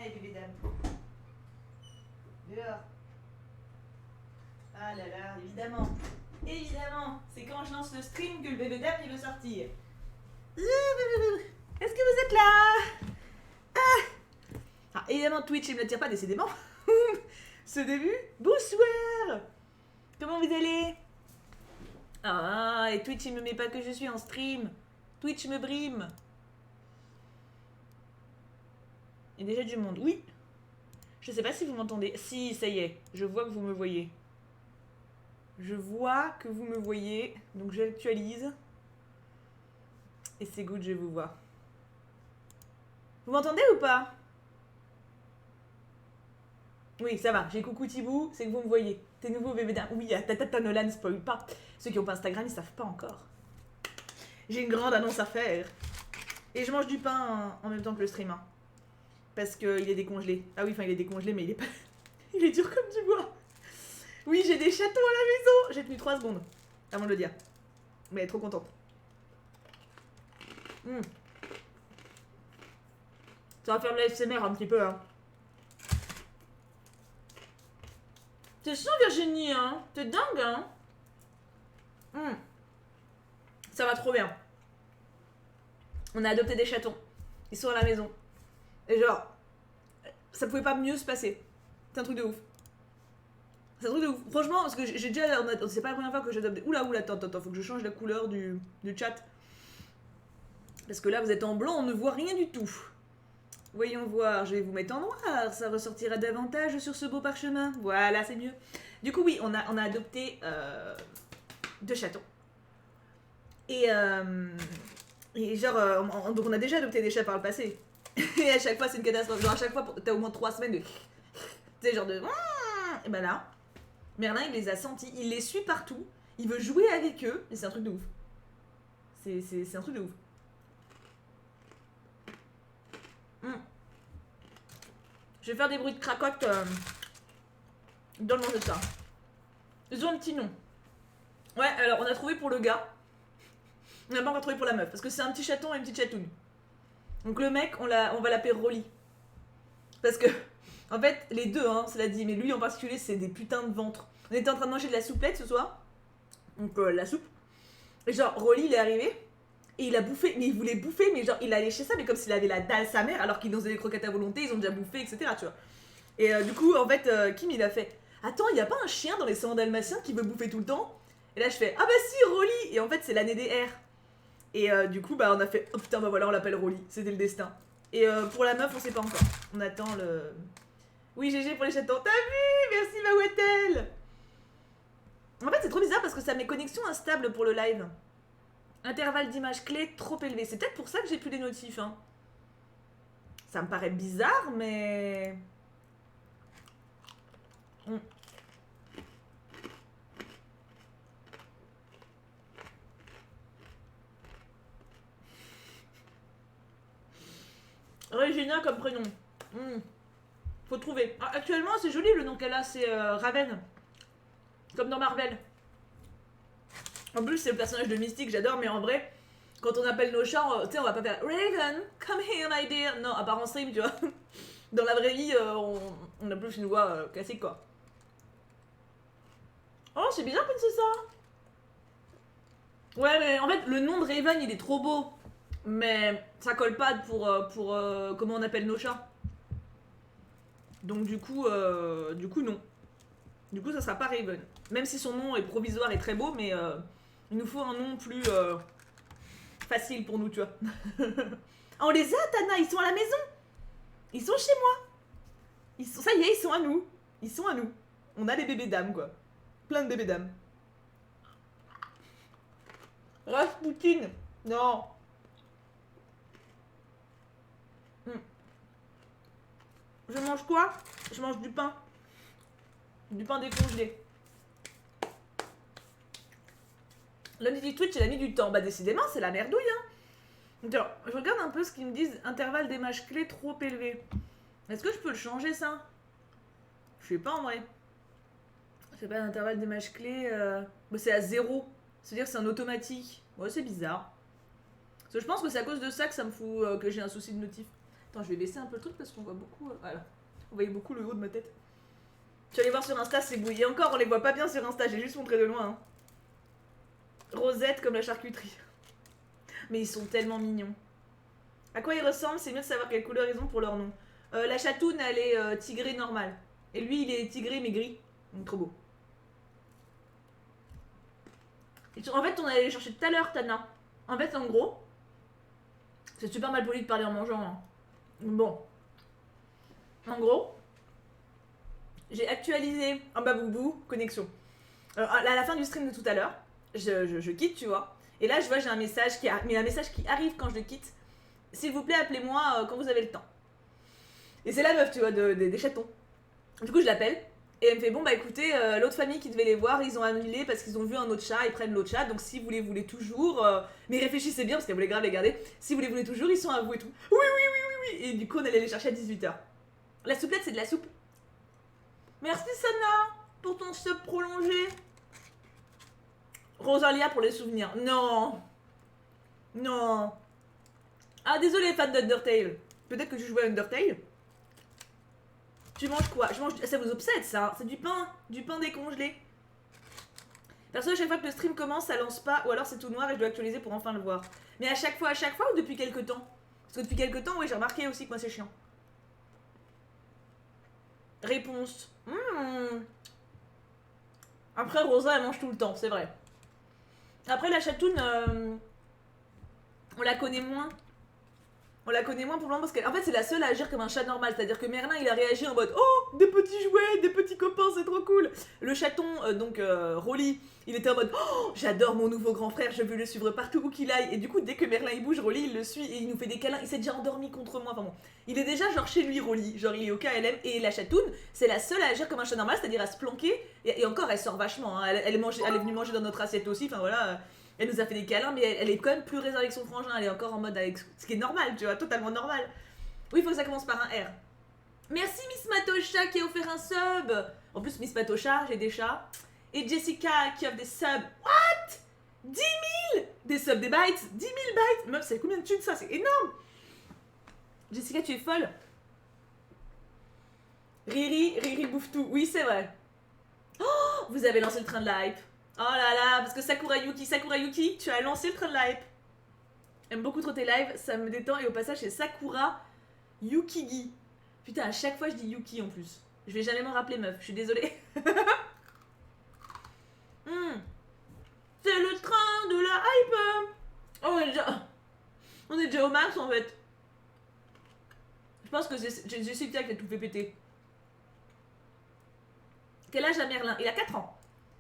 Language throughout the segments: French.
Allez, bébé dame. Dehors. Ah là là, évidemment. Évidemment, c'est quand je lance le stream que le bébé dame il veut sortir. Est-ce que vous êtes là? Ah, évidemment, Twitch, il me le tire pas, décidément. Ce début, bonsoir. Comment vous allez? Ah, et Twitch, il me met pas que je suis en stream. Twitch me brime. Il y a déjà du monde, oui. Je sais pas si vous m'entendez. Si, ça y est, je vois que vous me voyez. Je vois que vous me voyez, donc j'actualise. Et c'est good, je vous vois. Vous m'entendez ou pas? Oui, ça va, j'ai coucou Thibou, c'est que vous me voyez. T'es nouveau bébé d'un... Oui, Tata Nolan, spoil pas. Ceux qui ont pas Instagram, ils savent pas encore. J'ai une grande annonce à faire. Et je mange du pain en même temps que le stream. Hein. Parce qu'il est décongelé. Ah oui, enfin il est décongelé, mais il est pas... il est dur comme du bois. Oui, j'ai des chatons à la maison. J'ai tenu 3 secondes avant de le dire. Mais elle est trop contente. Ça va faire de l'ASMR un petit peu, hein. T'es chiant, Virginie, hein? T'es dingue, hein? Ça va trop bien. On a adopté des chatons. Ils sont à la maison. Et genre, ça pouvait pas mieux se passer. C'est un truc de ouf. C'est un truc de ouf. Franchement, parce que j'ai déjà... C'est pas la première fois que j'adopte des... Oula, attends, faut que je change la couleur du chat. Parce que là, vous êtes en blanc, on ne voit rien du tout. Voyons voir, je vais vous mettre en noir, ça ressortira davantage sur ce beau parchemin. Voilà, c'est mieux. Du coup, oui, on a adopté 2 chatons. Et genre, donc on a déjà adopté des chats par le passé. Et à chaque fois, c'est une catastrophe. Genre, à chaque fois, t'as au moins 3 semaines de... Tu sais, genre de... Et ben là, Merlin, il les a sentis, il les suit partout, il veut jouer avec eux, et c'est un truc de ouf. C'est un truc de ouf. Je vais faire des bruits de cracotte dans le manger de ça. Ils ont un petit nom. Ouais, alors on a trouvé pour le gars. On n'a pas encore trouvé pour la meuf, parce que c'est un petit chaton et une petite chatoune. Donc le mec, on va l'appeler Rolly. Parce que, en fait, les deux, hein, cela dit, mais lui en particulier, c'est des putains de ventres. On était en train de manger de la souplette ce soir. Donc la soupe. Et genre, Rolly, il est arrivé. Et il a bouffé, mais il voulait bouffer, mais genre, il a léché ça, mais comme s'il avait la dalle sa mère, alors qu'ils nous faisaient des croquettes à volonté, ils ont déjà bouffé, etc. Tu vois. Et du coup, en fait, Kim, il a fait attends, il y a pas un chien dans les 100 dalmatiens qui veut bouffer tout le temps? Et là, je fais ah bah si, Rolly. Et en fait, c'est l'année des R. Et du coup, bah, on a fait oh putain, bah voilà, on l'appelle Rolly. C'était le destin. Et pour la meuf, on sait pas encore. On attend le. Oui, GG pour les chatons. T'as vu? Merci, Mawattel. En fait, c'est trop bizarre parce que ça met connexion instable pour le live. Intervalle d'image clé trop élevé. C'est peut-être pour ça que j'ai plus les notifs. Hein. Ça me paraît bizarre, mais... Regina comme prénom. Faut trouver. Ah, actuellement, c'est joli le nom qu'elle a, c'est Raven. Comme dans Marvel. En plus, c'est le personnage de Mystique, j'adore, mais en vrai, quand on appelle nos chats, tu sais, on va pas faire Raven, come here, my dear. Non, à part en stream, tu vois. Dans la vraie vie, on a plus une voix classique, quoi. Oh, c'est bizarre, Princessa. Ouais, mais en fait, le nom de Raven, il est trop beau. Mais ça colle pas pour comment on appelle nos chats. Donc du coup, non. Du coup, ça sera pas Raven. Même si son nom est provisoire et très beau, mais il nous faut un nom plus facile pour nous, tu vois. Ah, on les a, Tana, ils sont à la maison. Ils sont chez moi. Ça y est, ils sont à nous. Ils sont à nous. On a des bébés dames, quoi. Plein de bébés dames. Rasputin. Non. Je mange quoi? Je mange du pain. Du pain décongelé. L'unité Twitch, elle a mis du temps. Bah décidément, c'est la merdouille, hein. Alors, je regarde un peu ce qu'ils me disent. Intervalle d'image clé trop élevé. Est-ce que je peux le changer, ça? Je sais pas, en vrai. Je sais pas, l'intervalle d'image clé... Bah, c'est à 0. C'est-à-dire que c'est un automatique. Ouais, c'est bizarre. Parce que je pense que c'est à cause de ça que ça me fout... que j'ai un souci de notif. Attends, je vais baisser un peu le truc parce qu'on voit beaucoup... voilà. On voyait beaucoup le haut de ma tête. Tu vas aller voir sur Insta, c'est bouilli. Et encore, on les voit pas bien sur Insta, j'ai juste montré de loin. Hein. Rosette comme la charcuterie. Mais ils sont tellement mignons. À quoi ils ressemblent? C'est mieux de savoir quelle couleur ils ont pour leur nom. La chatoune, elle est tigrée normale. Et lui, il est tigré mais gris. Donc trop beau. En fait, on allait les chercher tout à l'heure, Tana. En fait, en gros, c'est super mal poli de parler en mangeant. Hein. Bon. En gros, j'ai actualisé un baboubou connexion. Alors, à la fin du stream de tout à l'heure, je quitte, tu vois. Et là, je vois, j'ai un message qui mais un message qui arrive quand je le quitte. S'il vous plaît, appelez-moi quand vous avez le temps. Et c'est la meuf, tu vois, des chatons. Du coup, je l'appelle. Et elle me fait, bon, bah écoutez, l'autre famille qui devait les voir, ils ont annulé parce qu'ils ont vu un autre chat, ils prennent l'autre chat. Donc si vous les voulez toujours, mais réfléchissez bien parce qu'elle voulait grave les garder. Si vous les voulez toujours, ils sont à vous et tout. Oui, oui, oui, oui, oui. Et du coup, on allait les chercher à 18h. La souplette, c'est de la soupe. Merci, Sana, pour ton sub prolongé. Rosalia pour les souvenirs. Non. Non. Ah, désolé, fan d'Undertale. Peut-être que tu jouais à Undertale. Tu manges quoi? Je mange... Ça vous obsède, ça. C'est du pain décongelé. Perso, à chaque fois que le stream commence, ça lance pas. Ou alors c'est tout noir et je dois actualiser pour enfin le voir. Mais à chaque fois ou depuis quelques temps? Parce que depuis quelques temps, oui, j'ai remarqué aussi que moi c'est chiant. Réponse. Après, Rosa, elle mange tout le temps, c'est vrai. Après, la chatoune, on la connaît moins. On la connaît moins pour le moment parce qu'en fait c'est la seule à agir comme un chat normal. C'est-à-dire que Merlin il a réagi en mode oh des petits jouets, des petits copains, c'est trop cool. Le chaton, Rolly, il était en mode oh j'adore mon nouveau grand frère, je veux le suivre partout où qu'il aille. Et du coup dès que Merlin il bouge, Rolly il le suit et il nous fait des câlins. Il s'est déjà endormi contre moi, enfin bon. Il est déjà genre chez lui Rolly, genre il est au KLM. Et la chatoune c'est la seule à agir comme un chat normal, c'est-à-dire à se planquer. Et encore elle sort vachement, hein. Elle est venue manger dans notre assiette aussi, enfin voilà. Elle nous a fait des câlins, mais elle est quand même plus réservée avec son frangin. Elle est encore en mode avec... Ce qui est normal, tu vois, totalement normal. Oui, il faut que ça commence par un R. Merci Miss Matosha qui a offert un sub. En plus, Miss Matosha, j'ai des chats. Et Jessica qui offre des subs. What? 10 000 des subs, des bytes. 10 000 bytes. Meuf, c'est combien de thunes ça? C'est énorme. Jessica, tu es folle. Riri bouffe tout. Oui, c'est vrai. Oh, vous avez lancé le train de la hype. Oh là là, parce que Sakura Yuki, tu as lancé le train de la hype. J'aime beaucoup trop tes lives, ça me détend. Et au passage, c'est Sakura Yukigi. Putain, à chaque fois, je dis Yuki en plus. Je vais jamais m'en rappeler, meuf, je suis désolée. C'est le train de la hype. Oh, on est déjà au max en fait. Je pense que c'est Jessica qui a tout fait péter. Quel âge a Merlin? Il a 4 ans.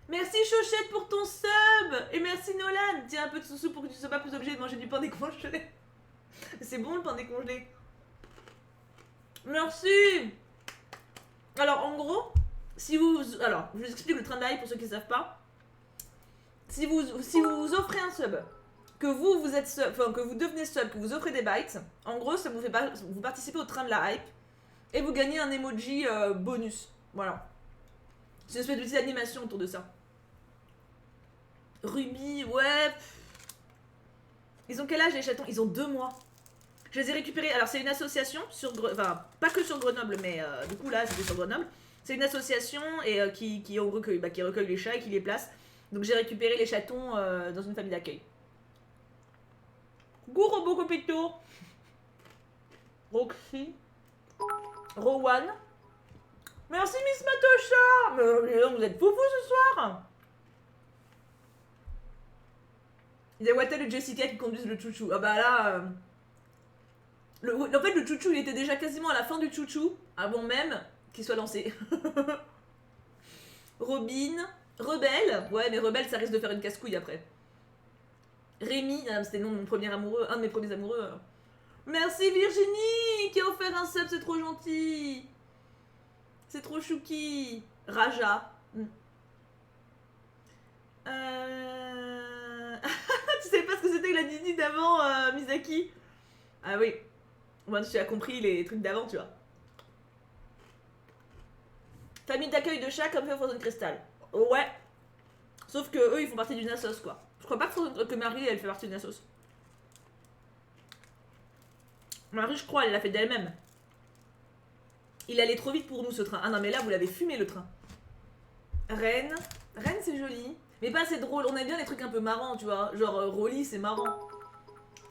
Merci Chochette pour ton sub. Et merci Nolan. Tiens un peu de sous pour que tu sois pas plus obligé de manger du pain décongelé. C'est bon le pain décongelé. Merci. Alors en gros, si vous... Alors, je vous explique le train de la hype pour ceux qui ne savent pas. Si vous offrez un sub, que vous êtes sub, enfin que vous devenez sub, que vous offrez des bytes, en gros ça vous fait pas, vous participez au train de la hype et vous gagnez un emoji bonus. Voilà. C'est une espèce de petite animation autour de ça. Ruby, ouais. Ils ont quel âge les chatons? Ils ont 2 mois. Je les ai récupérés. Alors c'est une association sur, enfin pas que sur Grenoble, mais du coup là c'était sur Grenoble. C'est une association et qui recueille les chats et qui les place. Donc j'ai récupéré les chatons dans une famille d'accueil. Go Robo Copito. Roxy. Rowan. Merci Miss Matosha. Mais vous êtes foufou ce soir. Il y a Wattel et Jessica qui conduisent le chouchou. Ah bah là... En fait, le chouchou, il était déjà quasiment à la fin du chouchou, avant même qu'il soit lancé. Robin. Rebelle. Ouais, mais Rebelle, ça risque de faire une casse-couille après. Rémi. C'était le nom de mon premier amoureux. Un de mes premiers amoureux. Merci Virginie qui a offert un sub, c'est trop gentil. C'est trop chouki. Raja. Tu savais pas ce que c'était que la Didi d'avant, Misaki? Ah oui. Moi, tu as compris les trucs d'avant, tu vois. Famille d'accueil de chats comme fait Frozen Crystal. Ouais. Sauf que eux, ils font partie d'une assos, quoi. Je crois pas que Marie, elle fait partie d'une assos. Marie, je crois, elle l'a fait d'elle-même. Il allait trop vite pour nous, ce train. Ah non, mais là, vous l'avez fumé, le train. Rennes. Rennes, c'est joli. Mais pas assez drôle. On aime bien les trucs un peu marrants, tu vois. Genre, Rolly, c'est marrant.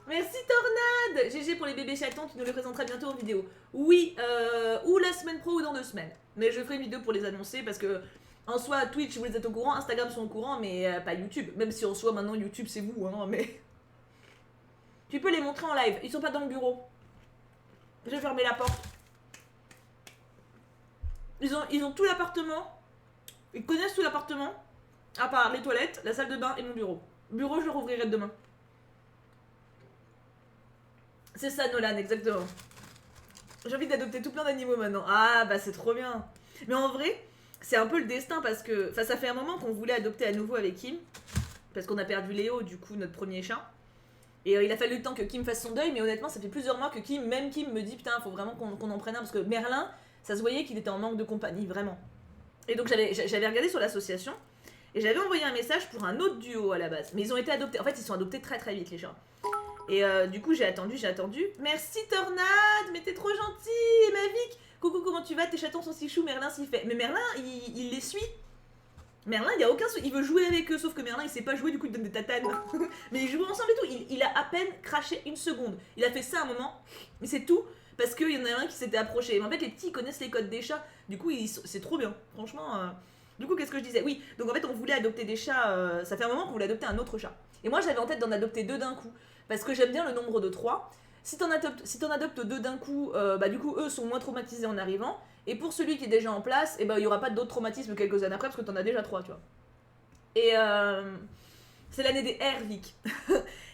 Merci, Tornade. GG pour les bébés chatons, tu nous les présenteras bientôt en vidéo. Oui, ou la semaine pro ou dans 2 semaines. Mais je ferai une vidéo pour les annoncer parce que, en soi, Twitch, vous les êtes au courant, Instagram sont au courant, mais pas YouTube. Même si en soi, maintenant, YouTube, c'est vous, hein, mais... Tu peux les montrer en live. Ils sont pas dans le bureau. Je vais fermer la porte. Ils ont tout l'appartement. Ils connaissent tout l'appartement. À part les toilettes, la salle de bain et mon bureau. Bureau, je le rouvrirai demain. C'est ça, Nolan, exactement. J'ai envie d'adopter tout plein d'animaux maintenant. Ah, bah c'est trop bien. Mais en vrai, c'est un peu le destin parce que... Enfin, ça fait un moment qu'on voulait adopter à nouveau avec Kim. Parce qu'on a perdu Léo, du coup, notre premier chat. Et il a fallu le temps que Kim fasse son deuil, mais honnêtement, ça fait plusieurs mois que Kim me dit putain, faut vraiment qu'on en prenne un. Parce que Merlin, ça se voyait qu'il était en manque de compagnie, vraiment. Et donc j'avais regardé sur l'association, et j'avais envoyé un message pour un autre duo à la base. Mais ils ont été adoptés. En fait, ils sont adoptés très très vite, les chats. Et du coup, j'ai attendu. Merci Tornade, mais t'es trop gentil, Mavic. Coucou, comment tu vas? Tes chatons sont si choux, Merlin s'y fait. Mais Merlin, il les suit. Merlin, il y a aucun souci. Il veut jouer avec eux, sauf que Merlin, il sait pas jouer, du coup, il donne des tatanes. Mais ils jouent ensemble et tout. Il a à peine craché une seconde. Il a fait ça un moment, mais c'est tout. Parce qu'il y en a un qui s'était approché. Mais en fait, les petits connaissent les codes des chats. Du coup, c'est trop bien. Franchement. Du coup, qu'est-ce que je disais? Oui, donc en fait, on voulait adopter des chats. Ça fait un moment qu'on voulait adopter un autre chat. Et moi, j'avais en tête d'en adopter 2 d'un coup. Parce que j'aime bien le nombre de 3. Si t'en adoptes 2 d'un coup, bah du coup, eux sont moins traumatisés en arrivant. Et pour celui qui est déjà en place, il n'y aura pas d'autres traumatismes quelques années après parce que t'en as déjà 3, tu vois. Et c'est l'année des R, Vic.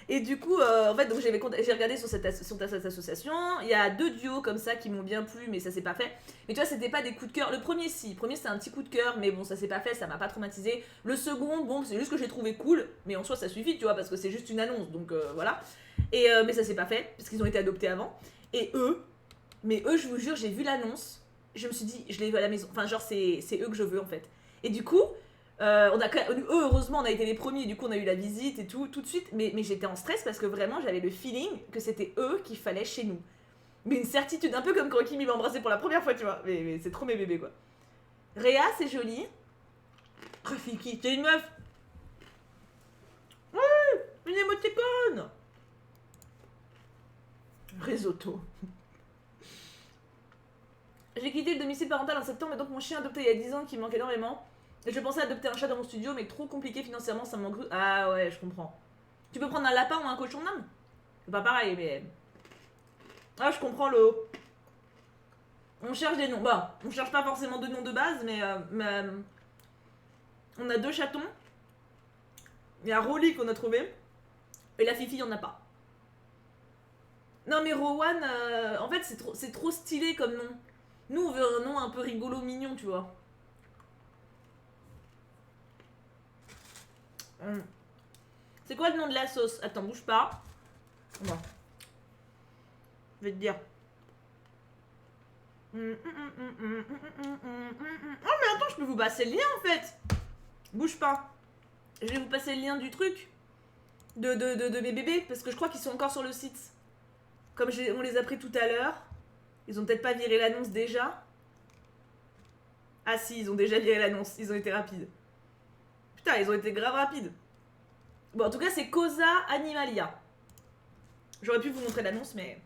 Et du coup, en fait, donc j'ai regardé sur cette association. Il y a 2 duos comme ça qui m'ont bien plu, mais ça s'est pas fait. Mais tu vois, c'était pas des coups de cœur. Le premier, si. Le premier, c'était un petit coup de cœur, mais bon, ça s'est pas fait, ça m'a pas traumatisé. Le second, bon, c'est juste que j'ai trouvé cool, mais en soi, ça suffit, tu vois, parce que c'est juste une annonce, donc voilà. Et mais ça s'est pas fait, parce qu'ils ont été adoptés avant. Et eux, je vous jure, j'ai vu l'annonce. Je me suis dit, je les veux à la maison. Enfin, genre, c'est eux que je veux en fait. Et du coup, heureusement, on a été les premiers. Du coup, on a eu la visite et tout de suite. Mais j'étais en stress parce que vraiment, j'avais le feeling que c'était eux qu'il fallait chez nous. Mais une certitude, un peu comme quand Kim m'a embrassé pour la première fois, tu vois. Mais c'est trop mes bébés, quoi. Réa, c'est joli. Rafiki, t'es une meuf. Ouais, une émoticône. Risotto. J'ai quitté le domicile parental en septembre et donc mon chien adopté il y a 10 ans qui me manque énormément. Et je pensais adopter un chat dans mon studio mais trop compliqué financièrement, ça me manque. Ah ouais, je comprends. Tu peux prendre un lapin ou un cochon d'âme? C'est pas pareil mais... Ah, je comprends le... On cherche des noms. Bah, on cherche pas forcément de noms de base mais... On a 2 chatons. Il y a Rolly qu'on a trouvé. Et la Fifi, il y en a pas. Non mais Rowan, en fait c'est trop stylé comme nom. Nous, on veut un nom un peu rigolo, mignon, tu vois. C'est quoi le nom de la sauce? Attends, bouge pas. Bon. Je vais te dire. Oh, mais attends, je peux vous passer le lien, en fait. Bouge pas. Je vais vous passer le lien du truc. De mes bébés, parce que je crois qu'ils sont encore sur le site. Comme on les a pris tout à l'heure. Ils ont peut-être pas viré l'annonce déjà. Ah si, ils ont déjà viré l'annonce. Ils ont été rapides. Putain, ils ont été grave rapides. Bon, en tout cas, c'est Cosa Animalia. J'aurais pu vous montrer l'annonce, mais...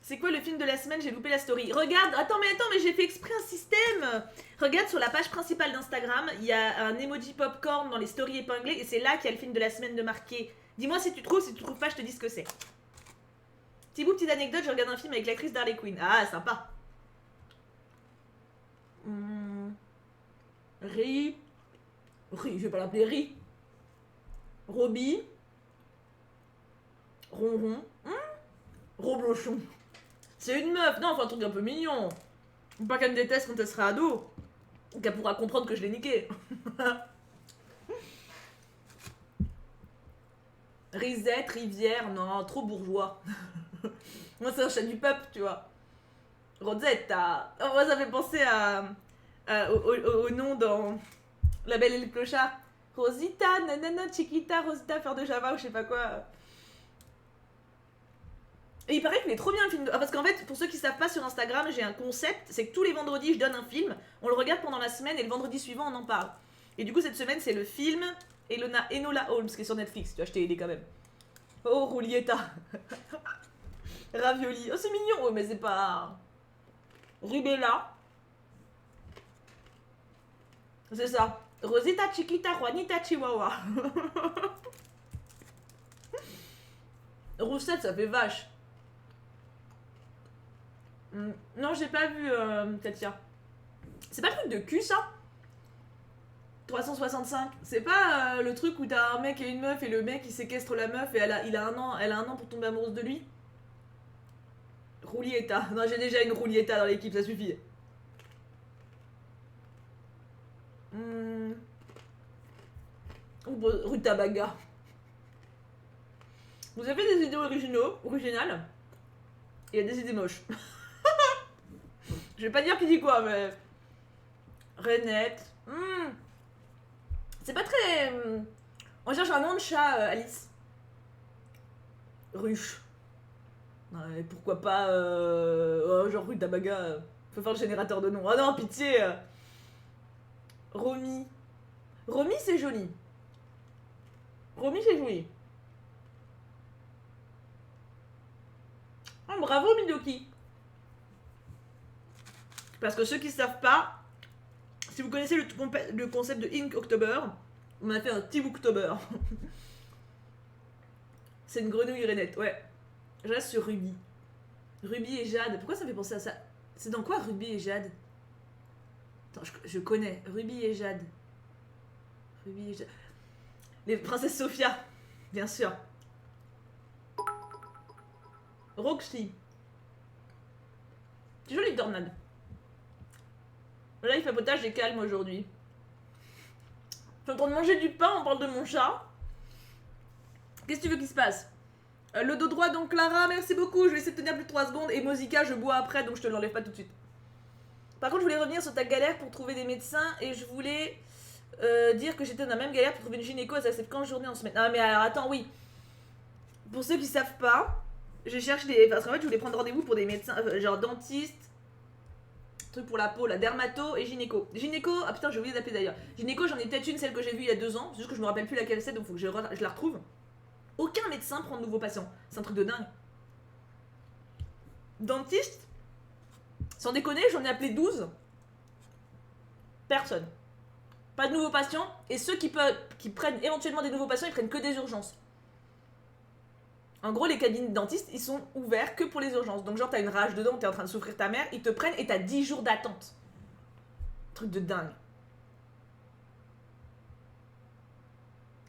C'est quoi le film de la semaine? J'ai loupé la story. Regarde, attends, mais j'ai fait exprès un système. Regarde sur la page principale d'Instagram, il y a un emoji popcorn dans les stories épinglées, et c'est là qu'il y a le film de la semaine de marqué. Dis-moi si tu trouves pas, je te dis ce que c'est. Petit bout, petite anecdote, je regarde un film avec l'actrice Harley Quinn. Ah, sympa. Ri, je vais pas l'appeler Ri. Roby. Ronron. Roblochon. C'est une meuf. Non, enfin un truc un peu mignon. Pas qu'elle me déteste quand elle sera ado. Qu'elle pourra comprendre que je l'ai niqué. Risette, Rivière, non, trop bourgeois. Moi, c'est un chat du peuple, tu vois. Rosetta. Oh, moi, ça fait penser au nom dans La Belle et le Clochard. Rosita, nanana, Chiquita, Rosita, fleur de Java ou je sais pas quoi. Et il paraît qu'il est trop bien le film de... Ah, parce qu'en fait, pour ceux qui savent pas, sur Instagram, j'ai un concept, c'est que tous les vendredis, je donne un film, on le regarde pendant la semaine, et le vendredi suivant, on en parle. Et du coup, cette semaine, c'est le film Enola Holmes, qui est sur Netflix. Tu vois, je t'ai aidé quand même. Oh, Roulietta. Ravioli. Oh, c'est mignon. Oh, mais c'est pas... Rubella. C'est ça. Rosita Chiquita, Juanita Chihuahua. Roussette, ça fait vache. Non, j'ai pas vu, Katia. C'est pas le truc de cul, ça 365. C'est pas le truc où t'as un mec et une meuf et le mec il séquestre la meuf et elle a un an pour tomber amoureuse de lui. Roulietta. Non, j'ai déjà une Roulietta dans l'équipe, ça suffit. Rutabaga. Vous avez des idées originales, et il y a des idées moches. Je vais pas dire qui dit quoi, mais... Renette. C'est pas très... On cherche un nom de chat, Alice. Ruche. Ouais, pourquoi pas... Oh, genre Rutabaga. Faut faire le générateur de noms. Ah non, pitié. Romy. Romy, c'est joli. Romy, c'est joli. Oh, bravo, Midoki. Parce que ceux qui savent pas, si vous connaissez le concept de Ink October, on a fait un Team October. C'est une grenouille rainette, ouais. Je reste sur Ruby. Ruby et Jade. Pourquoi ça me fait penser à ça? C'est dans quoi Ruby et Jade? Attends, je connais. Ruby et Jade. Ruby et Jade. Les princesses Sophia, bien sûr. Roxy. C'est joli, Dornade. Là, il fait potage et calme aujourd'hui. Je suis en train de manger du pain, on parle de mon chat. Qu'est-ce que tu veux qu'il se passe? Le dos droit, donc Clara, merci beaucoup. Je vais essayer de tenir plus de 3 secondes. Et Mosika, je bois après, donc je te l'enlève pas tout de suite. Par contre, je voulais revenir sur ta galère pour trouver des médecins. Et je voulais dire que j'étais dans la même galère pour trouver une gynéco. Ça s'accepte 15 journées en semaine. Ah, mais alors attends, oui. Pour ceux qui savent pas, je cherche des... Parce qu'en fait, je voulais prendre rendez-vous pour des médecins, genre dentiste, truc pour la peau, la dermato et gynéco. Gynéco, ah putain, j'ai oublié d'appeler d'ailleurs. Gynéco, j'en ai peut-être une, celle que j'ai vue il y a 2 ans. C'est juste que je me rappelle plus laquelle c'est, donc faut que je la retrouve. Aucun médecin prend de nouveaux patients. C'est un truc de dingue. Dentiste, sans déconner, j'en ai appelé 12. Personne. Pas de nouveaux patients. Et ceux qui prennent éventuellement des nouveaux patients, ils prennent que des urgences. En gros, les cabinets de dentistes, ils sont ouverts que pour les urgences. Donc genre, t'as une rage dedans, t'es en train de souffrir ta mère, ils te prennent et t'as 10 jours d'attente. Truc de dingue.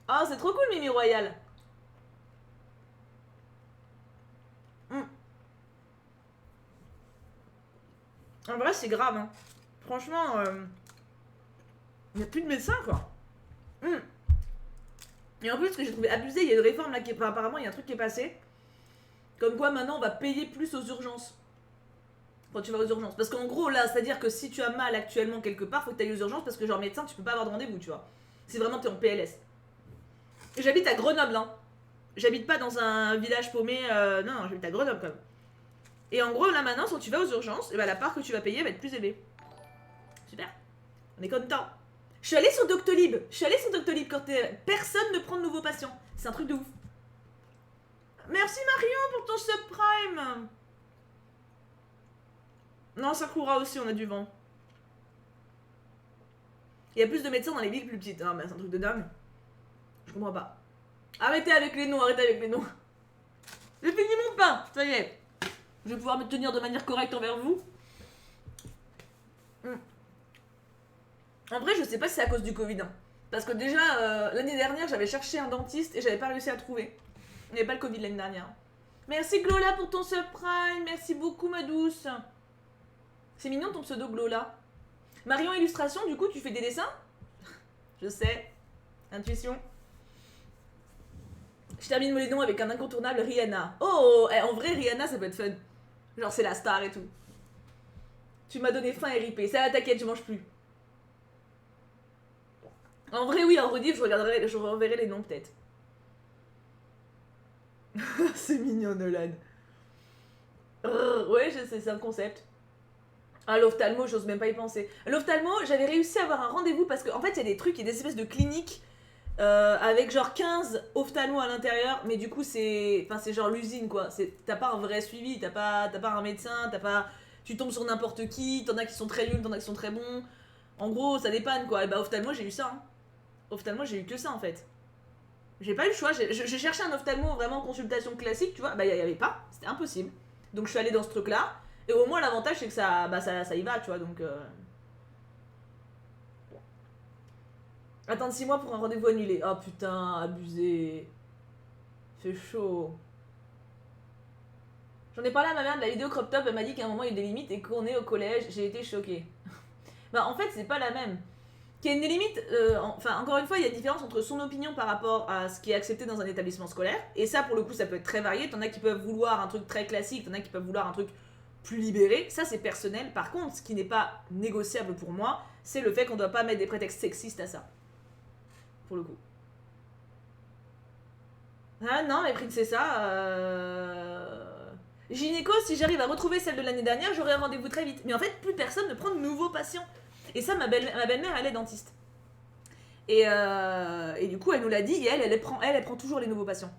Oh, c'est trop cool, Mimi Royal. En vrai, c'est grave, hein. Franchement, il n'y a plus de médecins, quoi. Et en plus, ce que j'ai trouvé abusé, il y a une réforme là qui est... Enfin, apparemment, il y a un truc qui est passé. Comme quoi, maintenant, on va payer plus aux urgences. Quand tu vas aux urgences. Parce qu'en gros, là, c'est-à-dire que si tu as mal actuellement quelque part, faut que tu ailles aux urgences parce que, genre, médecin, tu peux pas avoir de rendez-vous, tu vois. Si vraiment t'es en PLS. Et j'habite à Grenoble, hein. J'habite pas dans un village paumé. Non, j'habite à Grenoble, quand même. Et en gros, là, maintenant, quand tu vas aux urgences, et bah, la part que tu vas payer va être plus élevée. Super. On est content. Je suis allée sur Doctolib. Quand personne ne prend de nouveaux patients. C'est un truc de ouf. Merci Marion pour ton subprime. Non, Sakura aussi, on a du vent. Il y a plus de médecins dans les villes plus petites. Non, mais c'est un truc de dingue. Je comprends pas. Arrêtez avec les noms. J'ai fini mon pain. Ça y est. Je vais pouvoir me tenir de manière correcte envers vous. En vrai, je sais pas si c'est à cause du Covid. Hein. Parce que déjà, l'année dernière, j'avais cherché un dentiste et j'avais pas réussi à trouver. Il n'y avait pas le Covid l'année dernière. Merci Glola pour ton subprime. Merci beaucoup, ma douce. C'est mignon ton pseudo Glola. Marion Illustration, du coup, tu fais des dessins? Je sais. Intuition. Je termine mon noms avec un incontournable Rihanna. Oh, en vrai, Rihanna, ça peut être fun. Genre, c'est la star et tout. Tu m'as donné faim et ripé. Ça, t'inquiète, je mange plus. En vrai, oui, en rediff, je reverrai les noms peut-être. C'est mignon, Nolan. Ouais, je sais, c'est un concept. Ah, l'ophtalmo, j'ose même pas y penser. L'ophtalmo, j'avais réussi à avoir un rendez-vous parce qu'en fait, il y a des trucs, il y a des espèces de cliniques avec genre 15 ophtalmos à l'intérieur, mais du coup, c'est genre l'usine quoi. T'as pas un vrai suivi, t'as pas un médecin, t'as pas. Tu tombes sur n'importe qui, t'en as qui sont très nuls, t'en as qui sont très bons. En gros, ça dépanne quoi. Et bah, ophtalmo, j'ai eu ça. Hein. Ophtalmo, j'ai eu que ça en fait. J'ai pas eu le choix, j'ai cherché un ophtalmo vraiment en consultation classique, tu vois, bah il y avait pas, c'était impossible. Donc je suis allée dans ce truc là, et au moins l'avantage c'est que ça y va, tu vois, donc. Attendre 6 mois pour un rendez-vous annulé. Oh putain, abusé. Fait chaud. J'en ai parlé à ma mère de la vidéo crop top, elle m'a dit qu'à un moment il y a des limites et qu'on est au collège, j'ai été choquée. Bah en fait c'est pas la même. Qu'il y a une limite, enfin encore une fois, il y a une différence entre son opinion par rapport à ce qui est accepté dans un établissement scolaire, et ça pour le coup ça peut être très varié, t'en as qui peuvent vouloir un truc très classique, t'en as qui peuvent vouloir un truc plus libéré, ça c'est personnel. Par contre, ce qui n'est pas négociable pour moi, c'est le fait qu'on doit pas mettre des prétextes sexistes à ça. Pour le coup. Ah non, mais Princessa, gynéco, si j'arrive à retrouver celle de l'année dernière, j'aurai un rendez-vous très vite. Mais en fait, plus personne ne prend de nouveaux patients. Et ça, ma belle-mère, elle est dentiste. Et du coup, elle nous l'a dit, et elle prend toujours les nouveaux patients.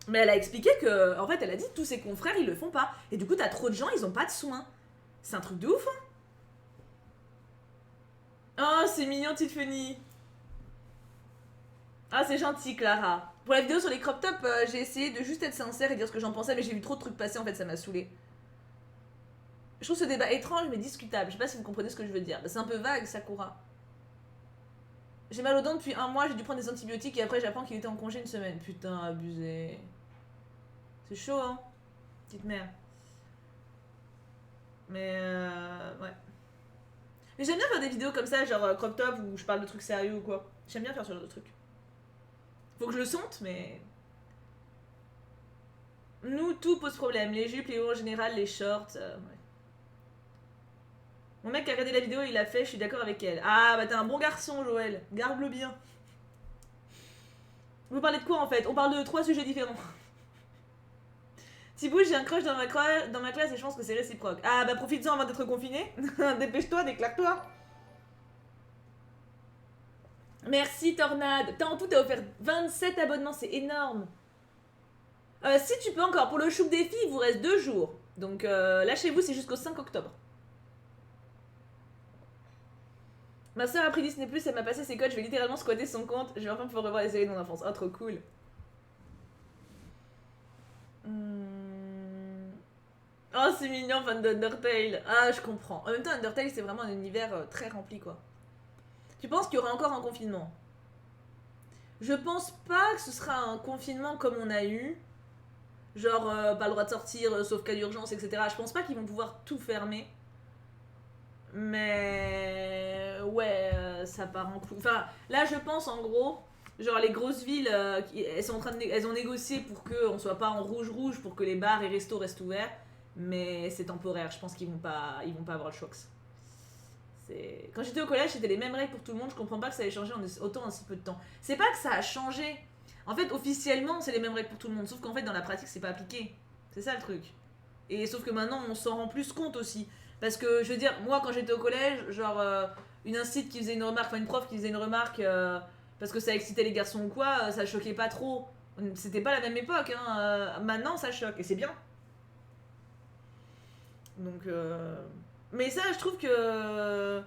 Mais elle a expliqué que, en fait, elle a dit tous ses confrères, ils le font pas. Et du coup, t'as trop de gens, ils ont pas de soins. C'est un truc de ouf, hein. Oh, c'est mignon, Tiffany. Ah, c'est gentil, Clara. Pour la vidéo sur les crop tops, j'ai essayé de juste être sincère et dire ce que j'en pensais, mais j'ai vu trop de trucs passer, en fait, ça m'a saoulé. Je trouve ce débat étrange mais discutable. Je sais pas si vous comprenez ce que je veux dire. C'est un peu vague, Sakura. J'ai mal aux dents depuis 1 mois, j'ai dû prendre des antibiotiques et après j'apprends qu'il était en congé 1 semaine. Putain, abusé. C'est chaud, hein, petite mère. Mais ouais. Mais j'aime bien faire des vidéos comme ça, genre crop top, où je parle de trucs sérieux ou quoi. J'aime bien faire ce genre de trucs. Faut que je le sente, mais. Nous, tout pose problème. Les jupes, les hauts en général, les shorts. Ouais. Mon mec qui a regardé la vidéo, il a fait, je suis d'accord avec elle. Ah, bah t'es un bon garçon, Joël. Garde-le bien. Vous parlez de quoi en fait? On parle de 3 sujets différents. Thibaut, j'ai un crush dans ma classe et je pense que c'est réciproque. Ah, bah profite-en avant d'être confiné. Dépêche-toi, déclare-toi. Merci, Tornade. En tout, t'as offert 27 abonnements, c'est énorme. Si tu peux encore, pour le chouk des filles, il vous reste 2 jours. Donc lâchez-vous, c'est jusqu'au 5 octobre. Ma soeur a pris Disney+, elle m'a passé ses codes, je vais littéralement squatter son compte. Je vais enfin pouvoir revoir les séries de mon enfance. Oh, trop cool. Oh, c'est mignon, fan d'Undertale. Ah, je comprends. En même temps, Undertale, c'est vraiment un univers très rempli, quoi. Tu penses qu'il y aura encore un confinement? Je pense pas que ce sera un confinement comme on a eu. Genre, pas le droit de sortir, sauf cas d'urgence, etc. Je pense pas qu'ils vont pouvoir tout fermer. Mais ouais, ça part en clou. Enfin, là, je pense en gros, genre les grosses villes, elles sont en train elles ont négocié pour qu'on soit pas en rouge pour que les bars et restos restent ouverts. Mais c'est temporaire. Je pense ils vont pas avoir le choc. Quand j'étais au collège, c'était les mêmes règles pour tout le monde. Je comprends pas que ça ait changé autant en si peu de temps. C'est pas que ça a changé. En fait, officiellement, c'est les mêmes règles pour tout le monde. Sauf qu'en fait, dans la pratique, c'est pas appliqué. C'est ça le truc. Et sauf que maintenant, on s'en rend plus compte aussi. Parce que, je veux dire, moi, quand j'étais au collège, genre, une incite qui faisait une remarque, enfin, une prof qui faisait une remarque parce que ça excitait les garçons ou quoi, ça choquait pas trop. C'était pas la même époque, hein. Maintenant, ça choque. Et c'est bien. Donc, mais ça, je trouve que.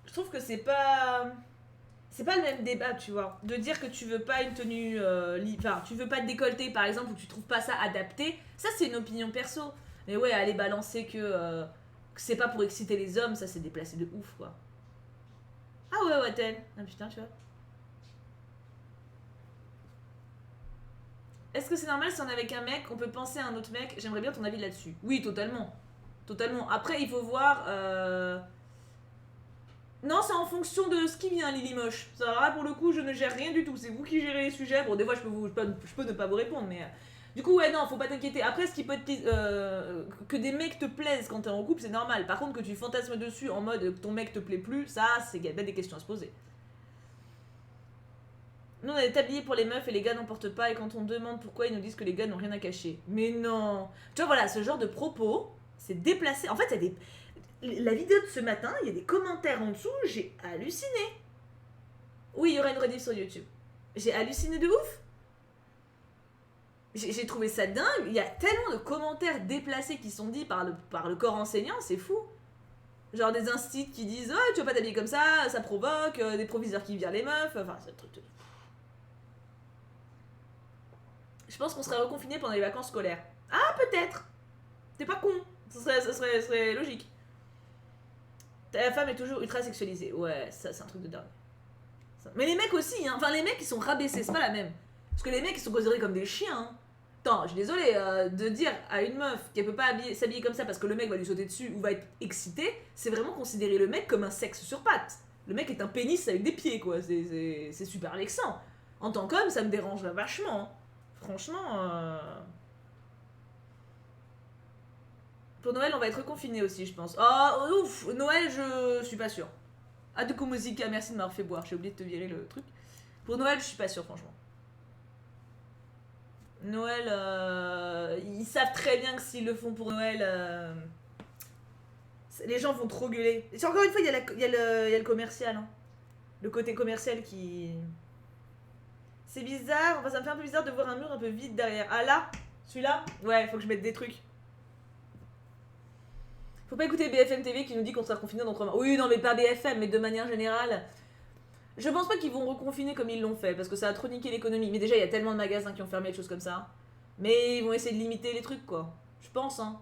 Je trouve que c'est pas. C'est pas le même débat, tu vois. De dire que tu veux pas une tenue. Enfin, tu veux pas te décolleter, par exemple, ou tu trouves pas ça adapté, ça, c'est une opinion perso. Mais ouais, aller balancer que c'est pas pour exciter les hommes, ça, c'est déplacé de ouf, quoi. Ah ouais, ouais, tel. Ah putain, tu vois. Est-ce que c'est normal si on est avec un mec, on peut penser à un autre mec? J'aimerais bien ton avis là-dessus. Oui, totalement. Totalement. Après, il faut voir. Non, c'est en fonction de ce qui vient, Lily Moche. Ça, là, pour le coup, je ne gère rien du tout. C'est vous qui gérez les sujets. Bon, des fois, je peux ne pas vous répondre, mais. Du coup, ouais, non, faut pas t'inquiéter. Après, ce qui peut que des mecs te plaisent quand t'es en couple, c'est normal. Par contre, que tu fantasmes dessus en mode que ton mec te plaît plus, ça, c'est y a des questions à se poser. Nous, on a des tabliers pour les meufs et les gars n'en portent pas. Et quand on demande pourquoi, ils nous disent que les gars n'ont rien à cacher. Mais non. Tu vois, voilà, ce genre de propos, c'est déplacé. En fait, il y a des... La vidéo de ce matin, il y a des commentaires en dessous, j'ai halluciné. Oui, il y aura une rediff sur YouTube. J'ai halluciné de ouf. J'ai trouvé ça dingue. Il y a tellement de commentaires déplacés qui sont dits par le corps enseignant, c'est fou. Genre des instits qui disent oh, tu vas pas t'habiller comme ça provoque, des proviseurs qui virent les meufs, enfin c'est un truc de... Je pense qu'on serait reconfiné pendant les vacances scolaires. Ah, peut-être. T'es pas con. Ça serait logique. Ta femme est toujours ultra sexualisée. Ouais, ça c'est un truc de dingue. Mais les mecs aussi, hein. Enfin les mecs ils sont rabaissés, c'est pas la même. Parce que les mecs ils sont considérés comme des chiens. Hein. Attends, je suis désolée, de dire à une meuf qu'elle peut pas s'habiller comme ça parce que le mec va lui sauter dessus ou va être excité, c'est vraiment considérer le mec comme un sexe sur pattes. Le mec est un pénis avec des pieds, quoi. C'est super vexant. En tant qu'homme, ça me dérange vachement. Hein. Franchement. Pour Noël, on va être confiné aussi, je pense. Oh, ouf, Noël, je suis pas sûre. Ah, de Musica, merci de m'avoir fait boire. J'ai oublié de te virer le truc. Pour Noël, je suis pas sûre, franchement. Noël, ils savent très bien que s'ils le font pour Noël, les gens vont trop gueuler. Et encore une fois, il y a le commercial. Hein. Le côté commercial qui... C'est bizarre, enfin, ça me fait un peu bizarre de voir un mur un peu vide derrière. Ah là, celui-là, ouais, faut que je mette des trucs. Faut pas écouter BFM TV qui nous dit qu'on sera confiné dans 3 mois. Oui, non, mais pas BFM, mais de manière générale. Je pense pas qu'ils vont reconfiner comme ils l'ont fait, parce que ça a trop niqué l'économie. Mais déjà, il y a tellement de magasins qui ont fermé, des choses comme ça. Mais ils vont essayer de limiter les trucs, quoi. Je pense, hein.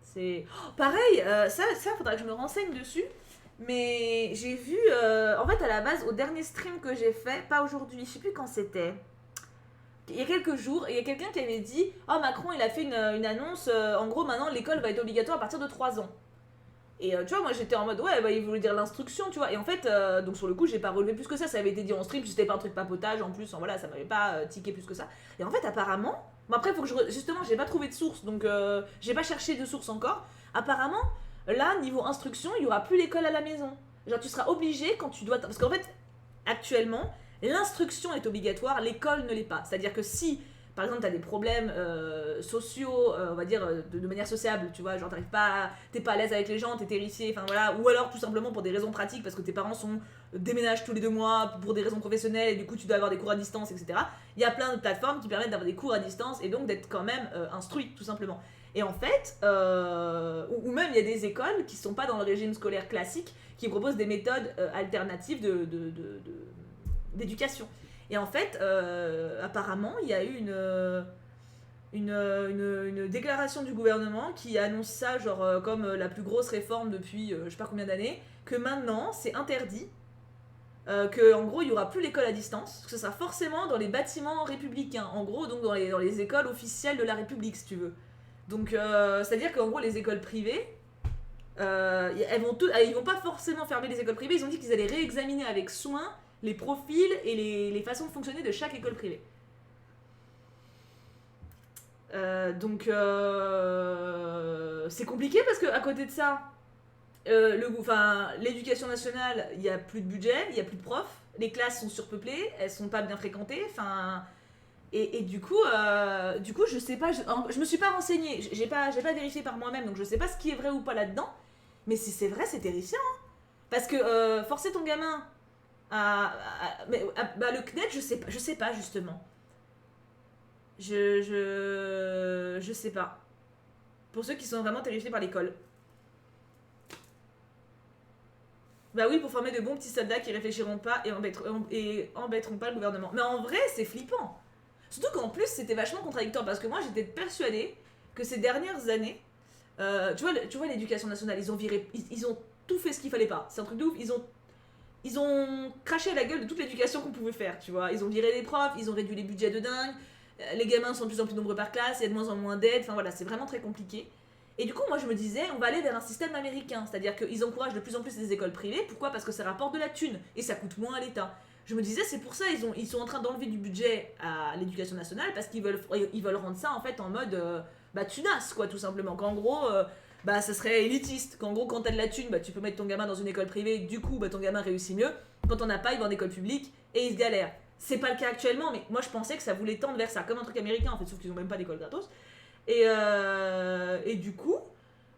C'est... Oh, pareil, ça, faudra que je me renseigne dessus. Mais j'ai vu, en fait, à la base, au dernier stream que j'ai fait, pas aujourd'hui, je sais plus quand c'était. Il y a quelques jours, il y a quelqu'un qui avait dit oh, Macron, il a fait une annonce, en gros, maintenant, l'école va être obligatoire à partir de 3 ans. Et tu vois, moi j'étais en mode ouais, bah, il voulait dire l'instruction, tu vois. Et en fait, donc sur le coup, j'ai pas relevé plus que ça. Ça avait été dit en stream, c'était pas un truc papotage en plus. Voilà, ça m'avait pas tiqué plus que ça. Et en fait, apparemment, bon, après, faut que justement, j'ai pas trouvé de source, donc j'ai pas cherché de source encore. Apparemment, là, niveau instruction, il y aura plus l'école à la maison. Genre, tu seras obligé quand tu dois. Parce qu'en fait, actuellement, l'instruction est obligatoire, l'école ne l'est pas. C'est-à-dire que si par exemple, t'as des problèmes sociaux, on va dire, de manière sociable, tu vois, genre t'es pas à l'aise avec les gens, t'es terrifié, enfin voilà, ou alors tout simplement pour des raisons pratiques, parce que tes parents déménagent tous les 2 mois pour des raisons professionnelles, et du coup tu dois avoir des cours à distance, etc. Il y a plein de plateformes qui permettent d'avoir des cours à distance, et donc d'être quand même instruit, tout simplement. Et en fait, ou même il y a des écoles qui sont pas dans le régime scolaire classique, qui proposent des méthodes alternatives d'éducation. Et en fait, apparemment, il y a eu une déclaration du gouvernement qui annonce ça genre comme la plus grosse réforme depuis je sais pas combien d'années, que maintenant c'est interdit, que en gros il y aura plus l'école à distance, que ce sera forcément dans les bâtiments républicains, en gros donc dans les écoles officielles de la République si tu veux. Donc c'est à dire qu'en gros les écoles privées ils vont pas forcément fermer les écoles privées, ils ont dit qu'ils allaient réexaminer avec soin les profils et les façons de fonctionner de chaque école privée. Donc c'est compliqué parce qu'à côté de ça, l'éducation nationale, il n'y a plus de budget, il n'y a plus de profs, les classes sont surpeuplées, elles sont pas bien fréquentées, et du coup, je sais pas, je me suis pas renseignée, j'ai pas vérifié par moi-même, donc je sais pas ce qui est vrai ou pas là-dedans, mais si c'est vrai, c'est terrifiant, hein. Parce que forcer ton gamin le CNED, je sais pas justement. Je sais pas. Pour ceux qui sont vraiment terrifiés par l'école. Bah oui, pour former de bons petits soldats qui réfléchiront pas et embêteront pas le gouvernement. Mais en vrai, c'est flippant. Surtout qu'en plus, c'était vachement contradictoire parce que moi, j'étais persuadée que ces dernières années, tu vois l'éducation nationale, ils ont tout fait ce qu'il fallait pas. C'est un truc de ouf. Ils ont craché à la gueule de toute l'éducation qu'on pouvait faire, tu vois. Ils ont viré les profs, ils ont réduit les budgets de dingue, les gamins sont de plus en plus nombreux par classe, il y a de moins en moins d'aide, enfin voilà, c'est vraiment très compliqué. Et du coup, moi je me disais, on va aller vers un système américain, c'est-à-dire qu'ils encouragent de plus en plus les écoles privées, pourquoi ? Parce que ça rapporte de la thune, et ça coûte moins à l'État. Je me disais, c'est pour ça ils sont en train d'enlever du budget à l'éducation nationale, parce qu'ils veulent rendre ça en fait en mode tunasse, quoi, tout simplement. Qu'en gros, bah ça serait élitiste. Qu'en gros, quand t'as de la thune, bah tu peux mettre ton gamin dans une école privée, du coup, bah ton gamin réussit mieux. Quand t'en as pas, il va en école publique et il se galère. C'est pas le cas actuellement, mais moi je pensais que ça voulait tendre vers ça, comme un truc américain en fait, sauf qu'ils ont même pas d'école gratos. Et du coup,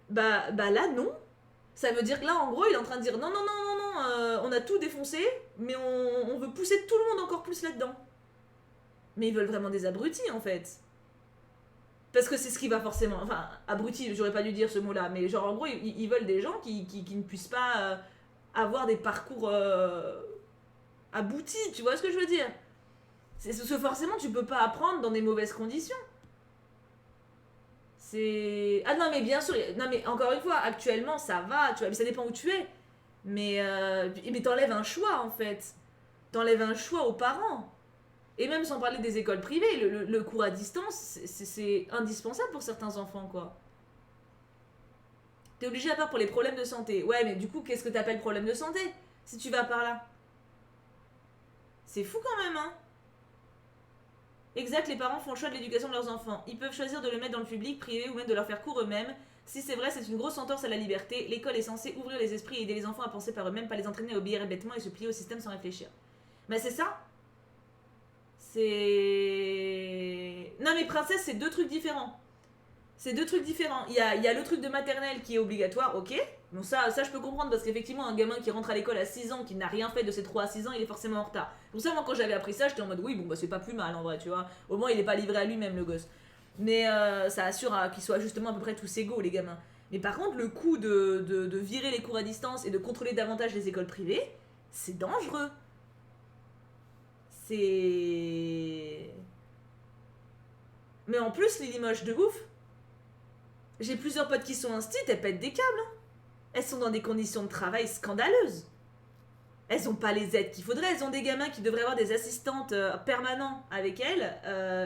bah là non. Ça veut dire que là, en gros, il est en train de dire non, non, non, non, non, on a tout défoncé, mais on veut pousser tout le monde encore plus là-dedans. Mais ils veulent vraiment des abrutis en fait. Parce que c'est ce qui va forcément. Enfin, abruti, j'aurais pas dû dire ce mot-là, mais genre en gros, ils veulent des gens qui ne puissent pas avoir des parcours aboutis, tu vois ce que je veux dire? C'est ce que forcément tu peux pas apprendre dans des mauvaises conditions. C'est. Ah non, mais bien sûr, non, mais encore une fois, actuellement ça va, tu vois, mais ça dépend où tu es. Mais t'enlèves un choix en fait. T'enlèves un choix aux parents. Et même sans parler des écoles privées, le cours à distance, c'est indispensable pour certains enfants, quoi. T'es obligé à part pour les problèmes de santé. Ouais, mais du coup, qu'est-ce que t'appelles problème de santé si tu vas par là? C'est fou quand même, hein. Exact, les parents font le choix de l'éducation de leurs enfants. Ils peuvent choisir de le mettre dans le public, privé ou même de leur faire cours eux-mêmes. Si c'est vrai, c'est une grosse entorse à la liberté. L'école est censée ouvrir les esprits et aider les enfants à penser par eux-mêmes, pas les entraîner à obéir bêtement et se plier au système sans réfléchir. Mais c'est ça. C'est. Non, mais princesse, c'est deux trucs différents. C'est deux trucs différents. Il y a le truc de maternelle qui est obligatoire, ok. Bon, ça je peux comprendre parce qu'effectivement, un gamin qui rentre à l'école à 6 ans, qui n'a rien fait de ses 3 à 6 ans, il est forcément en retard. Pour ça, moi, quand j'avais appris ça, j'étais en mode oui, bon, bah c'est pas plus mal en vrai, tu vois. Au moins, il est pas livré à lui-même, le gosse. Mais ça assure qu'ils soient justement à peu près tous égaux, les gamins. Mais par contre, le coup de virer les cours à distance et de contrôler davantage les écoles privées, c'est dangereux. C'est. Mais en plus, les limoges de ouf. J'ai plusieurs potes qui sont instits, elles pètent des câbles. Hein. Elles sont dans des conditions de travail scandaleuses. Elles ont pas les aides qu'il faudrait. Elles ont des gamins qui devraient avoir des assistantes permanents avec elles.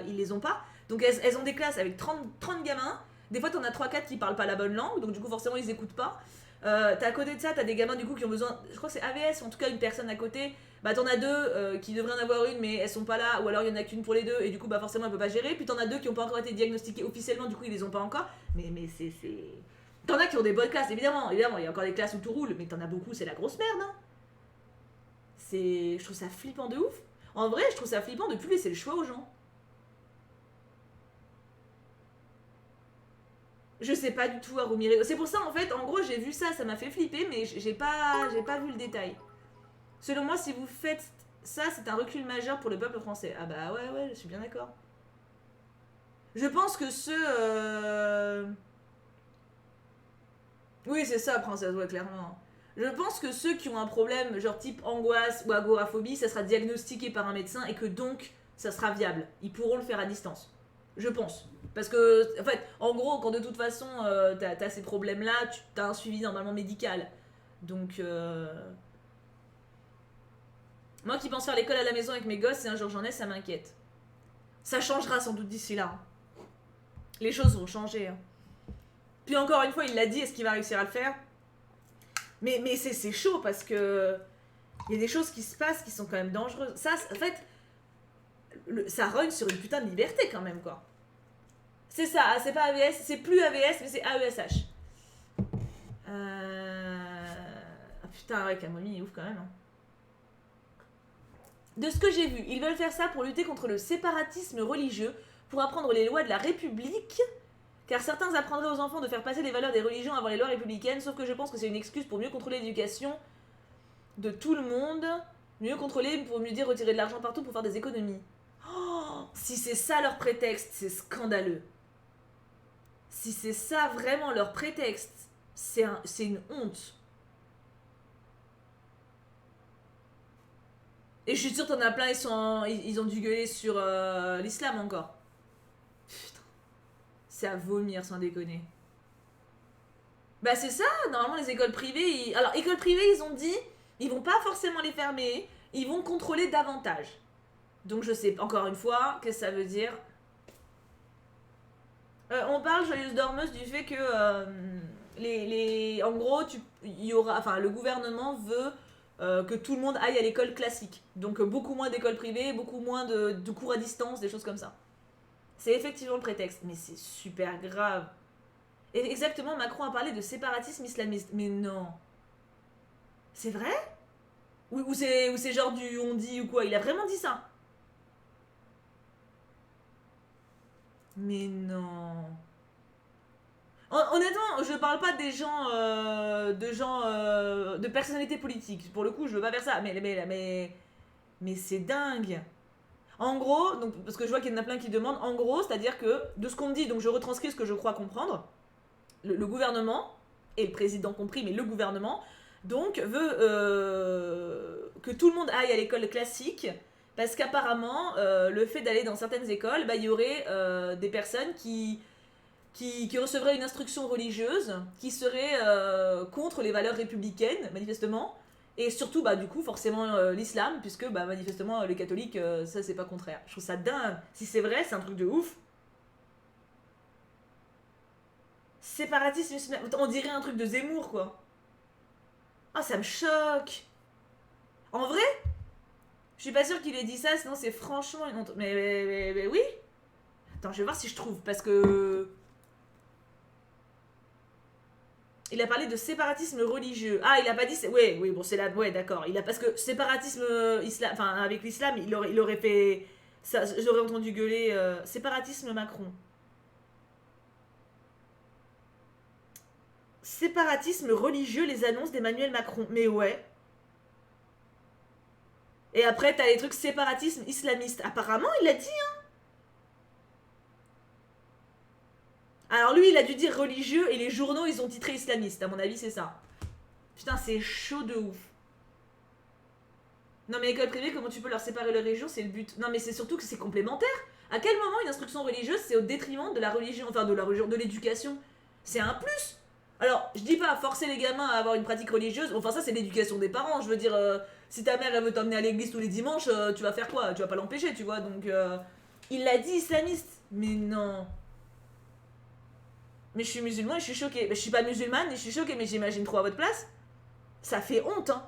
Ils les ont pas. Donc elles ont des classes avec 30 gamins. Des fois, t'en as 3-4 qui parlent pas la bonne langue. Donc du coup, forcément, ils écoutent pas. T'as à côté de ça, t'as des gamins du coup qui ont besoin. Je crois que c'est AVS, en tout cas une personne à côté. Bah t'en as deux qui devraient en avoir une, mais elles sont pas là. Ou alors il y en a qu'une pour les deux. Et du coup, bah forcément, elle peut pas gérer. Puis t'en as deux qui ont pas encore été diagnostiqués officiellement. Du coup, ils les ont pas encore. Mais c'est. T'en as qui ont des bonnes classes, évidemment. Évidemment, il y a encore des classes où tout roule. Mais t'en as beaucoup, c'est la grosse merde. Hein. Je trouve ça flippant de ouf. En vrai, je trouve ça flippant de plus laisser le choix aux gens. Je sais pas du tout à Roumire. C'est pour ça, en fait, en gros, j'ai vu ça, ça m'a fait flipper, mais j'ai pas vu le détail. Selon moi, si vous faites ça, c'est un recul majeur pour le peuple français. Ah bah ouais, ouais, je suis bien d'accord. Je pense que Oui, c'est ça, princesse, ouais, clairement. Je pense que ceux qui ont un problème, genre type angoisse ou agoraphobie, ça sera diagnostiqué par un médecin et que donc, ça sera viable. Ils pourront le faire à distance. Je pense. Parce que, en fait, en gros, quand de toute façon, t'as ces problèmes-là, t'as un suivi normalement médical. Donc, moi qui pense faire l'école à la maison avec mes gosses, et un jour j'en ai, ça m'inquiète. Ça changera sans doute d'ici là. Les choses vont changer. Hein. Puis encore une fois, il l'a dit, est-ce qu'il va réussir à le faire? Mais c'est chaud parce que il y a des choses qui se passent qui sont quand même dangereuses. Ça, en fait, ça rogne sur une putain de liberté quand même, quoi. C'est ça, c'est pas AVS, c'est plus AVS, mais c'est AESH. Ah putain, ouais, Camomille est ouf quand même. Hein. De ce que j'ai vu, ils veulent faire ça pour lutter contre le séparatisme religieux, pour apprendre les lois de la République, car certains apprendraient aux enfants de faire passer les valeurs des religions avant les lois républicaines, sauf que je pense que c'est une excuse pour mieux contrôler l'éducation de tout le monde, mieux contrôler pour mieux dire retirer de l'argent partout pour faire des économies. Oh, si c'est ça leur prétexte, c'est scandaleux. Si c'est ça vraiment leur prétexte, c'est une honte. Et je suis sûre t'en as plein, ils ont dû gueuler sur l'islam encore. Putain, c'est à vomir sans déconner. Bah c'est ça, normalement les écoles privées, alors écoles privées ils ont dit, ils vont pas forcément les fermer, ils vont contrôler davantage. Donc je sais, encore une fois, qu'est-ce que ça veut dire. On parle, joyeuse dormeuse, du fait que en gros, il y aura, enfin le gouvernement veut que tout le monde aille à l'école classique. Donc beaucoup moins d'écoles privées, beaucoup moins de cours à distance, des choses comme ça. C'est effectivement le prétexte, mais c'est super grave. Et exactement, Macron a parlé de séparatisme islamiste. Mais non. C'est vrai? Ou c'est genre du on dit ou quoi? Il a vraiment dit ça? Mais non. Honnêtement, je parle pas des gens, de personnalités politiques. Pour le coup, je veux pas faire ça. Mais c'est dingue. En gros, donc, parce que je vois qu'il y en a plein qui demandent, en gros, c'est-à-dire que, de ce qu'on me dit, donc je retranscris ce que je crois comprendre, le gouvernement, et le président compris, mais le gouvernement, donc veut que tout le monde aille à l'école classique, parce qu'apparemment, le fait d'aller dans certaines écoles, bah, il y aurait des personnes qui recevraient une instruction religieuse, qui serait contre les valeurs républicaines, manifestement, et surtout, bah, du coup, forcément, l'islam, puisque, bah, manifestement, les catholiques, ça, c'est pas contraire. Je trouve ça dingue. Si c'est vrai, c'est un truc de ouf. Séparatisme, on dirait un truc de Zemmour, quoi. Ah, ça me choque. En vrai, je suis pas sûre qu'il ait dit ça, sinon c'est franchement une honte. Mais oui. Attends, je vais voir si je trouve, parce que... Il a parlé de séparatisme religieux. Ah, il a pas dit... Ouais, oui, bon, c'est là... Ouais, d'accord. Il a... Parce que séparatisme islam... Enfin, avec l'islam, il aurait fait... Ça, j'aurais entendu gueuler... séparatisme Macron. Séparatisme religieux, les annonces d'Emmanuel Macron. Mais ouais. Et après, t'as les trucs séparatisme islamiste. Apparemment, il a dit... Alors lui, il a dû dire religieux et les journaux, ils ont titré islamiste. À mon avis, c'est ça. Putain, c'est chaud de ouf. Non mais école privée, comment tu peux leur séparer les religions? C'est le but. Non mais c'est surtout que c'est complémentaire. À quel moment une instruction religieuse, c'est au détriment de la religion, enfin de la religion, de l'éducation? C'est un plus. Alors, je dis pas forcer les gamins à avoir une pratique religieuse, enfin ça c'est l'éducation des parents, je veux dire, si ta mère elle veut t'emmener à l'église tous les dimanches, tu vas faire quoi? Tu vas pas l'empêcher, tu vois, donc... Il l'a dit islamiste. Mais non. Mais je suis musulman et je suis choquée. Mais je suis pas musulmane et je suis choquée, mais j'imagine trop à votre place. Ça fait honte, hein.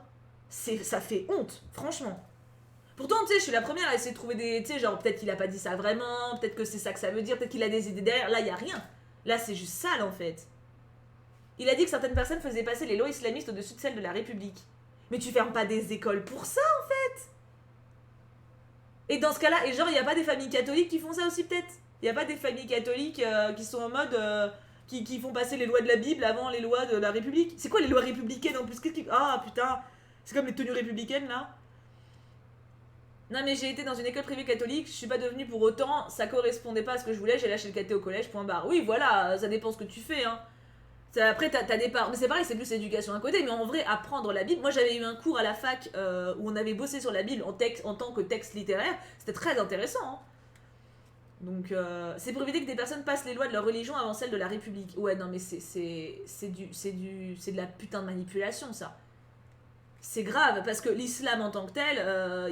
Ça fait honte, franchement. Pourtant, tu sais, je suis la première à essayer de trouver des. Tu sais, genre, peut-être qu'il a pas dit ça vraiment, peut-être que c'est ça que ça veut dire, peut-être qu'il a des idées derrière. Là, y a rien. Là, c'est juste sale, en fait. Il a dit que certaines personnes faisaient passer les lois islamistes au-dessus de celles de la République. Mais tu fermes pas des écoles pour ça, en fait. Et dans ce cas-là, et genre, il y a pas des familles catholiques qui font ça aussi, peut-être? Il y a pas des familles catholiques qui sont en mode. Qui font passer les lois de la Bible avant les lois de la République. C'est quoi les lois républicaines en plus? Ah putain, c'est comme les tenues républicaines là. Non mais j'ai été dans une école privée catholique, je suis pas devenue pour autant, ça correspondait pas à ce que je voulais, j'ai lâché le caté au collège, point barre. Oui voilà, ça dépend ce que tu fais hein. Après t'as des parts, mais c'est pareil, c'est plus l'éducation à côté, mais en vrai apprendre la Bible, moi j'avais eu un cours à la fac où on avait bossé sur la Bible en tant que texte littéraire, c'était très intéressant hein. Donc, c'est pour éviter que des personnes passent les lois de leur religion avant celles de la République. Ouais, non, mais c'est de la putain de manipulation, ça. C'est grave, parce que l'islam en tant que tel,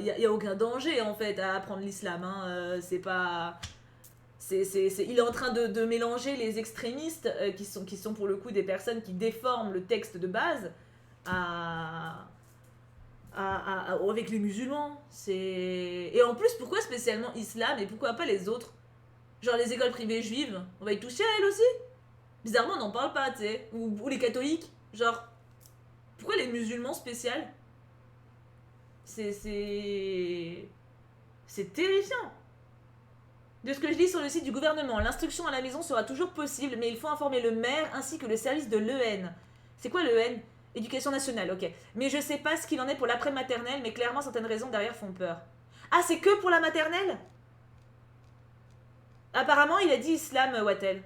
y a aucun danger, en fait, à apprendre l'islam. Hein. C'est pas... il est en train de mélanger les extrémistes, qui sont pour le coup des personnes qui déforment le texte de base, à... avec les musulmans. Et en plus, pourquoi spécialement islam et pourquoi pas les autres? Genre les écoles privées juives, on va y toucher à elles aussi? Bizarrement, on n'en parle pas, tu sais. Ou les catholiques. Genre, pourquoi les musulmans spéciales? C'est. C'est terrifiant. De ce que je lis sur le site du gouvernement, l'instruction à la maison sera toujours possible, mais il faut informer le maire ainsi que le service de l'EN. C'est quoi l'EN? Éducation nationale, ok. Mais je sais pas ce qu'il en est pour l'après-maternelle, mais clairement certaines raisons derrière font peur. Ah, c'est que pour la maternelle? Apparemment, il a dit islam, Wattel.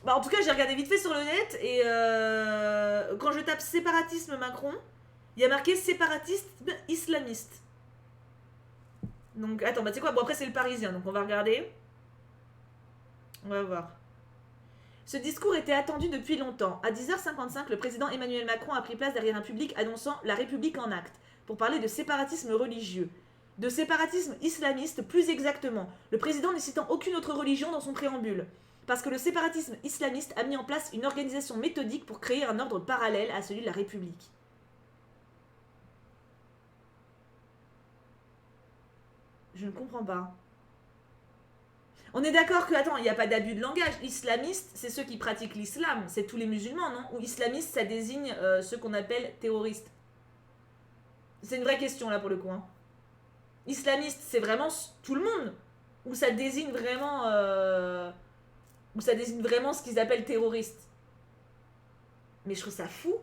Bah, en tout cas, j'ai regardé vite fait sur le net et quand je tape séparatisme Macron, il y a marqué séparatisme islamiste. Donc, attends, bah tu sais quoi? Bon, après, c'est le Parisien, donc on va regarder. On va voir. Ce discours était attendu depuis longtemps. À 10h55, le président Emmanuel Macron a pris place derrière un public annonçant la République en acte, pour parler de séparatisme religieux. De séparatisme islamiste, plus exactement, le président ne citant aucune autre religion dans son préambule. Parce que le séparatisme islamiste a mis en place une organisation méthodique pour créer un ordre parallèle à celui de la République. Je ne comprends pas. On est d'accord que, attends, il n'y a pas d'abus de langage. Islamiste, c'est ceux qui pratiquent l'islam. C'est tous les musulmans, non? Ou islamiste, ça désigne ceux qu'on appelle terroristes. C'est une vraie question, là, pour le coup. Hein. Islamiste, c'est vraiment tout le monde? Ou ça désigne vraiment... ou ça désigne vraiment ce qu'ils appellent terroristes? Mais je trouve ça fou.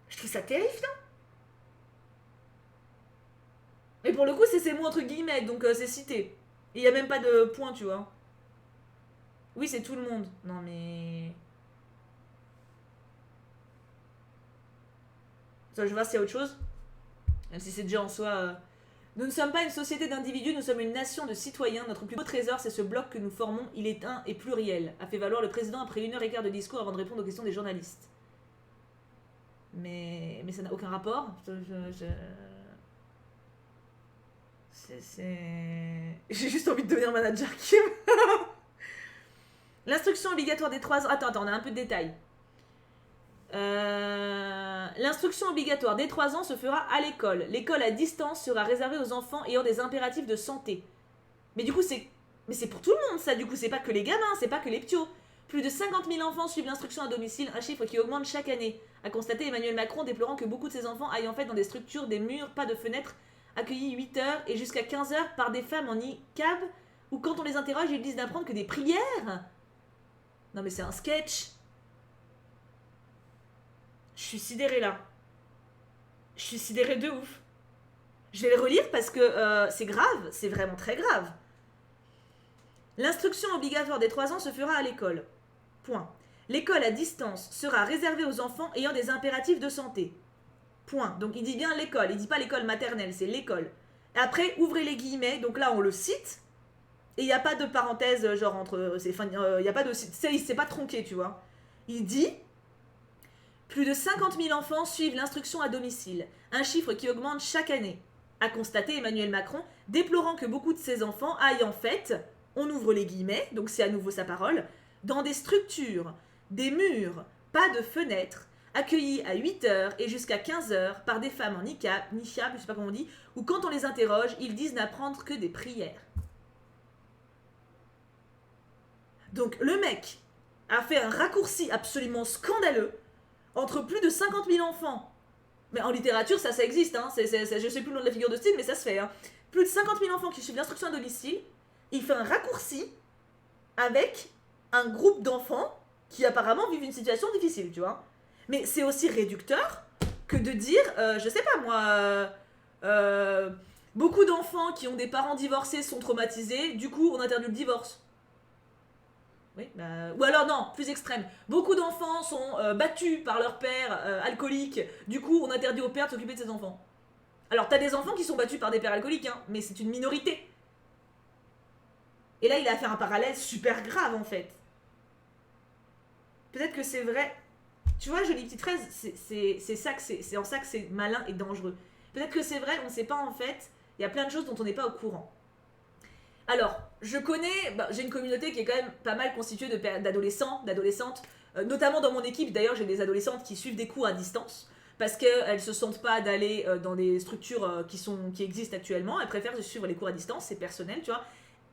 Je trouve ça terrifiant. Et pour le coup, c'est ces mots entre guillemets, donc c'est cité. Il n'y a même pas de point, tu vois. Oui, c'est tout le monde. Non, mais... Ça, je vais voir s'il y a autre chose. Même si c'est déjà en soi... Nous ne sommes pas une société d'individus, nous sommes une nation de citoyens. Notre plus beau trésor, c'est ce bloc que nous formons. Il est un et pluriel, a fait valoir le président après 1h15 de discours avant de répondre aux questions des journalistes. Mais ça n'a aucun rapport. J'ai juste envie de devenir manager Kim. L'instruction obligatoire des 3 ans... Attends, on a un peu de détails. L'instruction obligatoire des 3 ans se fera à l'école. L'école à distance sera réservée aux enfants ayant des impératifs de santé. Mais du coup, c'est pour tout le monde, ça. Du coup, c'est pas que les gamins, c'est pas que les ptios. Plus de 50 000 enfants suivent l'instruction à domicile, un chiffre qui augmente chaque année, a constaté Emmanuel Macron, déplorant que beaucoup de ces enfants aillent en fait dans des structures, des murs, pas de fenêtres, accueillis 8h et jusqu'à 15h par des femmes en niqab, ou quand on les interroge, ils disent d'apprendre que des prières. Non mais c'est un sketch. Je suis sidérée là. Je suis sidérée de ouf. Je vais les relire parce que c'est grave, c'est vraiment très grave. L'instruction obligatoire des 3 ans se fera à l'école. Point. L'école à distance sera réservée aux enfants ayant des impératifs de santé. Point. Donc il dit bien l'école, il dit pas l'école maternelle, c'est l'école. Et après, ouvrez les guillemets, donc là on le cite, et il n'y a pas de parenthèse, genre entre... Il n'y a pas de... C'est pas tronqué, tu vois. Il dit... Plus de 50 000 enfants suivent l'instruction à domicile, un chiffre qui augmente chaque année, a constaté Emmanuel Macron, déplorant que beaucoup de ces enfants aillent en fait, on ouvre les guillemets, donc c'est à nouveau sa parole, dans des structures, des murs, pas de fenêtres, accueillis à 8h et jusqu'à 15h par des femmes en niqab, je sais pas comment on dit, ou quand on les interroge, ils disent n'apprendre que des prières. Donc le mec a fait un raccourci absolument scandaleux entre plus de 50 000 enfants. Mais en littérature, ça existe, hein. Je sais plus le nom de la figure de style, mais ça se fait. Hein. Plus de 50 000 enfants qui suivent l'instruction à domicile, il fait un raccourci avec un groupe d'enfants qui apparemment vivent une situation difficile, tu vois. Mais c'est aussi réducteur que de dire, je sais pas moi, beaucoup d'enfants qui ont des parents divorcés sont traumatisés, du coup on interdit le divorce. Oui, ou alors non, plus extrême. Beaucoup d'enfants sont battus par leur père alcoolique, du coup on interdit au père de s'occuper de ses enfants. Alors t'as des enfants qui sont battus par des pères alcooliques, hein, mais c'est une minorité. Et là il a fait un parallèle super grave en fait. Peut-être que c'est vrai. Tu vois, jolie petite fraise, c'est en ça que c'est malin et dangereux. Peut-être que c'est vrai, on ne sait pas en fait. Il y a plein de choses dont on n'est pas au courant. Alors, je connais, j'ai une communauté qui est quand même pas mal constituée d'adolescents, d'adolescentes, notamment dans mon équipe. D'ailleurs, j'ai des adolescentes qui suivent des cours à distance parce qu'elles ne se sentent pas d'aller dans des structures qui existent actuellement. Elles préfèrent suivre les cours à distance, c'est personnel, tu vois.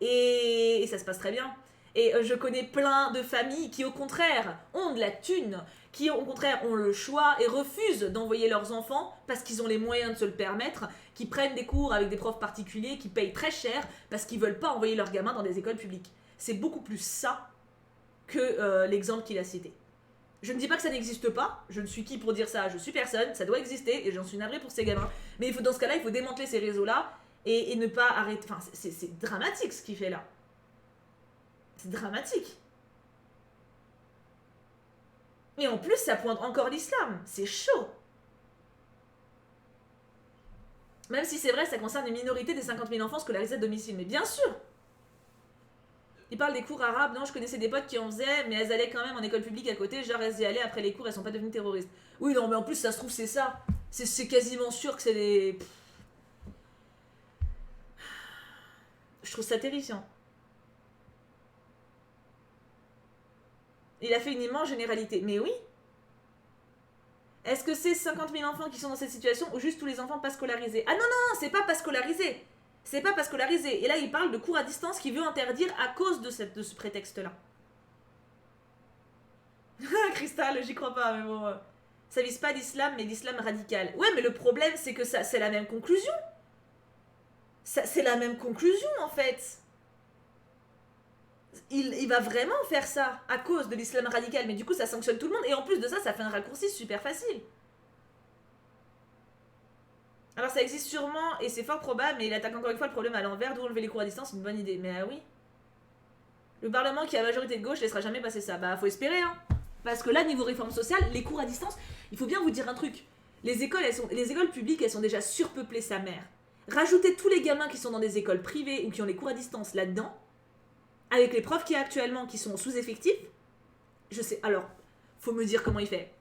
Et ça se passe très bien. Et je connais plein de familles qui, au contraire, ont de la thune, qui, au contraire, ont le choix et refusent d'envoyer leurs enfants parce qu'ils ont les moyens de se le permettre, qui prennent des cours avec des profs particuliers, qui payent très cher parce qu'ils veulent pas envoyer leurs gamins dans des écoles publiques. C'est beaucoup plus ça que l'exemple qu'il a cité. Je ne dis pas que ça n'existe pas, je ne suis qui pour dire ça, je suis personne, ça doit exister et j'en suis navrée pour ces gamins. Mais dans ce cas-là, il faut démanteler ces réseaux-là et ne pas arrêter... Enfin, c'est dramatique ce qu'il fait là. C'est dramatique. Et en plus, ça pointe encore l'islam. C'est chaud. Même si c'est vrai, ça concerne une minorité des 50 000 enfants scolarisés à domicile. Mais bien sûr. Il parle des cours arabes. Non, je connaissais des potes qui en faisaient, mais elles allaient quand même en école publique à côté. Genre, elles y allaient après les cours, elles sont pas devenues terroristes. Oui, non, mais en plus, ça se trouve, c'est ça. C'est quasiment sûr que c'est des... Je trouve ça terrifiant. Il a fait une immense généralité. Mais oui. Est-ce que c'est 50 000 enfants qui sont dans cette situation ou juste tous les enfants pas scolarisés? Ah non, non, c'est pas scolarisés. C'est pas pas scolarisé. Et là, il parle de cours à distance qu'il veut interdire à cause de ce prétexte-là. Cristal, j'y crois pas, mais bon. Ça vise pas l'islam, mais l'islam radical. Ouais, mais le problème, c'est que ça, c'est la même conclusion. C'est la même conclusion, en fait. Il va vraiment faire ça à cause de l'islam radical, mais du coup, ça sanctionne tout le monde. Et en plus de ça, ça fait un raccourci super facile. Alors, ça existe sûrement, et c'est fort probable, mais il attaque encore une fois le problème à l'envers, d'où enlever les cours à distance, c'est une bonne idée. Mais oui. Le Parlement qui a majorité de gauche laissera jamais passer ça. Bah, faut espérer, hein. Parce que là, niveau réforme sociale, les cours à distance, il faut bien vous dire un truc. Les écoles publiques, elles sont déjà surpeuplées sa mère. Rajoutez tous les gamins qui sont dans des écoles privées ou qui ont les cours à distance là-dedans, avec les profs qui actuellement qui sont sous-effectifs, je sais, alors, faut me dire comment il fait.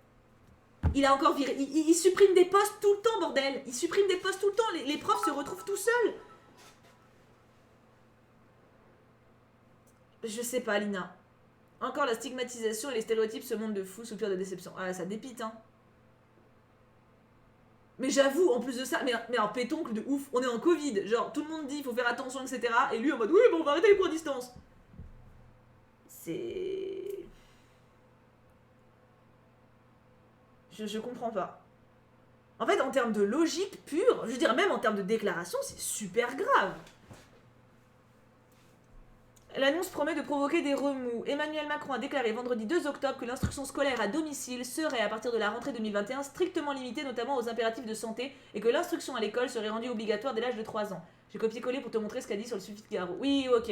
Il a encore viré, il supprime des postes tout le temps, bordel. Il supprime des postes tout le temps, les profs se retrouvent tout seuls. Je sais pas, Lina. Encore la stigmatisation et les stéréotypes, ce monde de fou, soupir de déception. Ah, ça dépite, hein. Mais j'avoue, en plus de ça, mais un pétoncle de ouf. On est en Covid, genre tout le monde dit il faut faire attention, etc. Et lui en mode oui, bon, on va arrêter les cours à distance. C'est. Je comprends pas. En fait, en termes de logique pure, je veux dire, même en termes de déclaration, c'est super grave. L'annonce promet de provoquer des remous. Emmanuel Macron a déclaré vendredi 2 octobre que l'instruction scolaire à domicile serait, à partir de la rentrée 2021, strictement limitée notamment aux impératifs de santé et que l'instruction à l'école serait rendue obligatoire dès l'âge de 3 ans. J'ai copié-collé pour te montrer ce qu'a dit sur le suivi de Garo. Oui, ok.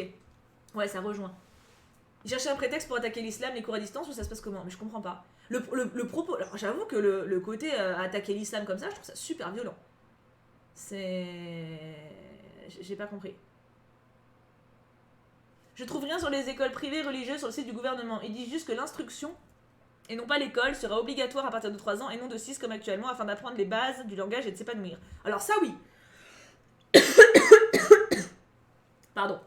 Ouais, ça rejoint. Il cherchait un prétexte pour attaquer l'islam, les cours à distance, ou ça se passe comment? Mais je comprends pas. Le propos... Alors j'avoue que le côté attaquer l'islam comme ça, je trouve ça super violent. C'est... J'ai pas compris. Je trouve rien sur les écoles privées religieuses sur le site du gouvernement. Il dit juste que l'instruction, et non pas l'école, sera obligatoire à partir de 3 ans et non de 6 comme actuellement afin d'apprendre les bases du langage et de s'épanouir. Alors ça oui. Pardon.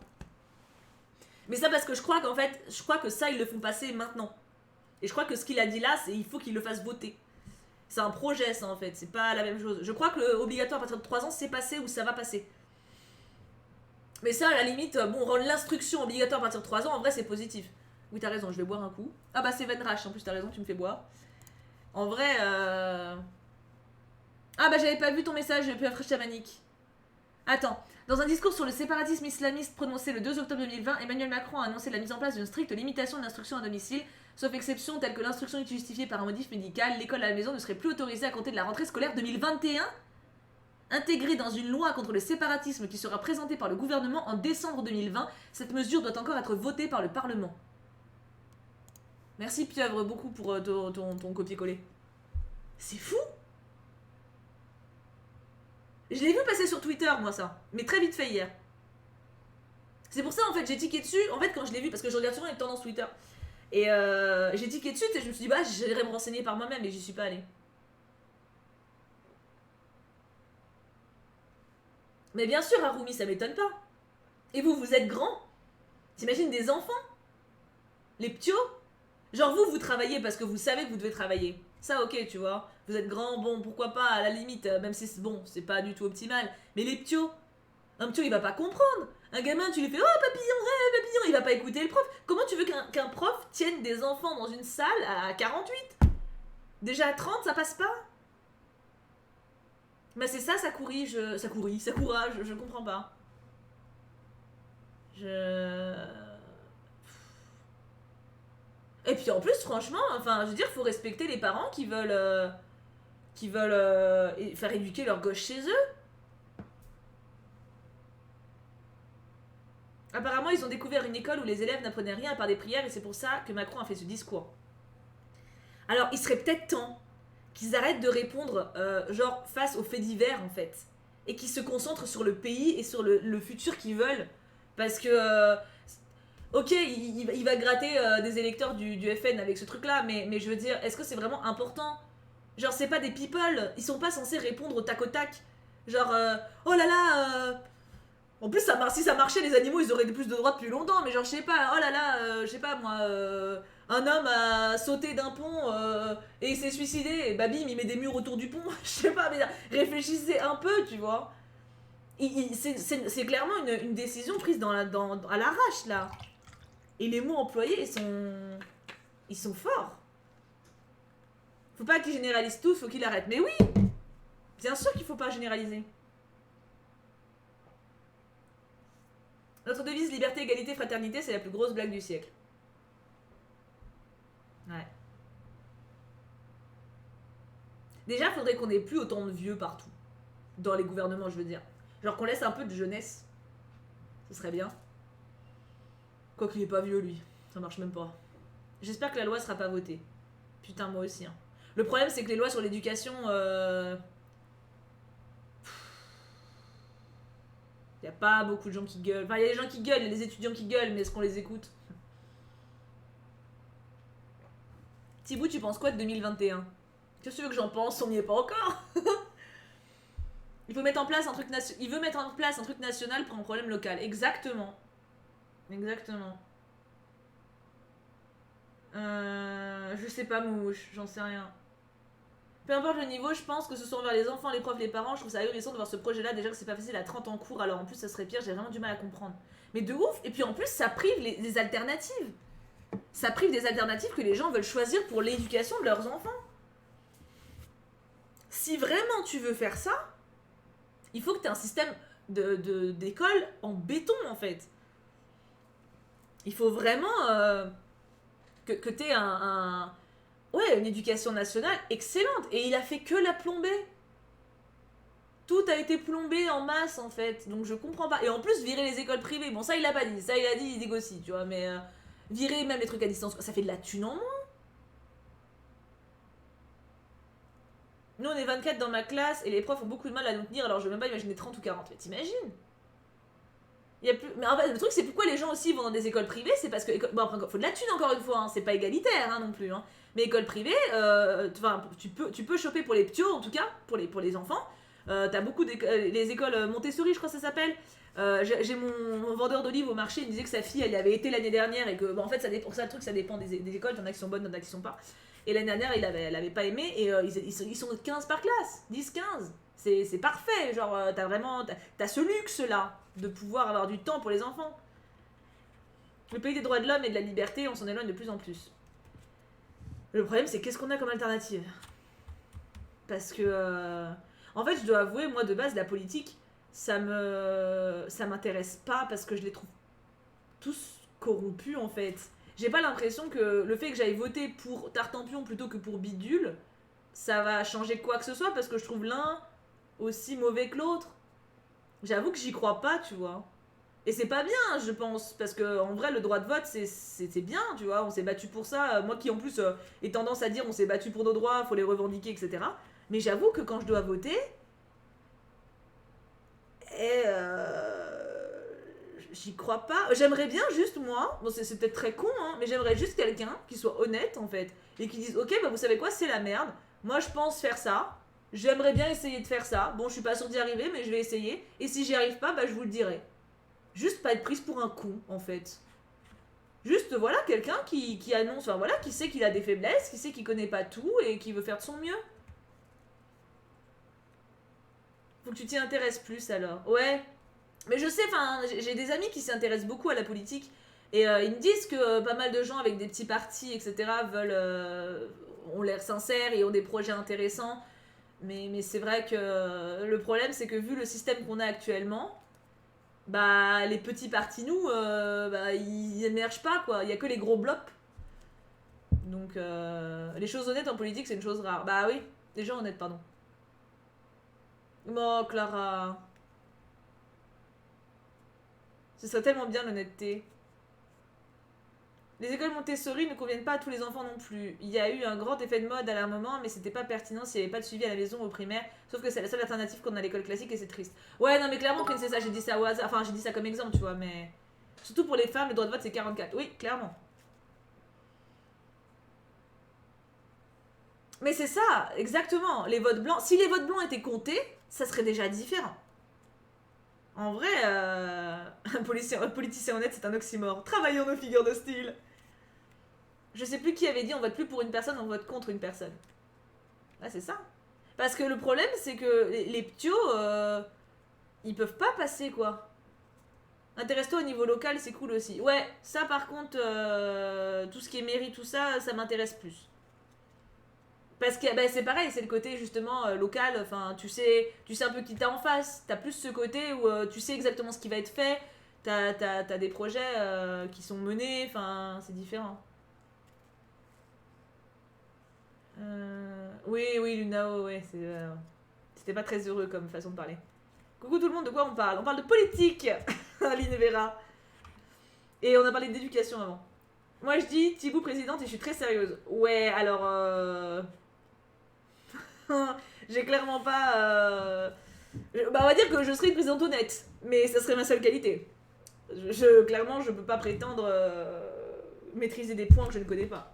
Mais ça parce que je crois qu'en fait, je crois que ça ils le font passer maintenant. Et je crois que ce qu'il a dit là, c'est il faut qu'il le fasse voter. C'est un projet ça en fait, c'est pas la même chose. Je crois que l'obligatoire à partir de 3 ans c'est passé ou ça va passer. Mais ça, à la limite, bon, rendre l'instruction obligatoire à partir de 3 ans, en vrai, c'est positif. Oui, t'as raison, je vais boire un coup. Ah bah, c'est Venrash, en plus, t'as raison, tu me fais boire. En vrai, Ah bah, j'avais pas vu ton message, j'ai pu affrer chamanique. Attends. Dans un discours sur le séparatisme islamiste prononcé le 2 octobre 2020, Emmanuel Macron a annoncé la mise en place d'une stricte limitation de l'instruction à domicile, sauf exception telle que l'instruction est justifiée par un motif médical, l'école à la maison ne serait plus autorisée à compter de la rentrée scolaire 2021, intégrée dans une loi contre le séparatisme qui sera présentée par le gouvernement en décembre 2020. Cette mesure doit encore être votée par le Parlement. Merci Pieuvre beaucoup pour ton copier-coller. C'est fou. Je l'ai vu passer sur Twitter, moi, ça. Mais très vite fait hier. C'est pour ça, en fait, j'ai tiqué dessus. En fait, quand je l'ai vu, parce que je regarde souvent les tendances Twitter. Et j'ai tiqué dessus et je me suis dit, bah, j'irai me renseigner par moi-même, mais j'y suis pas allée. Mais bien sûr, Harumi, ça m'étonne pas. Et vous, vous êtes grands. T'imagines des enfants? Les ptios? Genre vous travaillez parce que vous savez que vous devez travailler. Ça, ok, tu vois. Vous êtes grands, bon, pourquoi pas, à la limite, même si c'est bon, c'est pas du tout optimal. Mais les ptios, un ptio, il va pas comprendre. Un gamin, tu lui fais, oh, papillon, rêve, papillon, il va pas écouter le prof. Comment tu veux qu'un prof tienne des enfants dans une salle à 48? Déjà à 30, ça passe pas? Bah c'est ça, ça courra, je comprends pas. Et puis en plus, franchement, enfin, je veux dire, faut respecter les parents qui veulent faire éduquer leur gosse chez eux. Apparemment, ils ont découvert une école où les élèves n'apprenaient rien à part des prières et c'est pour ça que Macron a fait ce discours. Alors, il serait peut-être temps qu'ils arrêtent de répondre, genre, face aux faits divers, en fait. Et qu'ils se concentrent sur le pays et sur le futur qu'ils veulent. Parce que, ok, il va gratter des électeurs du FN avec ce truc-là, mais je veux dire, est-ce que c'est vraiment important? Genre, c'est pas des people, ils sont pas censés répondre au tac au tac. Genre, oh là là, en plus, si ça marchait, les animaux, ils auraient plus de droits depuis longtemps, mais genre, je sais pas, oh là là, je sais pas moi, un homme a sauté d'un pont et il s'est suicidé, et bah bim, il met des murs autour du pont, je sais pas, mais réfléchissez un peu, tu vois. C'est clairement une décision prise à l'arrache, là. Et les mots employés, ils sont forts. Faut pas qu'il généralise tout, faut qu'il arrête. Mais oui, bien sûr qu'il faut pas généraliser. Notre devise liberté, égalité, fraternité, c'est la plus grosse blague du siècle. Ouais. Déjà, faudrait qu'on ait plus autant de vieux partout. Dans les gouvernements, je veux dire. Genre qu'on laisse un peu de jeunesse. Ce serait bien. Quoique il est pas vieux, lui. Ça marche même pas. J'espère que la loi sera pas votée. Putain, moi aussi. Hein. Le problème, c'est que les lois sur l'éducation... Y a pas beaucoup de gens qui gueulent. Enfin, y a des gens qui gueulent, y a des étudiants qui gueulent, mais est-ce qu'on les écoute? Thibaut, tu penses quoi de 2021? Qu'est-ce que tu veux que j'en pense? On n'y est pas encore. Il faut mettre en place un truc national. Il veut mettre en place un truc national pour un problème local. Exactement. Exactement. Je sais pas, Mouche, j'en sais rien. Peu importe le niveau, je pense que ce soit envers les enfants, les profs, les parents, je trouve ça ahurissant de voir ce projet-là. Déjà que c'est pas facile à 30 ans en cours, alors en plus ça serait pire, j'ai vraiment du mal à comprendre. Mais de ouf, et puis en plus ça prive les alternatives. Ça prive des alternatives que les gens veulent choisir pour l'éducation de leurs enfants. Si vraiment tu veux faire ça, il faut que tu aies un système d'école en béton en fait. Il faut vraiment que tu aies une éducation nationale excellente. Et il a fait que la plomber. Tout a été plombé en masse en fait. Donc je comprends pas. Et en plus, virer les écoles privées. Bon, ça il l'a pas dit. Ça il a dit, il négocie, tu vois. Mais virer même les trucs à distance, ça fait de la thune en moins. Nous on est 24 dans ma classe et les profs ont beaucoup de mal à nous tenir. Alors je vais même pas imaginer 30 ou 40. Mais t'imagines? Y a plus... Mais en fait, le truc, c'est pourquoi les gens aussi vont dans des écoles privées, c'est parce que. Bon, après, faut de la thune encore une fois, hein, c'est pas égalitaire non plus. Hein. Mais école privée, tu peux choper pour les ptios, en tout cas, pour les enfants. T'as beaucoup les écoles Montessori, je crois que ça s'appelle. J'ai mon vendeur d'olives au marché, il me disait que sa fille, elle y avait été l'année dernière et que, en fait, pour ça, le truc, ça dépend des écoles, t'en as qui sont bonnes, t'en as qui sont pas. Et l'année dernière, elle avait pas aimé et ils sont 15 par classe, 10-15. C'est parfait, genre, t'as ce luxe-là de pouvoir avoir du temps pour les enfants. Le pays des droits de l'homme et de la liberté, on s'en éloigne de plus en plus. Le problème, c'est qu'est-ce qu'on a comme alternative? Parce que... En fait, je dois avouer, moi, de base, la politique, ça m'intéresse pas parce que je les trouve tous corrompus, en fait. J'ai pas l'impression que le fait que j'aille voter pour Tartampion plutôt que pour Bidule, ça va changer quoi que ce soit parce que je trouve l'un aussi mauvais que l'autre. J'avoue que j'y crois pas, tu vois. Et c'est pas bien, je pense, parce que en vrai, le droit de vote, c'est bien, tu vois. On s'est battu pour ça. Moi qui, en plus, ai tendance à dire on s'est battu pour nos droits, faut les revendiquer, etc. Mais j'avoue que quand je dois voter, j'y crois pas. J'aimerais bien juste, moi, bon, c'est peut-être très con, hein, mais j'aimerais juste quelqu'un qui soit honnête, en fait, et qui dise ok, bah vous savez quoi, c'est la merde. Moi, je pense faire ça. J'aimerais bien essayer de faire ça. Bon, je suis pas sûre d'y arriver, mais je vais essayer. Et si j'y arrive pas, bah je vous le dirai. Juste pas être prise pour un con, en fait. Juste, voilà, quelqu'un qui annonce, enfin voilà, qui sait qu'il a des faiblesses, qui sait qu'il connaît pas tout et qui veut faire de son mieux. Faut que tu t'y intéresses plus, alors. Ouais. Mais je sais, enfin, j'ai des amis qui s'y intéressent beaucoup à la politique. Et ils me disent que pas mal de gens avec des petits partis, etc., ont l'air sincères et ont des projets intéressants. Mais c'est vrai que le problème, c'est que vu le système qu'on a actuellement, bah les petits partis, nous, bah, ils émergent pas, quoi. Il y a que les gros blocs. Donc, les choses honnêtes en politique, c'est une chose rare. Bah oui, les gens honnêtes, pardon. Oh, Clara. Ce serait tellement bien l'honnêteté. Les écoles Montessori ne conviennent pas à tous les enfants non plus. Il y a eu un grand effet de mode à un moment, mais c'était pas pertinent s'il n'y avait pas de suivi à la maison au primaire. Sauf que c'est la seule alternative qu'on a à l'école classique et c'est triste. Ouais, non, mais clairement, Princessa, j'ai dit ça au hasard. Enfin, j'ai dit ça comme exemple, tu vois, mais. Surtout pour les femmes, le droit de vote c'est 44. Oui, clairement. Mais c'est ça, exactement. Les votes blancs. Si les votes blancs étaient comptés, ça serait déjà différent. En vrai, un politicien honnête, c'est un oxymore. Travaillons nos figures de style. Je sais plus qui avait dit on vote plus pour une personne, on vote contre une personne. Ah, c'est ça. Parce que le problème, c'est que les ptios, Ils peuvent pas passer, quoi. Intéresse-toi au niveau local, c'est cool aussi. Ouais, ça par contre, tout ce qui est mairie, tout ça, ça m'intéresse plus. Parce que bah, c'est pareil, c'est le côté justement local, enfin tu sais un peu qui t'as en face. T'as plus ce côté où tu sais exactement ce qui va être fait, t'as des projets qui sont menés, enfin c'est différent. Oui, oui, Lunao, ouais, c'était pas très heureux comme façon de parler. Coucou tout le monde, de quoi on parle? On parle de politique, Aline Vera. Et on a parlé d'éducation avant. Moi je dis Thibaut présidente et je suis très sérieuse. Ouais, alors j'ai clairement pas. Bah, on va dire que je serais une présidente honnête, mais ça serait ma seule qualité. Clairement, je peux pas prétendre maîtriser des points que je ne connais pas.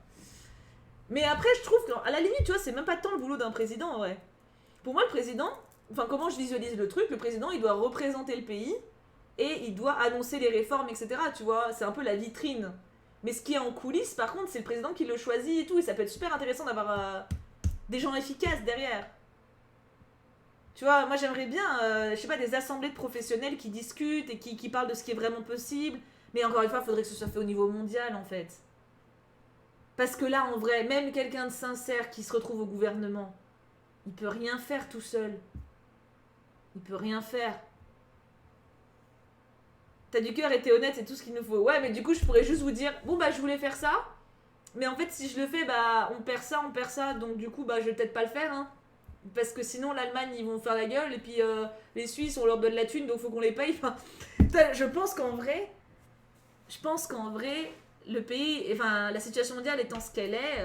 Mais après, je trouve qu'à la limite, tu vois, c'est même pas tant le boulot d'un président en vrai. Pour moi, le président, enfin, comment je visualise le truc, le président, il doit représenter le pays et il doit annoncer les réformes, etc. Tu vois, c'est un peu la vitrine. Mais ce qui est en coulisses, par contre, c'est le président qui le choisit et tout, et ça peut être super intéressant d'avoir des gens efficaces derrière. Tu vois, moi j'aimerais bien, je sais pas, des assemblées de professionnels qui discutent et qui parlent de ce qui est vraiment possible. Mais encore une fois, il faudrait que ce soit fait au niveau mondial en fait. Parce que là, en vrai, même quelqu'un de sincère qui se retrouve au gouvernement, il peut rien faire tout seul. Il peut rien faire. T'as du cœur et t'es honnête, c'est tout ce qu'il nous faut. Ouais, mais du coup, je pourrais juste vous dire, bon bah je voulais faire ça, mais en fait, si je le fais, bah on perd ça, donc du coup, bah je vais peut-être pas le faire, hein. Parce que sinon, l'Allemagne, ils vont faire la gueule, et puis les Suisses, on leur donne la thune, donc faut qu'on les paye. Enfin, je pense qu'en vrai, le pays, enfin, la situation mondiale étant ce qu'elle est,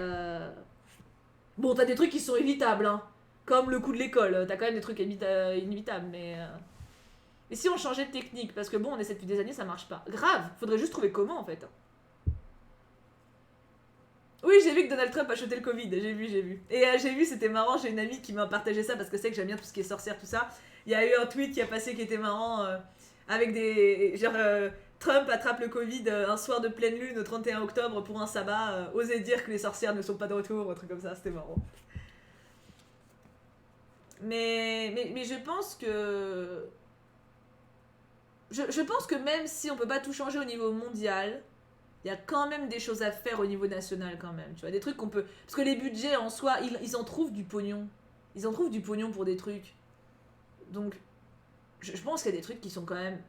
bon, t'as des trucs qui sont évitables, hein. Comme le coût de l'école, t'as quand même des trucs inévitables, mais. Et si on changeait de technique? Parce que bon, on essaie depuis des années, ça marche pas. Grave, faudrait juste trouver comment en fait. Oui, j'ai vu que Donald Trump a acheté le Covid, j'ai vu, j'ai vu. Et j'ai vu, c'était marrant, j'ai une amie qui m'a partagé ça parce que c'est que j'aime bien tout ce qui est sorcière, tout ça. Il y a eu un tweet qui a passé qui était marrant, avec des. Genre, Trump attrape le Covid un soir de pleine lune au 31 octobre pour un sabbat, osez dire que les sorcières ne sont pas de retour, un truc comme ça, c'était marrant. Mais je pense que. Je pense que même si on peut pas tout changer au niveau mondial, il y a quand même des choses à faire au niveau national quand même. Tu vois, des trucs qu'on peut. Parce que les budgets en soi, ils en trouvent du pognon. Ils en trouvent du pognon pour des trucs. Donc, je pense qu'il y a des trucs qui sont quand même.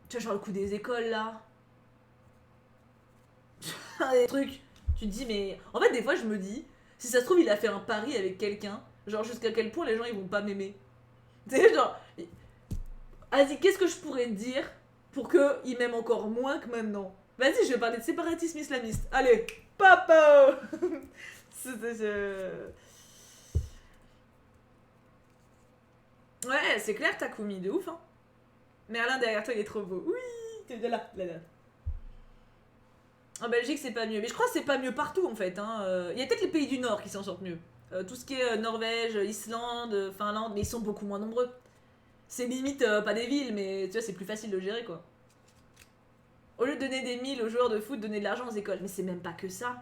Tu vois, genre le coup des écoles là. Des trucs. Tu te dis, mais. En fait, des fois, je me dis, si ça se trouve, il a fait un pari avec quelqu'un. Genre, jusqu'à quel point les gens ils vont pas m'aimer. Tu sais, genre. Vas-y, qu'est-ce que je pourrais dire pour qu'il m'aime encore moins que maintenant? Vas-y, je vais parler de séparatisme islamiste. Allez, papa. Ouais, c'est clair, Takumi, de ouf, hein. Merlin derrière toi, il est trop beau. Oui, t'es de là, là, là. En Belgique, c'est pas mieux. Mais je crois que c'est pas mieux partout, en fait. Hein. Il y a peut-être les pays du Nord qui s'en sortent mieux. Tout ce qui est Norvège, Islande, Finlande, mais ils sont beaucoup moins nombreux. C'est limite pas des villes, mais tu vois, c'est plus facile de gérer, quoi. Au lieu de donner des milles aux joueurs de foot, donner de l'argent aux écoles. Mais c'est même pas que ça.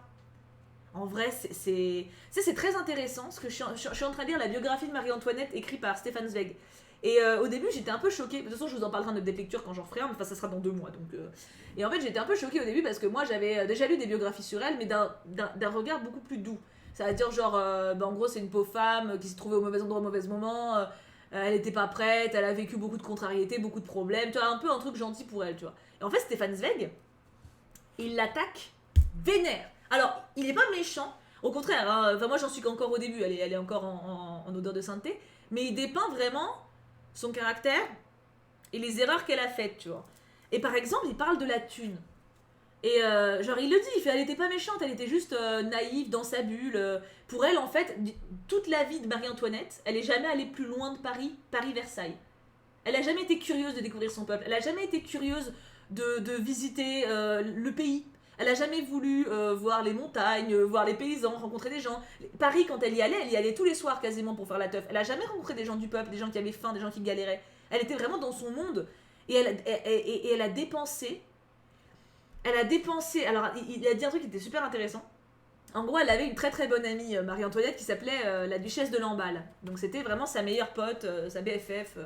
En vrai, c'est très intéressant, parce que je suis en train de lire la biographie de Marie-Antoinette écrite par Stéphane Zweig. Et au début, j'étais un peu choquée. De toute façon, je vous en parlerai en update lecture quand j'en ferai un, mais enfin, ça sera dans 2 mois. Donc, Et en fait, j'étais un peu choquée au début parce que moi, j'avais déjà lu des biographies sur elle, mais d'un regard beaucoup plus doux. Ça veut dire, genre, bah, en gros, c'est une pauvre femme qui s'est trouvée au mauvais endroit au mauvais moment. Elle était pas prête, elle a vécu beaucoup de contrariétés, beaucoup de problèmes. Tu vois, un peu un truc gentil pour elle, tu vois. Et en fait, Stéphane Zweig, il l'attaque vénère. Alors, il est pas méchant, au contraire, hein, enfin, moi j'en suis qu'encore au début, elle est encore en odeur de sainteté, mais il dépeint vraiment son caractère et les erreurs qu'elle a faites, tu vois. Et par exemple, il parle de la thune. Et genre, il le dit, il fait, elle était pas méchante, elle était juste naïve dans sa bulle. Pour elle, en fait, toute la vie de Marie-Antoinette, elle est jamais allée plus loin de Paris, Paris-Versailles. Elle a jamais été curieuse de découvrir son peuple, elle a jamais été curieuse de visiter le pays. Elle a jamais voulu voir les montagnes, voir les paysans, rencontrer des gens. Paris, quand elle y allait tous les soirs quasiment pour faire la teuf. Elle a jamais rencontré des gens du peuple, des gens qui avaient faim, des gens qui galéraient. Elle était vraiment dans son monde. Et elle a dépensé. Elle a dépensé. Alors, il a dit un truc qui était super intéressant. En gros, elle avait une très très bonne amie, Marie-Antoinette, qui s'appelait la duchesse de Lamballe. Donc, c'était vraiment sa meilleure pote, sa BFF.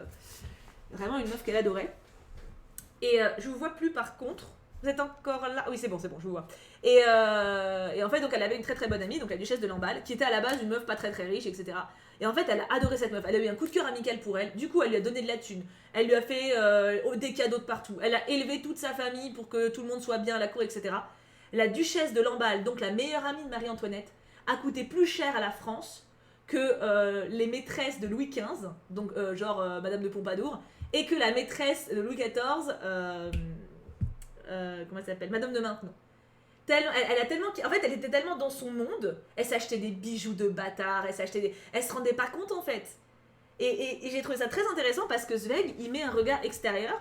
Vraiment une meuf qu'elle adorait. Et je vous vois plus par contre. Vous êtes encore là? Oui, c'est bon, je vous vois. Et en fait, donc elle avait une très très bonne amie, donc la duchesse de Lamballe, qui était à la base une meuf pas très très riche, etc. Et en fait, elle a adoré cette meuf. Elle a eu un coup de cœur amical pour elle. Du coup, elle lui a donné de la thune. Elle lui a fait des cadeaux de partout. Elle a élevé toute sa famille pour que tout le monde soit bien à la cour, etc. La duchesse de Lamballe, donc la meilleure amie de Marie-Antoinette, a coûté plus cher à la France que les maîtresses de Louis XV, donc Madame de Pompadour, et que la maîtresse de Louis XIV, comment elle s'appelle, Madame de Maintenon. Elle a tellement, en fait, elle était tellement dans son monde, elle s'achetait des bijoux de bâtard, elle se rendait pas compte en fait. Et j'ai trouvé ça très intéressant parce que Zweig, il met un regard extérieur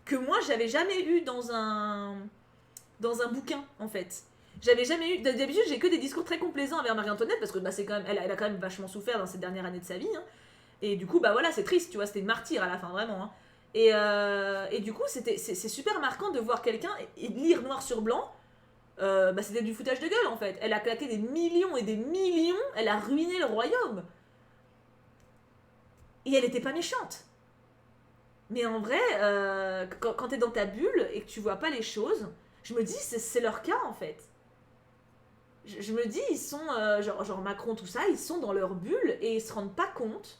que moi j'avais jamais eu dans un bouquin en fait. J'avais jamais eu. D'habitude, j'ai que des discours très complaisants envers Marie-Antoinette parce que c'est quand même, elle a quand même vachement souffert dans ces dernières années de sa vie. Hein. Et du coup, voilà, c'est triste, tu vois, c'était une martyre à la fin, vraiment. Hein. Et du coup, c'est super marquant de voir quelqu'un lire noir sur blanc. C'était du foutage de gueule en fait. Elle a claqué des millions et des millions, elle a ruiné le royaume. Et elle était pas méchante. Mais en vrai, quand t'es dans ta bulle et que tu vois pas les choses, je me dis, c'est leur cas en fait. Je me dis, ils sont, genre Macron, tout ça, ils sont dans leur bulle et ils se rendent pas compte.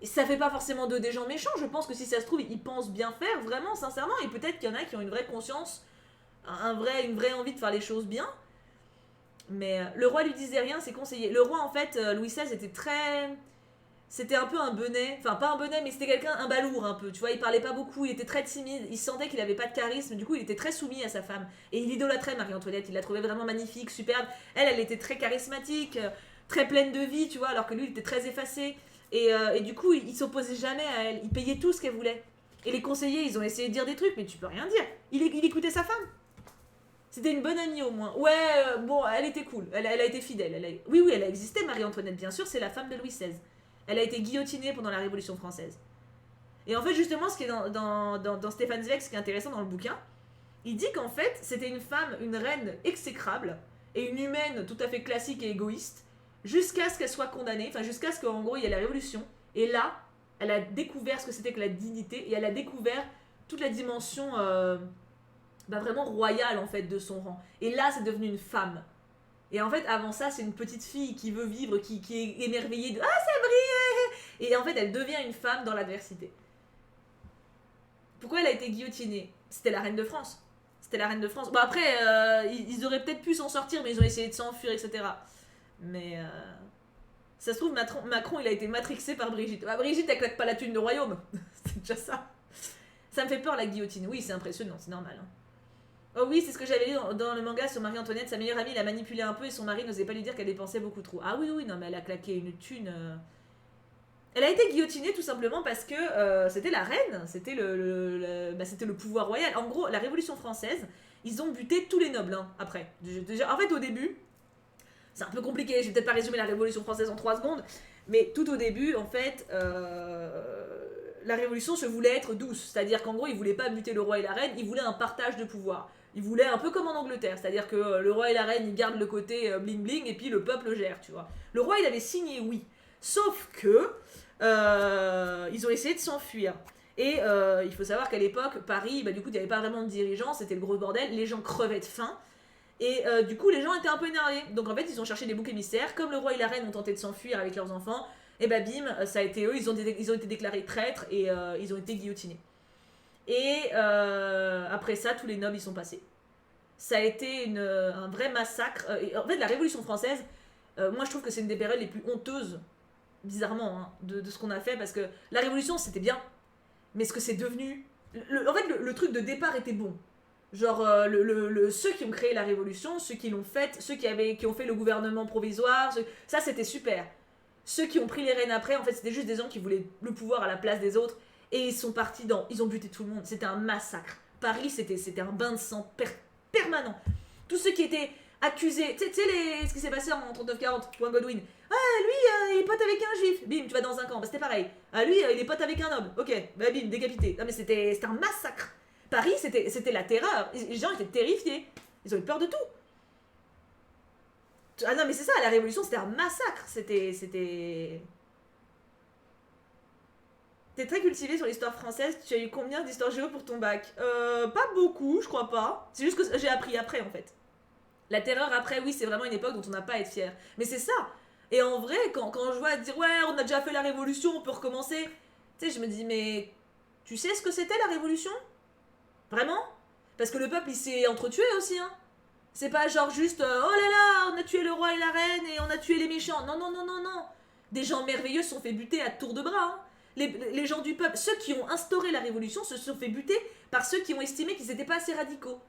Et ça fait pas forcément d'eux des gens méchants, je pense que si ça se trouve, ils pensent bien faire, vraiment, sincèrement, et peut-être qu'il y en a qui ont une vraie conscience, une vraie envie de faire les choses bien. Mais le roi lui disait rien, ses conseillers. Le roi, en fait, Louis XVI était très. C'était un peu un benet, enfin pas un benet, mais c'était quelqu'un, un balourd un peu, tu vois, il parlait pas beaucoup, il était très timide, il sentait qu'il avait pas de charisme, du coup il était très soumis à sa femme. Et il idolâtrait Marie-Antoinette, il la trouvait vraiment magnifique, superbe. Elle était très charismatique, très pleine de vie, tu vois, alors que lui il était très effacé. Et du coup il s'opposait jamais à elle, il payait tout ce qu'elle voulait. Et les conseillers, ils ont essayé de dire des trucs, mais tu peux rien dire. Il écoutait sa femme. C'était une bonne amie au moins. Ouais, bon, elle était cool, elle a été fidèle. Oui, elle a existé, Marie-Antoinette, bien sûr, c'est la femme de Louis XVI. Elle a été guillotinée pendant la Révolution française. Et en fait, justement, ce qui est dans Stéphane Zweig, ce qui est intéressant dans le bouquin, il dit qu'en fait, c'était une femme, une reine exécrable, et une humaine tout à fait classique et égoïste, jusqu'à ce qu'elle soit condamnée, enfin jusqu'à ce qu'en gros, il y ait la Révolution. Et là, elle a découvert ce que c'était que la dignité, et elle a découvert toute la dimension vraiment royale, en fait, de son rang. Et là, c'est devenu une femme. Et en fait, avant ça, c'est une petite fille qui veut vivre, qui est émerveillée de « Ah, ça brille !» Et en fait, elle devient une femme dans l'adversité. Pourquoi elle a été guillotinée? C'était la reine de France. C'était la reine de France. Bon, après, ils auraient peut-être pu s'en sortir, mais ils ont essayé de s'enfuir, etc. Mais ça se trouve, Macron, il a été matrixé par Brigitte. Bah, Brigitte, elle claque pas la thune du royaume. C'est déjà ça. Ça me fait peur, la guillotine. Oui, c'est impressionnant, c'est normal. Hein. Oh oui, c'est ce que j'avais lu dans le manga sur Marie-Antoinette. Sa meilleure amie l'a manipulée un peu et son mari n'osait pas lui dire qu'elle dépensait beaucoup trop. Ah oui, non, mais elle a claqué une thune. Elle a été guillotinée tout simplement parce que c'était la reine, c'était c'était le pouvoir royal. En gros, la Révolution française, ils ont buté tous les nobles hein, après. Déjà, en fait, au début, c'est un peu compliqué, je vais peut-être pas résumer la Révolution française en 3 secondes, mais tout au début, en fait, la Révolution se voulait être douce. C'est-à-dire qu'en gros, ils voulaient pas buter le roi et la reine, ils voulaient un partage de pouvoir. Ils voulaient un peu comme en Angleterre, c'est-à-dire que le roi et la reine, ils gardent le côté bling bling et puis le peuple gère, tu vois. Le roi, il avait signé, oui. Sauf que ils ont essayé de s'enfuir. Et il faut savoir qu'à l'époque, Paris, du coup, il n'y avait pas vraiment de dirigeants, c'était le gros bordel, les gens crevaient de faim. Et du coup, les gens étaient un peu énervés. Donc en fait, ils ont cherché des boucs émissaires. Comme le roi et la reine ont tenté de s'enfuir avec leurs enfants, et bim, ça a été eux, ils ont été déclarés traîtres et ils ont été guillotinés. Et après ça, tous les nobles y sont passés. Ça a été un vrai massacre. En fait, la Révolution française, moi je trouve que c'est une des périodes les plus honteuses, bizarrement, hein, de ce qu'on a fait, parce que la Révolution c'était bien, mais ce que c'est devenu. En fait, le truc de départ était bon. Genre, ceux qui ont créé la Révolution, ceux qui l'ont faite, ceux qui ont fait le gouvernement provisoire, ça c'était super. Ceux qui ont pris les rênes après, en fait, c'était juste des gens qui voulaient le pouvoir à la place des autres. Et ils sont partis ils ont buté tout le monde. C'était un massacre. Paris, c'était un bain de sang permanent. Tous ceux qui étaient accusés. Tu sais, ce qui s'est passé en 39-40, point Godwin. Ah, lui, il est pote avec un juif. Bim, tu vas dans un camp. C'était pareil. Ah, lui, il est pote avec un homme. Ok, bim, décapité. Non, mais c'était un massacre. Paris, c'était la terreur. Les gens étaient terrifiés. Ils ont eu peur de tout. Ah non, mais c'est ça, la Révolution, c'était un massacre. C'était. T'es très cultivé sur l'histoire française, tu as eu combien d'histoire géo pour ton bac? Pas beaucoup, je crois pas. C'est juste que j'ai appris après en fait. La terreur après, oui, c'est vraiment une époque dont on n'a pas à être fier. Mais c'est ça. Et en vrai, quand je vois dire ouais, on a déjà fait la révolution, on peut recommencer. Tu sais, je me dis mais tu sais ce que c'était la révolution? Vraiment? Parce que le peuple il s'est entretué aussi, hein. C'est pas genre juste oh là là, on a tué le roi et la reine et on a tué les méchants. Non, non, non, non, non. Des gens merveilleux se sont fait buter à tour de bras, hein. Les gens du peuple, ceux qui ont instauré la révolution, se sont fait buter par ceux qui ont estimé qu'ils n'étaient pas assez radicaux.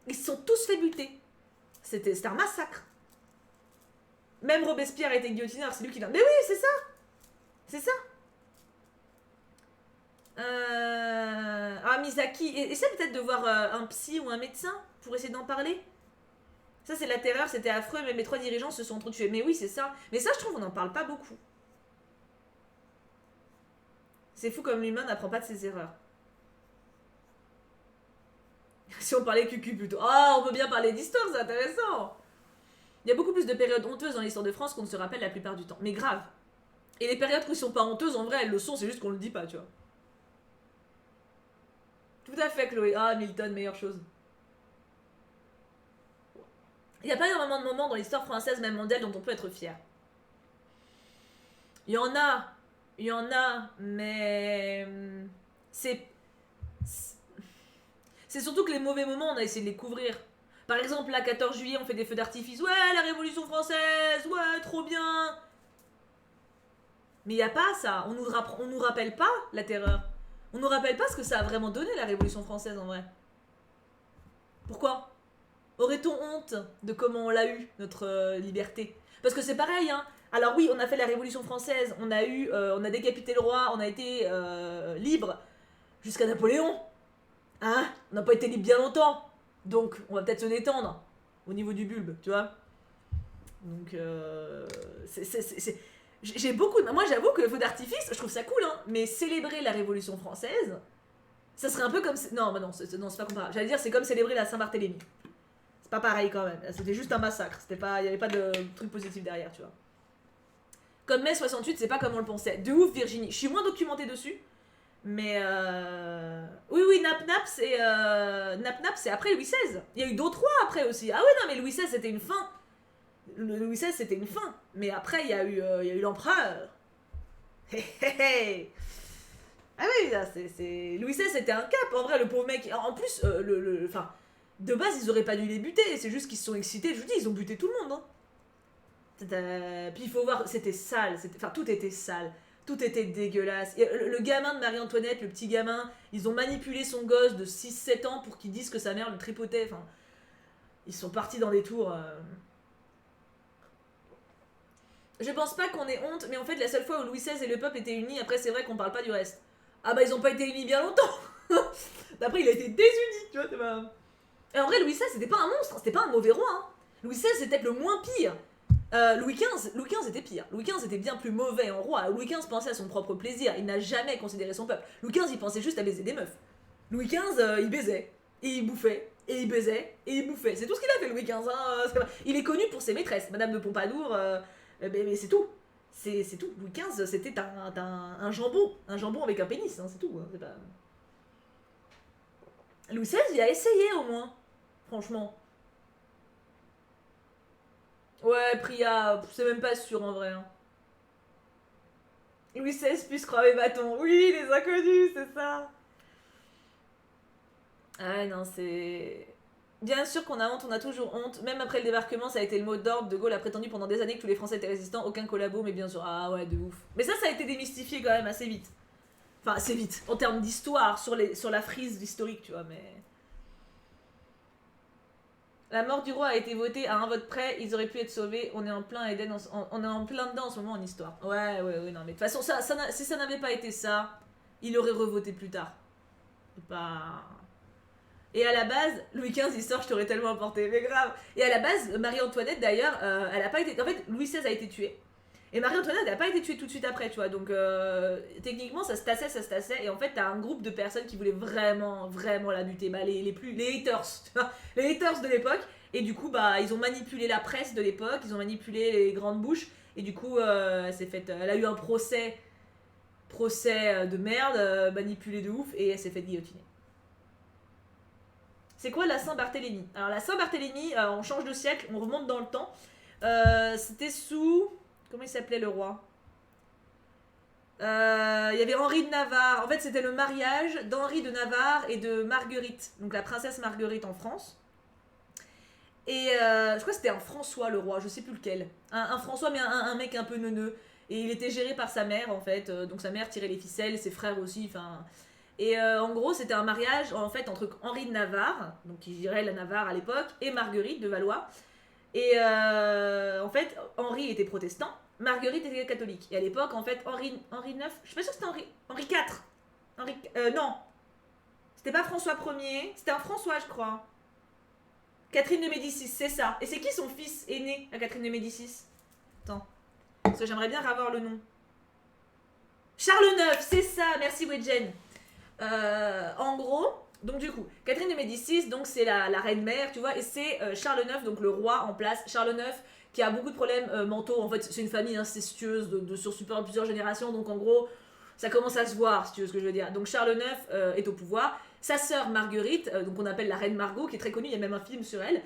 Ils se sont tous fait buter. C'était un massacre. Même Robespierre a été guillotiné, alors c'est lui qui l'a. Mais oui, c'est ça. C'est ça. Ah, Misaki, essaie peut-être de voir un psy ou un médecin pour essayer d'en parler. Ça, c'est la terreur, c'était affreux, mais mes 3 dirigeants se sont entretués. Mais oui, c'est ça. Mais ça, je trouve, on n'en parle pas beaucoup. C'est fou comme l'humain n'apprend pas de ses erreurs. Si on parlait cucu plutôt. Ah, on peut bien parler d'histoire, c'est intéressant. Il y a beaucoup plus de périodes honteuses dans l'histoire de France qu'on ne se rappelle la plupart du temps. Mais grave. Et les périodes qui sont pas honteuses, en vrai, elles le sont, c'est juste qu'on le dit pas, tu vois. Tout à fait, Chloé. Ah, Milton, meilleure chose. Il n'y a pas énormément de moments dans l'histoire française, même mondiale, dont on peut être fier. Il y en a, mais c'est surtout que les mauvais moments, on a essayé de les couvrir. Par exemple, là, 14 juillet, on fait des feux d'artifice. Ouais, la Révolution française, ouais, trop bien. Mais il n'y a pas ça. On nous rappelle pas la terreur. On nous rappelle pas ce que ça a vraiment donné, la Révolution française, en vrai. Pourquoi? Aurait-on honte de comment on l'a eu, notre liberté? Parce que c'est pareil, hein. Alors oui, on a fait la Révolution française, on a décapité le roi, on a été libre jusqu'à Napoléon. Hein? On n'a pas été libre bien longtemps. Donc, on va peut-être se détendre au niveau du bulbe, tu vois. Donc, j'ai beaucoup. Moi, j'avoue que le feu d'artifice, je trouve ça cool, hein. Mais célébrer la Révolution française, ça serait un peu comme. Non, bah non, c'est pas comparable. J'allais dire, c'est comme célébrer la Saint-Barthélemy. C'est pas pareil quand même. C'était juste un massacre. Il n'y avait pas de truc positif derrière, tu vois. Comme mai 68, c'est pas comme on le pensait. De ouf, Virginie. Je suis moins documentée dessus. Mais oui, Nap Nap, c'est après Louis XVI. Il y a eu d'autres rois après aussi. Ah oui, non, mais Louis XVI, c'était une fin. Louis XVI, c'était une fin. Mais après, il y a eu l'empereur. Ah oui, là, Louis XVI, c'était un cap. En vrai, le pauvre mec. En plus, enfin, de base, ils auraient pas dû les buter. C'est juste qu'ils se sont excités. Je vous dis, ils ont buté tout le monde. Hein. Puis il faut voir, c'était sale. Enfin, tout était sale. Tout était dégueulasse. Le gamin de Marie-Antoinette, le petit gamin, ils ont manipulé son gosse de 6-7 ans pour qu'il dise que sa mère le tripotait. Enfin, ils sont partis dans des tours. Je pense pas qu'on ait honte, mais en fait, la seule fois où Louis XVI et le peuple étaient unis, après, c'est vrai qu'on parle pas du reste. Ah bah, ils ont pas été unis bien longtemps. Après, il a été désuni, tu vois. Pas... Et en vrai, Louis XVI, c'était pas un monstre, c'était pas un mauvais roi. Hein. Louis XVI, c'était peut-être le moins pire. Louis XV était pire. Louis XV était bien plus mauvais en roi. Louis XV pensait à son propre plaisir. Il n'a jamais considéré son peuple. Louis XV, il pensait juste à baiser des meufs. Louis XV, il baisait. Et il bouffait. Et il baisait. Et il bouffait. C'est tout ce qu'il a fait, Louis XV. Hein. Il est connu pour ses maîtresses. Madame de Pompadour, mais c'est tout. C'est tout. Louis XV, c'était un jambon. Un jambon avec un pénis. Hein, c'est tout. Hein. C'est pas... Louis XVI, il a essayé au moins. Franchement. Ouais, Priya, c'est même pas sûr en vrai. Hein. Louis XVI plus crever bâton. Oui, les inconnus, c'est ça. Ah non, c'est. Bien sûr qu'on a honte, on a toujours honte. Même après le débarquement, ça a été le mot d'ordre. De Gaulle a prétendu pendant des années que tous les Français étaient résistants, aucun collabo, mais bien sûr. Ah ouais, de ouf. Mais ça a été démystifié quand même assez vite. Enfin, assez vite. En termes d'histoire, sur la frise historique, tu vois, mais. La mort du roi a été votée à un vote près, ils auraient pu être sauvés. On est en plein Eden, on est en plein dedans en ce moment en histoire. Ouais, non, mais de toute façon, si ça n'avait pas été ça, il aurait revoté plus tard. C'est pas. Et à la base, Louis XV, il sort, je t'aurais tellement emporté, mais grave. Et à la base, Marie-Antoinette d'ailleurs, elle a pas été. En fait, Louis XVI a été tué. Et Marie-Antoinette n'a pas été tuée tout de suite après, tu vois. Donc, techniquement, ça se tassait. Et en fait, t'as un groupe de personnes qui voulaient vraiment, vraiment la buter. Bah, les haters, tu vois. Les haters de l'époque. Et du coup, bah, ils ont manipulé la presse de l'époque. Ils ont manipulé les grandes bouches. Et du coup, elle a eu un procès procès de merde, manipulé de ouf, et elle s'est fait guillotiner. C'est quoi la Saint-Barthélemy? Alors la Saint-Barthélemy, on change de siècle, on remonte dans le temps. C'était sous... Comment il s'appelait le roi? Il y avait Henri de Navarre. En fait, c'était le mariage d'Henri de Navarre et de Marguerite, donc la princesse Marguerite en France. Et je crois que c'était un François le roi, je sais plus lequel. Un François, mais un mec un peu neuneux. Et il était géré par sa mère en fait. Donc sa mère tirait les ficelles, ses frères aussi. Enfin. Et en gros, c'était un mariage en fait entre Henri de Navarre, donc qui gérait la Navarre à l'époque, et Marguerite de Valois. Et en fait, Henri était protestant, Marguerite était catholique. Et à l'époque, en fait, Henri IX, je suis pas sûre que c'était Henri IV. Non, c'était pas François Ier, c'était un François, je crois. Catherine de Médicis, c'est ça. Et c'est qui son fils aîné à Catherine de Médicis? Attends, parce que j'aimerais bien avoir le nom. Charles IX, c'est ça, merci Wedgen. En gros, donc du coup, Catherine de Médicis, donc c'est la reine-mère, tu vois, et c'est Charles IX, donc le roi en place. Charles IX, qui a beaucoup de problèmes mentaux. En fait, c'est une famille incestueuse sur plusieurs générations, donc en gros, ça commence à se voir, si tu veux ce que je veux dire. Donc Charles IX est au pouvoir. Sa sœur Marguerite, donc on appelle la reine Margot, qui est très connue, il y a même un film sur elle.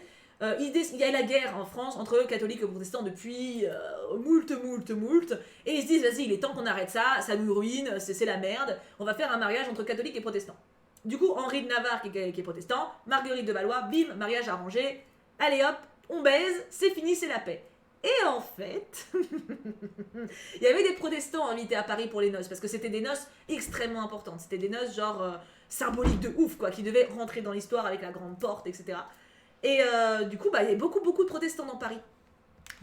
Il y a la guerre en France entre catholiques et protestants depuis moult. Et ils se disent, vas-y, il est temps qu'on arrête ça, ça nous ruine, c'est la merde. On va faire un mariage entre catholiques et protestants. Du coup, Henri de Navarre qui est protestant, Marguerite de Valois, bim, mariage arrangé. Allez hop, on baise, c'est fini, c'est la paix. Et en fait, il y avait des protestants invités à Paris pour les noces, parce que c'était des noces extrêmement importantes. C'était des noces genre symboliques de ouf, quoi, qui devaient rentrer dans l'histoire avec la grande porte, etc. Et du coup, il y avait beaucoup de protestants dans Paris.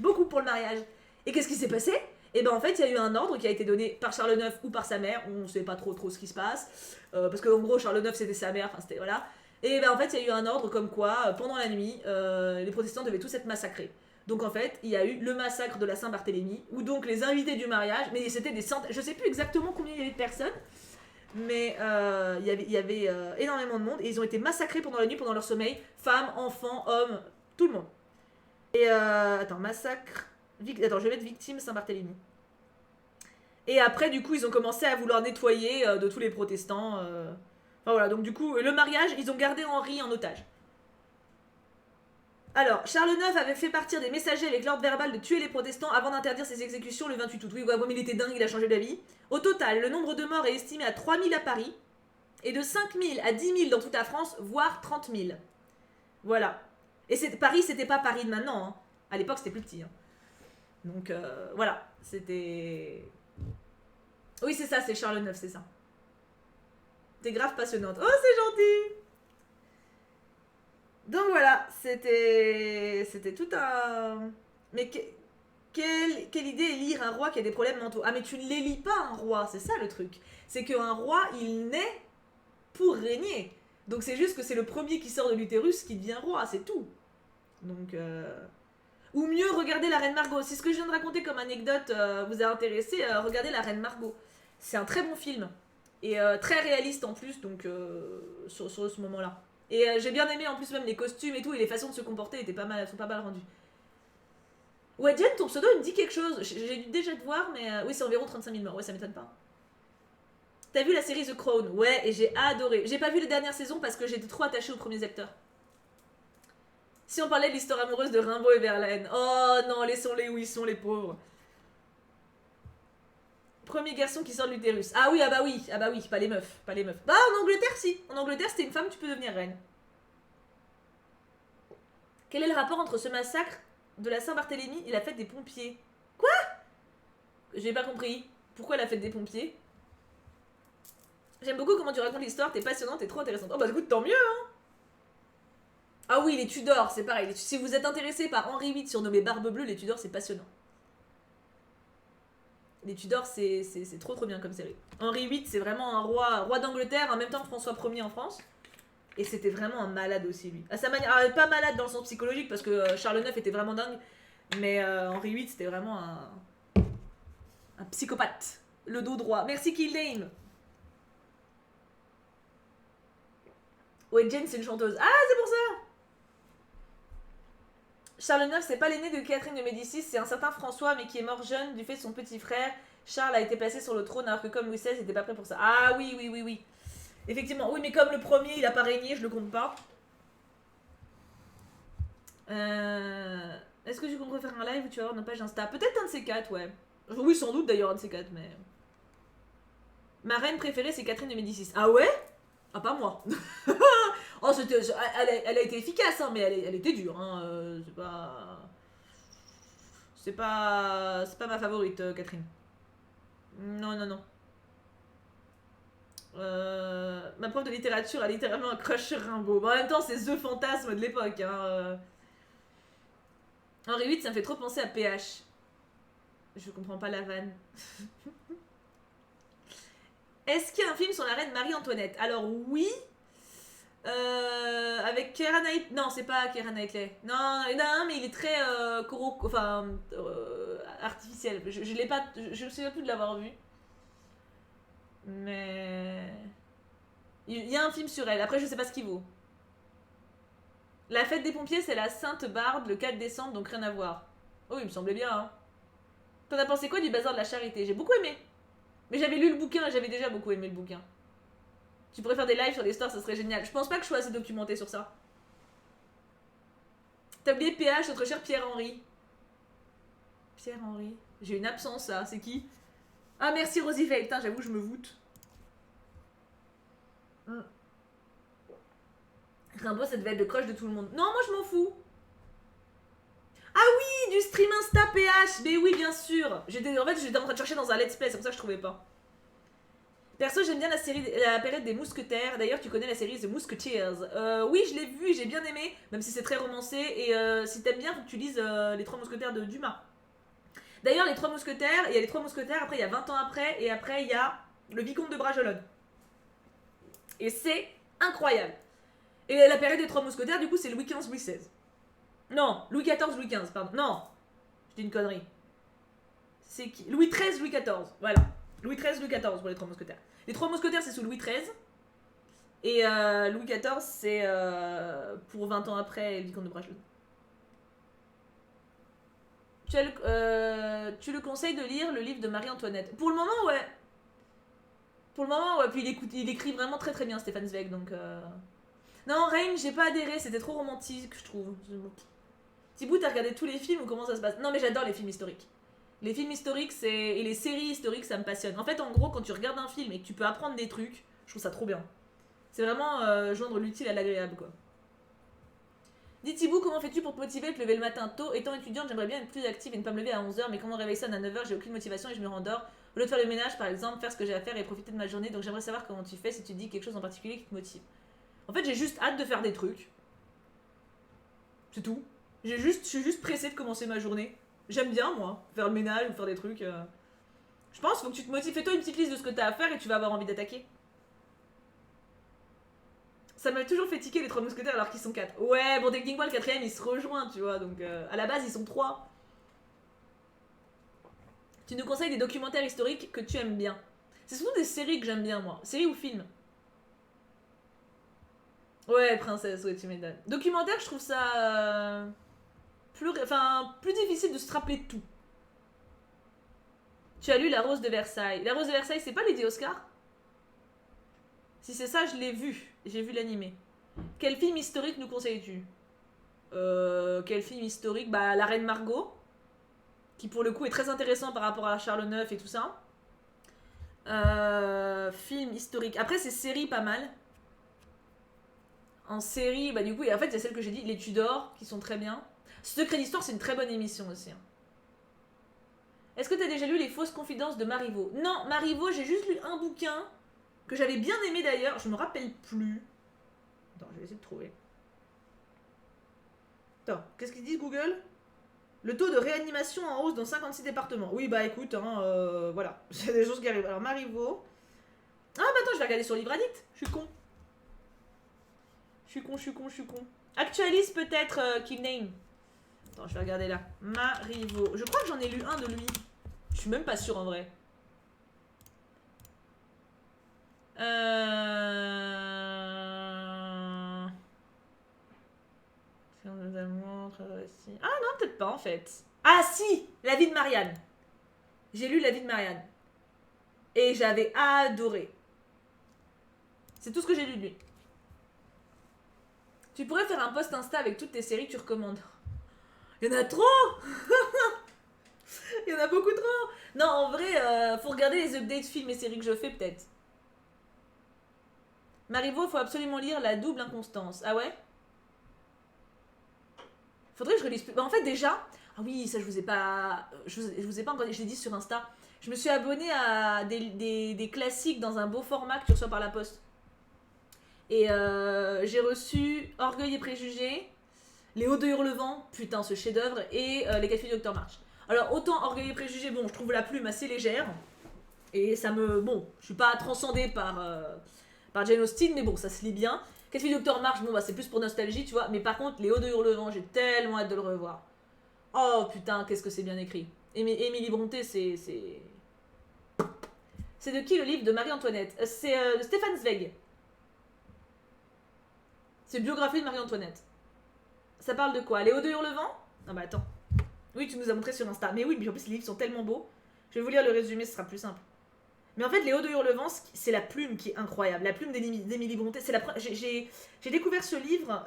Beaucoup pour le mariage. Et qu'est-ce qui s'est passé? Et ben en fait, il y a eu un ordre qui a été donné par Charles IX ou par sa mère. On ne sait pas trop ce qui se passe. Parce qu'en gros, Charles IX, c'était sa mère. Enfin, c'était... Voilà. Et ben en fait, il y a eu un ordre comme quoi, pendant la nuit, les protestants devaient tous être massacrés. Donc en fait, il y a eu le massacre de la Saint-Barthélemy, où donc les invités du mariage, mais c'était des centaines... Je sais plus exactement combien il y avait de personnes, mais il y avait énormément de monde, et ils ont été massacrés pendant la nuit, pendant leur sommeil. Femmes, enfants, hommes, tout le monde. Et attends, massacre... Attends, je vais mettre victime Saint-Barthélemy. Et après, du coup, ils ont commencé à vouloir nettoyer de tous les protestants. Enfin voilà, donc du coup, le mariage, ils ont gardé Henri en otage. Alors, Charles IX avait fait partir des messagers avec l'ordre verbal de tuer les protestants avant d'interdire ses exécutions le 28 août. Oui, ouais, mais il était dingue, il a changé d'avis. Au total, le nombre de morts est estimé à 3000 à Paris, et de 5000 à 10 000 dans toute la France, voire 30 000. Voilà. Et Paris, c'était pas Paris de maintenant. Hein. À l'époque, c'était plus petit. Hein. Donc, voilà. C'était... Oui, c'est ça, c'est Charles IX, c'est ça. T'es grave passionnante. Oh, c'est gentil! Donc voilà, c'était tout un... Mais quelle idée élire un roi qui a des problèmes mentaux. Ah mais tu ne l'élis pas un roi, c'est ça le truc. C'est qu'un roi, il naît pour régner. Donc c'est juste que c'est le premier qui sort de l'utérus qui devient roi, c'est tout. Donc... Ou mieux, regardez la Reine Margot. Si ce que je viens de raconter comme anecdote vous a intéressé, regardez la Reine Margot. C'est un très bon film. Et très réaliste en plus, donc sur ce moment-là. Et j'ai bien aimé en plus même les costumes et tout, et les façons de se comporter sont pas mal rendues. Ouais, Jen, ton pseudo il me dit quelque chose. J'ai dû déjà te voir, mais oui, c'est environ 35 000 morts. Ouais, ça m'étonne pas. T'as vu la série The Crown? Ouais, et j'ai adoré. J'ai pas vu les dernières saisons parce que j'étais trop attachée aux premiers acteurs. Si on parlait de l'histoire amoureuse de Rimbaud et Verlaine. Oh non, laissons-les où ils sont, les pauvres. Premier garçon qui sort de l'utérus. Ah oui, pas les meufs, Bah en Angleterre si, en Angleterre c'était une femme, tu peux devenir reine. Quel est le rapport entre ce massacre de la Saint-Barthélemy et la fête des pompiers? Quoi? J'ai pas compris. Pourquoi la fête des pompiers? J'aime beaucoup comment tu racontes l'histoire, t'es passionnante, t'es trop intéressante. Oh bah écoute, tant mieux hein. Ah oui, les Tudors, c'est pareil. Si vous êtes intéressé par Henri VIII surnommé Barbe Bleue, les Tudors c'est passionnant. Les Tudors, c'est trop bien comme série. Henri VIII, c'est vraiment un roi d'Angleterre, en même temps que François Ier en France. Et c'était vraiment un malade aussi, lui. À sa manière, pas malade dans le sens psychologique, parce que Charles IX était vraiment dingue. Mais Henri VIII, c'était vraiment un psychopathe. Le dos droit. Merci Kildane. Ouais, Jane, c'est une chanteuse. Ah, c'est pour ça! Charles IX, c'est pas l'aîné de Catherine de Médicis, c'est un certain François, mais qui est mort jeune du fait de son petit frère, Charles a été placé sur le trône alors que comme Louis XVI n'était pas prêt pour ça. Ah oui, oui, oui, oui. Effectivement, oui, mais comme le premier il a pas régné, je le compte pas. Est-ce que tu comptes refaire un live où tu vas avoir une page Insta? Peut-être un de ces quatre, ouais. Oui, sans doute d'ailleurs un de ces quatre, mais. Ma reine préférée c'est Catherine de Médicis. Ah ouais? Ah, pas moi. Oh, c'était, elle a été efficace, hein, mais elle était dure. Hein, c'est pas ma favorite, Catherine. Non, non, non. Ma prof de littérature a littéralement un crush sur Rimbaud. Bon, en même temps, c'est The Fantasme de l'époque. Hein. Henri VIII, ça me fait trop penser à PH. Je comprends pas la vanne. Est-ce qu'il y a un film sur la reine Marie-Antoinette? Alors oui. Avec Keira Knightley. Non, c'est pas Keira Knightley. Non, non, mais il est très artificiel. Je l'ai pas. Je me souviens plus de l'avoir vu. Mais. Il y a un film sur elle. Après, je sais pas ce qu'il vaut. La fête des pompiers, c'est la Sainte-Barbe le 4 décembre, donc rien à voir. Oh, il me semblait bien, hein. T'en as pensé quoi du bazar de la charité? J'ai beaucoup aimé. Mais j'avais lu le bouquin et j'avais déjà beaucoup aimé le bouquin. Tu pourrais faire des lives sur les stores, ça serait génial. Je pense pas que je sois assez documentée sur ça. T'as oublié PH, notre cher Pierre-Henri. Pierre-Henri. J'ai une absence là, c'est qui? Ah merci Rosifay, putain j'avoue je me voûte. Rimbaud ça devait être le crush de tout le monde. Non moi je m'en fous. Ah oui, du stream Insta PH. Mais oui bien sûr. En fait j'étais en train de chercher dans un let's play, c'est pour ça que je trouvais pas. Perso, j'aime bien la période des mousquetaires. D'ailleurs, tu connais la série The Musketeers. Oui, je l'ai vu et j'ai bien aimé, même si c'est très romancé. Et si t'aimes bien, faut que tu lises Les Trois Mousquetaires de Dumas. D'ailleurs, Les Trois Mousquetaires, il y a Les Trois Mousquetaires, après il y a 20 ans après, et après il y a Le Vicomte de Bragelonne. Et c'est incroyable. Et la période des Trois Mousquetaires, du coup, c'est Louis XV, Louis XVI. Non, Louis XIV, Louis XV, pardon. Non, je dis une connerie. C'est qui? Louis XIII, Louis XIV, voilà. Louis XIII, Louis XIV pour les Trois Mousquetaires. Les Trois Mousquetaires, c'est sous Louis XIII. Et Louis XIV, c'est pour 20 ans après le Vicomte de Bragelonne. Tu le conseilles de lire le livre de Marie-Antoinette? Pour le moment, ouais. Pour le moment, ouais. Puis il écrit vraiment très très bien, Stéphane Zweig. Donc. Non, Reign, j'ai pas adhéré. C'était trop romantique, je trouve. Thibaut, t'as regardé tous les films ou comment ça se passe? Non, mais j'adore les films historiques. Les films historiques et les séries historiques, ça me passionne. En fait, en gros, quand tu regardes un film et que tu peux apprendre des trucs, je trouve ça trop bien. C'est vraiment joindre l'utile à l'agréable, quoi. Dis Thibaut, comment fais-tu pour te motiver et te lever le matin tôt? Étant étudiante, j'aimerais bien être plus active et ne pas me lever à 11h, mais quand mon réveil sonne à 9h, j'ai aucune motivation et je me rendors. Au lieu de faire le ménage, par exemple, faire ce que j'ai à faire et profiter de ma journée, donc j'aimerais savoir comment tu fais, si tu dis quelque chose en particulier qui te motive. En fait, j'ai juste hâte de faire des trucs. C'est tout. Je suis juste pressée de commencer ma journée. J'aime bien, moi, faire le ménage ou faire des trucs. Je pense, faut que tu te motives. Fais-toi une petite liste de ce que t'as à faire et tu vas avoir envie d'attaquer. Ça m'a toujours fait tiquer les Trois Mousquetaires alors qu'ils sont 4. Ouais, bon, techniquement, le quatrième il se rejoint, tu vois. Donc, à la base, ils sont 3. Tu nous conseilles des documentaires historiques que tu aimes bien. C'est surtout des séries que j'aime bien, moi. Séries ou films? Ouais, princesse, ouais, tu m'étonnes. Documentaire, je trouve ça. Plus difficile de se rappeler de tout. Tu as lu La Rose de Versailles. La Rose de Versailles, c'est pas Lady Oscar? Si c'est ça, je l'ai vu. J'ai vu l'animé. Quel film historique nous conseilles-tu? Quel film historique? Bah, La Reine Margot. Qui pour le coup est très intéressant par rapport à Charles IX et tout ça. Film historique. Après, c'est série pas mal. En série, bah du coup, en fait, il y a celle que j'ai dit, Les Tudors, qui sont très bien. Secret d'Histoire, c'est une très bonne émission aussi. Hein. Est-ce que t'as déjà lu Les Fausses Confidences de Marivaux? Non, Marivaux, j'ai juste lu un bouquin que j'avais bien aimé d'ailleurs, je me rappelle plus. Attends, je vais essayer de trouver. Attends, qu'est-ce qu'ils disent Google? Le taux de réanimation en hausse dans 56 départements. Oui, bah écoute, hein, voilà, c'est des choses qui arrivent. Alors, Marivaux. Ah, bah attends, je vais regarder sur Livre Addict. Je suis con. Je suis con. Actualise peut-être Kill Name. Attends, je vais regarder là. Marivaux. Je crois que j'en ai lu un de lui. Je suis même pas sûre en vrai. Ah non, peut-être pas en fait. Ah si, La vie de Marianne. J'ai lu La vie de Marianne. Et j'avais adoré. C'est tout ce que j'ai lu de lui. Tu pourrais faire un post Insta avec toutes tes séries que tu recommandes. Il y en a trop. Il y en a beaucoup trop. Non, en vrai, faut regarder les updates films et séries que je fais peut-être. Marivaux, faut absolument lire La Double Inconstance. Ah ouais? Faudrait que je relise plus. Bah en fait déjà, ah oui, ça je vous ai pas, je vous ai pas encore dit, je l'ai dit sur Insta. Je me suis abonnée à des classiques dans un beau format que tu reçois par la poste. Et j'ai reçu Orgueil et Préjugés, Les Hauts de Hurlevent, putain ce chef-d'œuvre, et Les 4 filles du Docteur March. Alors autant Orgueil et Préjugés, bon, je trouve la plume assez légère. Et ça me, bon, je suis pas transcendée par Jane Austen, mais bon, ça se lit bien. 4 filles du Docteur March, bon bah c'est plus pour nostalgie, tu vois. Mais par contre, Les Hauts de Hurlevent, j'ai tellement hâte de le revoir. Oh putain, qu'est-ce que c'est bien écrit. Émilie Brontë, c'est. C'est de qui le livre de Marie-Antoinette? C'est de Stéphane Zweig. C'est une biographie de Marie-Antoinette. Ça parle de quoi? Les Hauts de Hurlevent? Ah bah attends. Oui, tu nous as montré sur Insta. Mais oui, mais en plus les livres sont tellement beaux. Je vais vous lire le résumé, ce sera plus simple. Mais en fait, Les Hauts de Hurlevent, c'est la plume qui est incroyable. La plume d'Émilie Brontë. J'ai découvert ce livre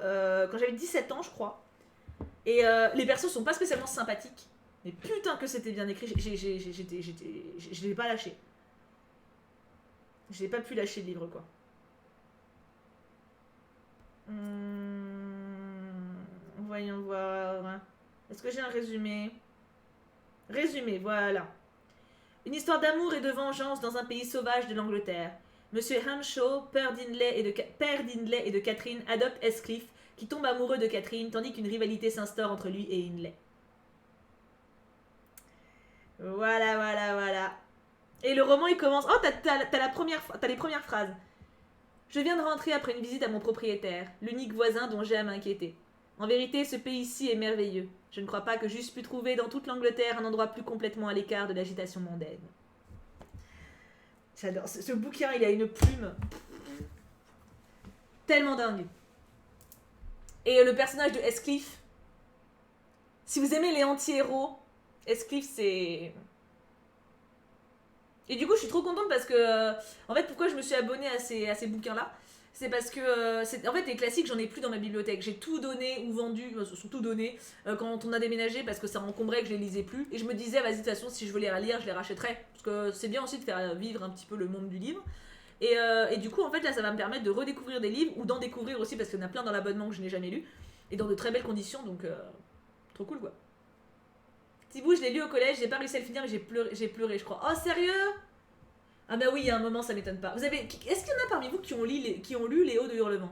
quand j'avais 17 ans, je crois. Et les persos sont pas spécialement sympathiques. Mais putain que c'était bien écrit. Je l'ai pas lâché. J'ai pas pu lâcher le livre, quoi. Voyons voir. Est-ce que j'ai un résumé? Résumé, voilà. Une histoire d'amour et de vengeance dans un pays sauvage de l'Angleterre. Monsieur Hanshaw, père d'Hindley et de Catherine, adopte Heathcliff, qui tombe amoureux de Catherine, tandis qu'une rivalité s'instaure entre lui et Hindley. Voilà. Et le roman, il commence... Oh, t'as les premières phrases. Je viens de rentrer après une visite à mon propriétaire, l'unique voisin dont j'ai à m'inquiéter. En vérité, ce pays-ci est merveilleux. Je ne crois pas que j'eusse pu trouver dans toute l'Angleterre un endroit plus complètement à l'écart de l'agitation mondaine. J'adore. Ce bouquin, il a une plume tellement dingue. Et le personnage de Heathcliff, si vous aimez les anti-héros, Heathcliff, c'est... Et du coup, je suis trop contente parce que... en fait, pourquoi je me suis abonnée à ces bouquins-là? C'est parce que... en fait, les classiques, j'en ai plus dans ma bibliothèque. J'ai tout donné ou vendu, surtout donné, quand on a déménagé, parce que ça m'encombrait que je les lisais plus. Et je me disais, vas-y, de toute façon, si je veux les relire, je les rachèterai. Parce que c'est bien aussi de faire vivre un petit peu le monde du livre. Et du coup, en fait, là, ça va me permettre de redécouvrir des livres, ou d'en découvrir aussi, parce qu'il y en a plein dans l'abonnement que je n'ai jamais lu. Et dans de très belles conditions, donc... trop cool, quoi. Thibaut, je l'ai lu au collège, j'ai pas réussi à le finir, mais j'ai pleuré, je crois. Oh, sérieux? Ah bah oui, il y a un moment, ça m'étonne pas. Est-ce qu'il y en a parmi vous qui ont lu Les Hauts de Hurlevent?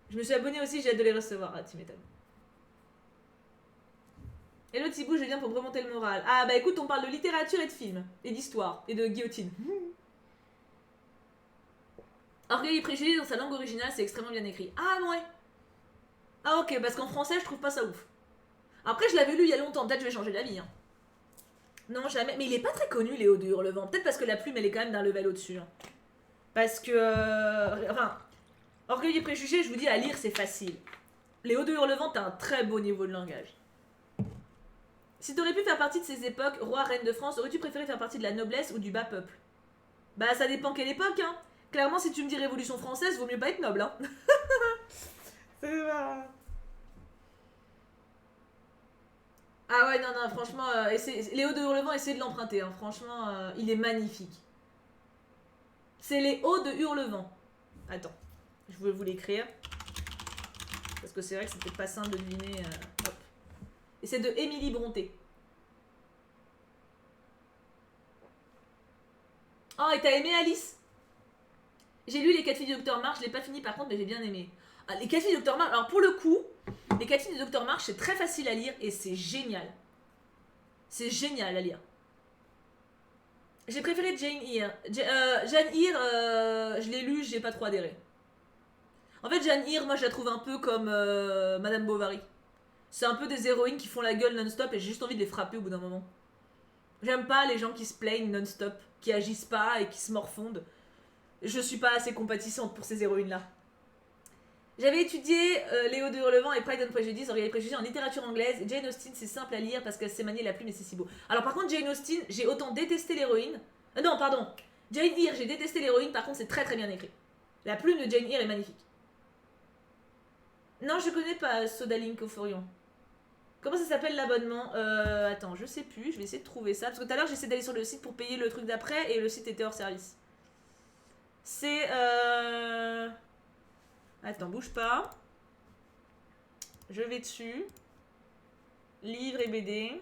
Je me suis abonnée aussi, j'ai hâte de les recevoir. Ah, tu m'étonnes. Hello Thibaut, je viens pour me remonter le moral. Ah bah écoute, on parle de littérature et de films, et d'histoire, et de guillotine. Orgueil et Préjugés, dans sa langue originale, c'est extrêmement bien écrit. Ah ouais. Ah ok, parce qu'en français, je trouve pas ça ouf. Après, je l'avais lu il y a longtemps, peut-être je vais changer d'avis. Hein. Non, jamais. Mais il est pas très connu, Les Hauts de Hurlevent. Peut-être parce que la plume, elle est quand même d'un level au-dessus. Hein. Parce que... enfin, Orgueil et Préjugés, je vous dis, à lire, c'est facile. Les Hauts de Hurlevent, t'as un très beau niveau de langage. Si t'aurais pu faire partie de ces époques, roi, reine de France, aurais-tu préféré faire partie de la noblesse ou du bas peuple? Bah, ça dépend quelle époque, hein. Clairement, si tu me dis Révolution française, vaut mieux pas être noble, hein. C'est marrant. Ah ouais, non, franchement, Les Hauts de Hurlevent, essayez de l'emprunter, hein. Franchement, il est magnifique. C'est Les Hauts de Hurlevent. Attends, je vais vous l'écrire. Parce que c'est vrai que c'était pas simple de deviner. Hop. Et c'est de Émilie Brontë. Oh, et t'as aimé Alice? J'ai lu Les 4 filles du Docteur March, je l'ai pas fini par contre, mais j'ai bien aimé. Ah, Les 4 filles du Docteur March, alors pour le coup, Les 4 filles du Docteur March, c'est très facile à lire et c'est génial. C'est génial à lire. J'ai préféré Jane Eyre. Jane Eyre, je l'ai lu, j'ai pas trop adhéré. En fait, Jane Eyre, moi je la trouve un peu comme Madame Bovary. C'est un peu des héroïnes qui font la gueule non-stop et j'ai juste envie de les frapper au bout d'un moment. J'aime pas les gens qui se plaignent non-stop, qui agissent pas et qui se morfondent. Je suis pas assez compatissante pour ces héroïnes-là. J'avais étudié Les Hauts de Hurlevent et Pride and Prejudice, Orgueil et Préjugés en littérature anglaise. Jane Austen, c'est simple à lire parce qu'elle sait manier la plume et c'est si beau. Alors par contre, Jane Austen, j'ai autant détesté l'héroïne Non, pardon. Jane Eyre, j'ai détesté l'héroïne, par contre c'est très très bien écrit. La plume de Jane Eyre est magnifique. Non, je connais pas Sodalink au Forion. Comment ça s'appelle l'abonnement Attends, je sais plus, je vais essayer de trouver ça. Parce que tout à l'heure j'essaie d'aller sur le site pour payer le truc d'après et le site était hors service. C'est... Attends, bouge pas. Je vais dessus. Livre et BD.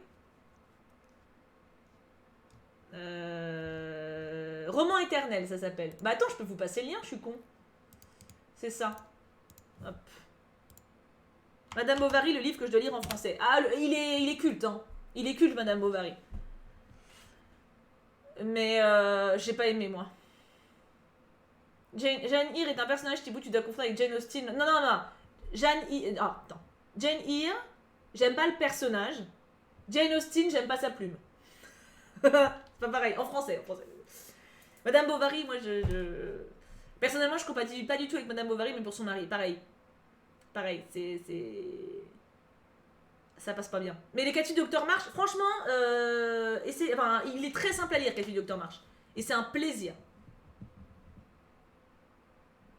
Roman éternel, ça s'appelle. Bah attends, je peux vous passer le lien, je suis con. C'est ça. Hop. Madame Bovary, le livre que je dois lire en français. Ah, il est culte, hein. Il est culte, Madame Bovary. Mais j'ai pas aimé, moi. Jane Eyre est un personnage, Thibaut, tu dois confondre avec Jane Austen. Non, non, non. Jane Eyre... Ah, attends. Jane Eyre, j'aime pas le personnage. Jane Austen, j'aime pas sa plume. C'est pas pareil, en français, en français. Madame Bovary, moi, Personnellement, je compatis pas du tout avec Madame Bovary, mais pour son mari, pareil. Pareil, c'est... Ça passe pas bien. Mais les Cathy Docteur March, franchement, enfin, il est très simple à lire, Cathy Docteur March. Et c'est un plaisir.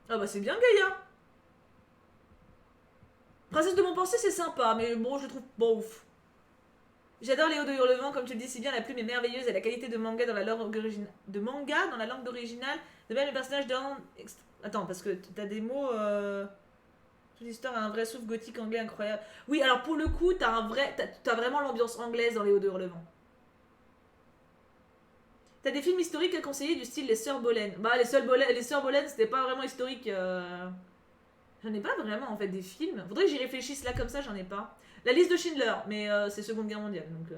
Ah bah c'est bien, Gaïa. Princesse de Montpensier, c'est sympa, mais bon, je le trouve pas ouf. J'adore Léo de Hurlevent, comme tu le dis si bien, la plume est merveilleuse et la qualité de manga dans la langue originale. De manga dans la langue d'original. De même, le personnage dans. Attends, parce que t'as des mots. Toute l'histoire a un vrai souffle gothique anglais incroyable. Oui, alors pour le coup, t'as vraiment l'ambiance anglaise dans Léo de Hurlevent. T'as des films historiques à conseiller du style Les Sœurs Boleyn. Bah, les Sœurs Boleyn, c'était pas vraiment historique. J'en ai pas vraiment en fait des films. Faudrait que j'y réfléchisse là comme ça, j'en ai pas. La liste de Schindler, mais c'est Seconde Guerre mondiale. Donc,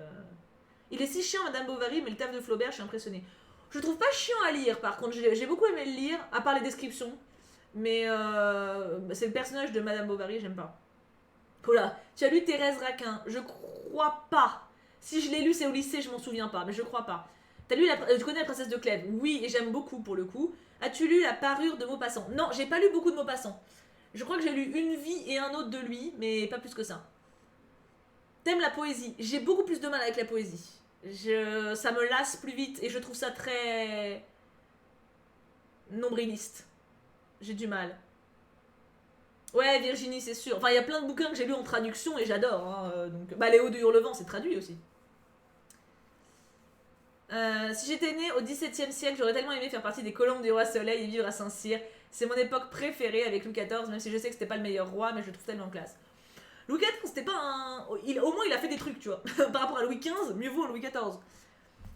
il est si chiant, Madame Bovary, mais le taf de Flaubert, je suis impressionnée. Je trouve pas chiant à lire, par contre, j'ai beaucoup aimé le lire, à part les descriptions. Mais c'est le personnage de Madame Bovary, j'aime pas. Voilà, tu as lu Thérèse Raquin? Je crois pas. Si je l'ai lu, c'est au lycée, je m'en souviens pas, mais je crois pas. Tu connais la princesse de Clèves? Oui, et j'aime beaucoup pour le coup. As-tu lu La parure de Maupassant? Non, j'ai pas lu beaucoup de Maupassant. Je crois que j'ai lu Une vie et un autre de lui, mais pas plus que ça. T'aimes la poésie? J'ai beaucoup plus de mal avec la poésie. Ça me lasse plus vite et je trouve ça très nombriliste. J'ai du mal. Ouais, Virginie, c'est sûr. Enfin, il y a plein de bouquins que j'ai lus en traduction et j'adore. Hein, donc... Bah, Léo de Hurlevent, c'est traduit aussi. Si j'étais née au XVIIe siècle, j'aurais tellement aimé faire partie des colombes du roi Soleil et vivre à Saint-Cyr. C'est mon époque préférée avec Louis XIV, même si je sais que c'était pas le meilleur roi, mais je le trouve tellement classe. Louis XIV, c'était pas un. Au moins, il a fait des trucs, tu vois. Par rapport à Louis XV, mieux vaut un Louis XIV.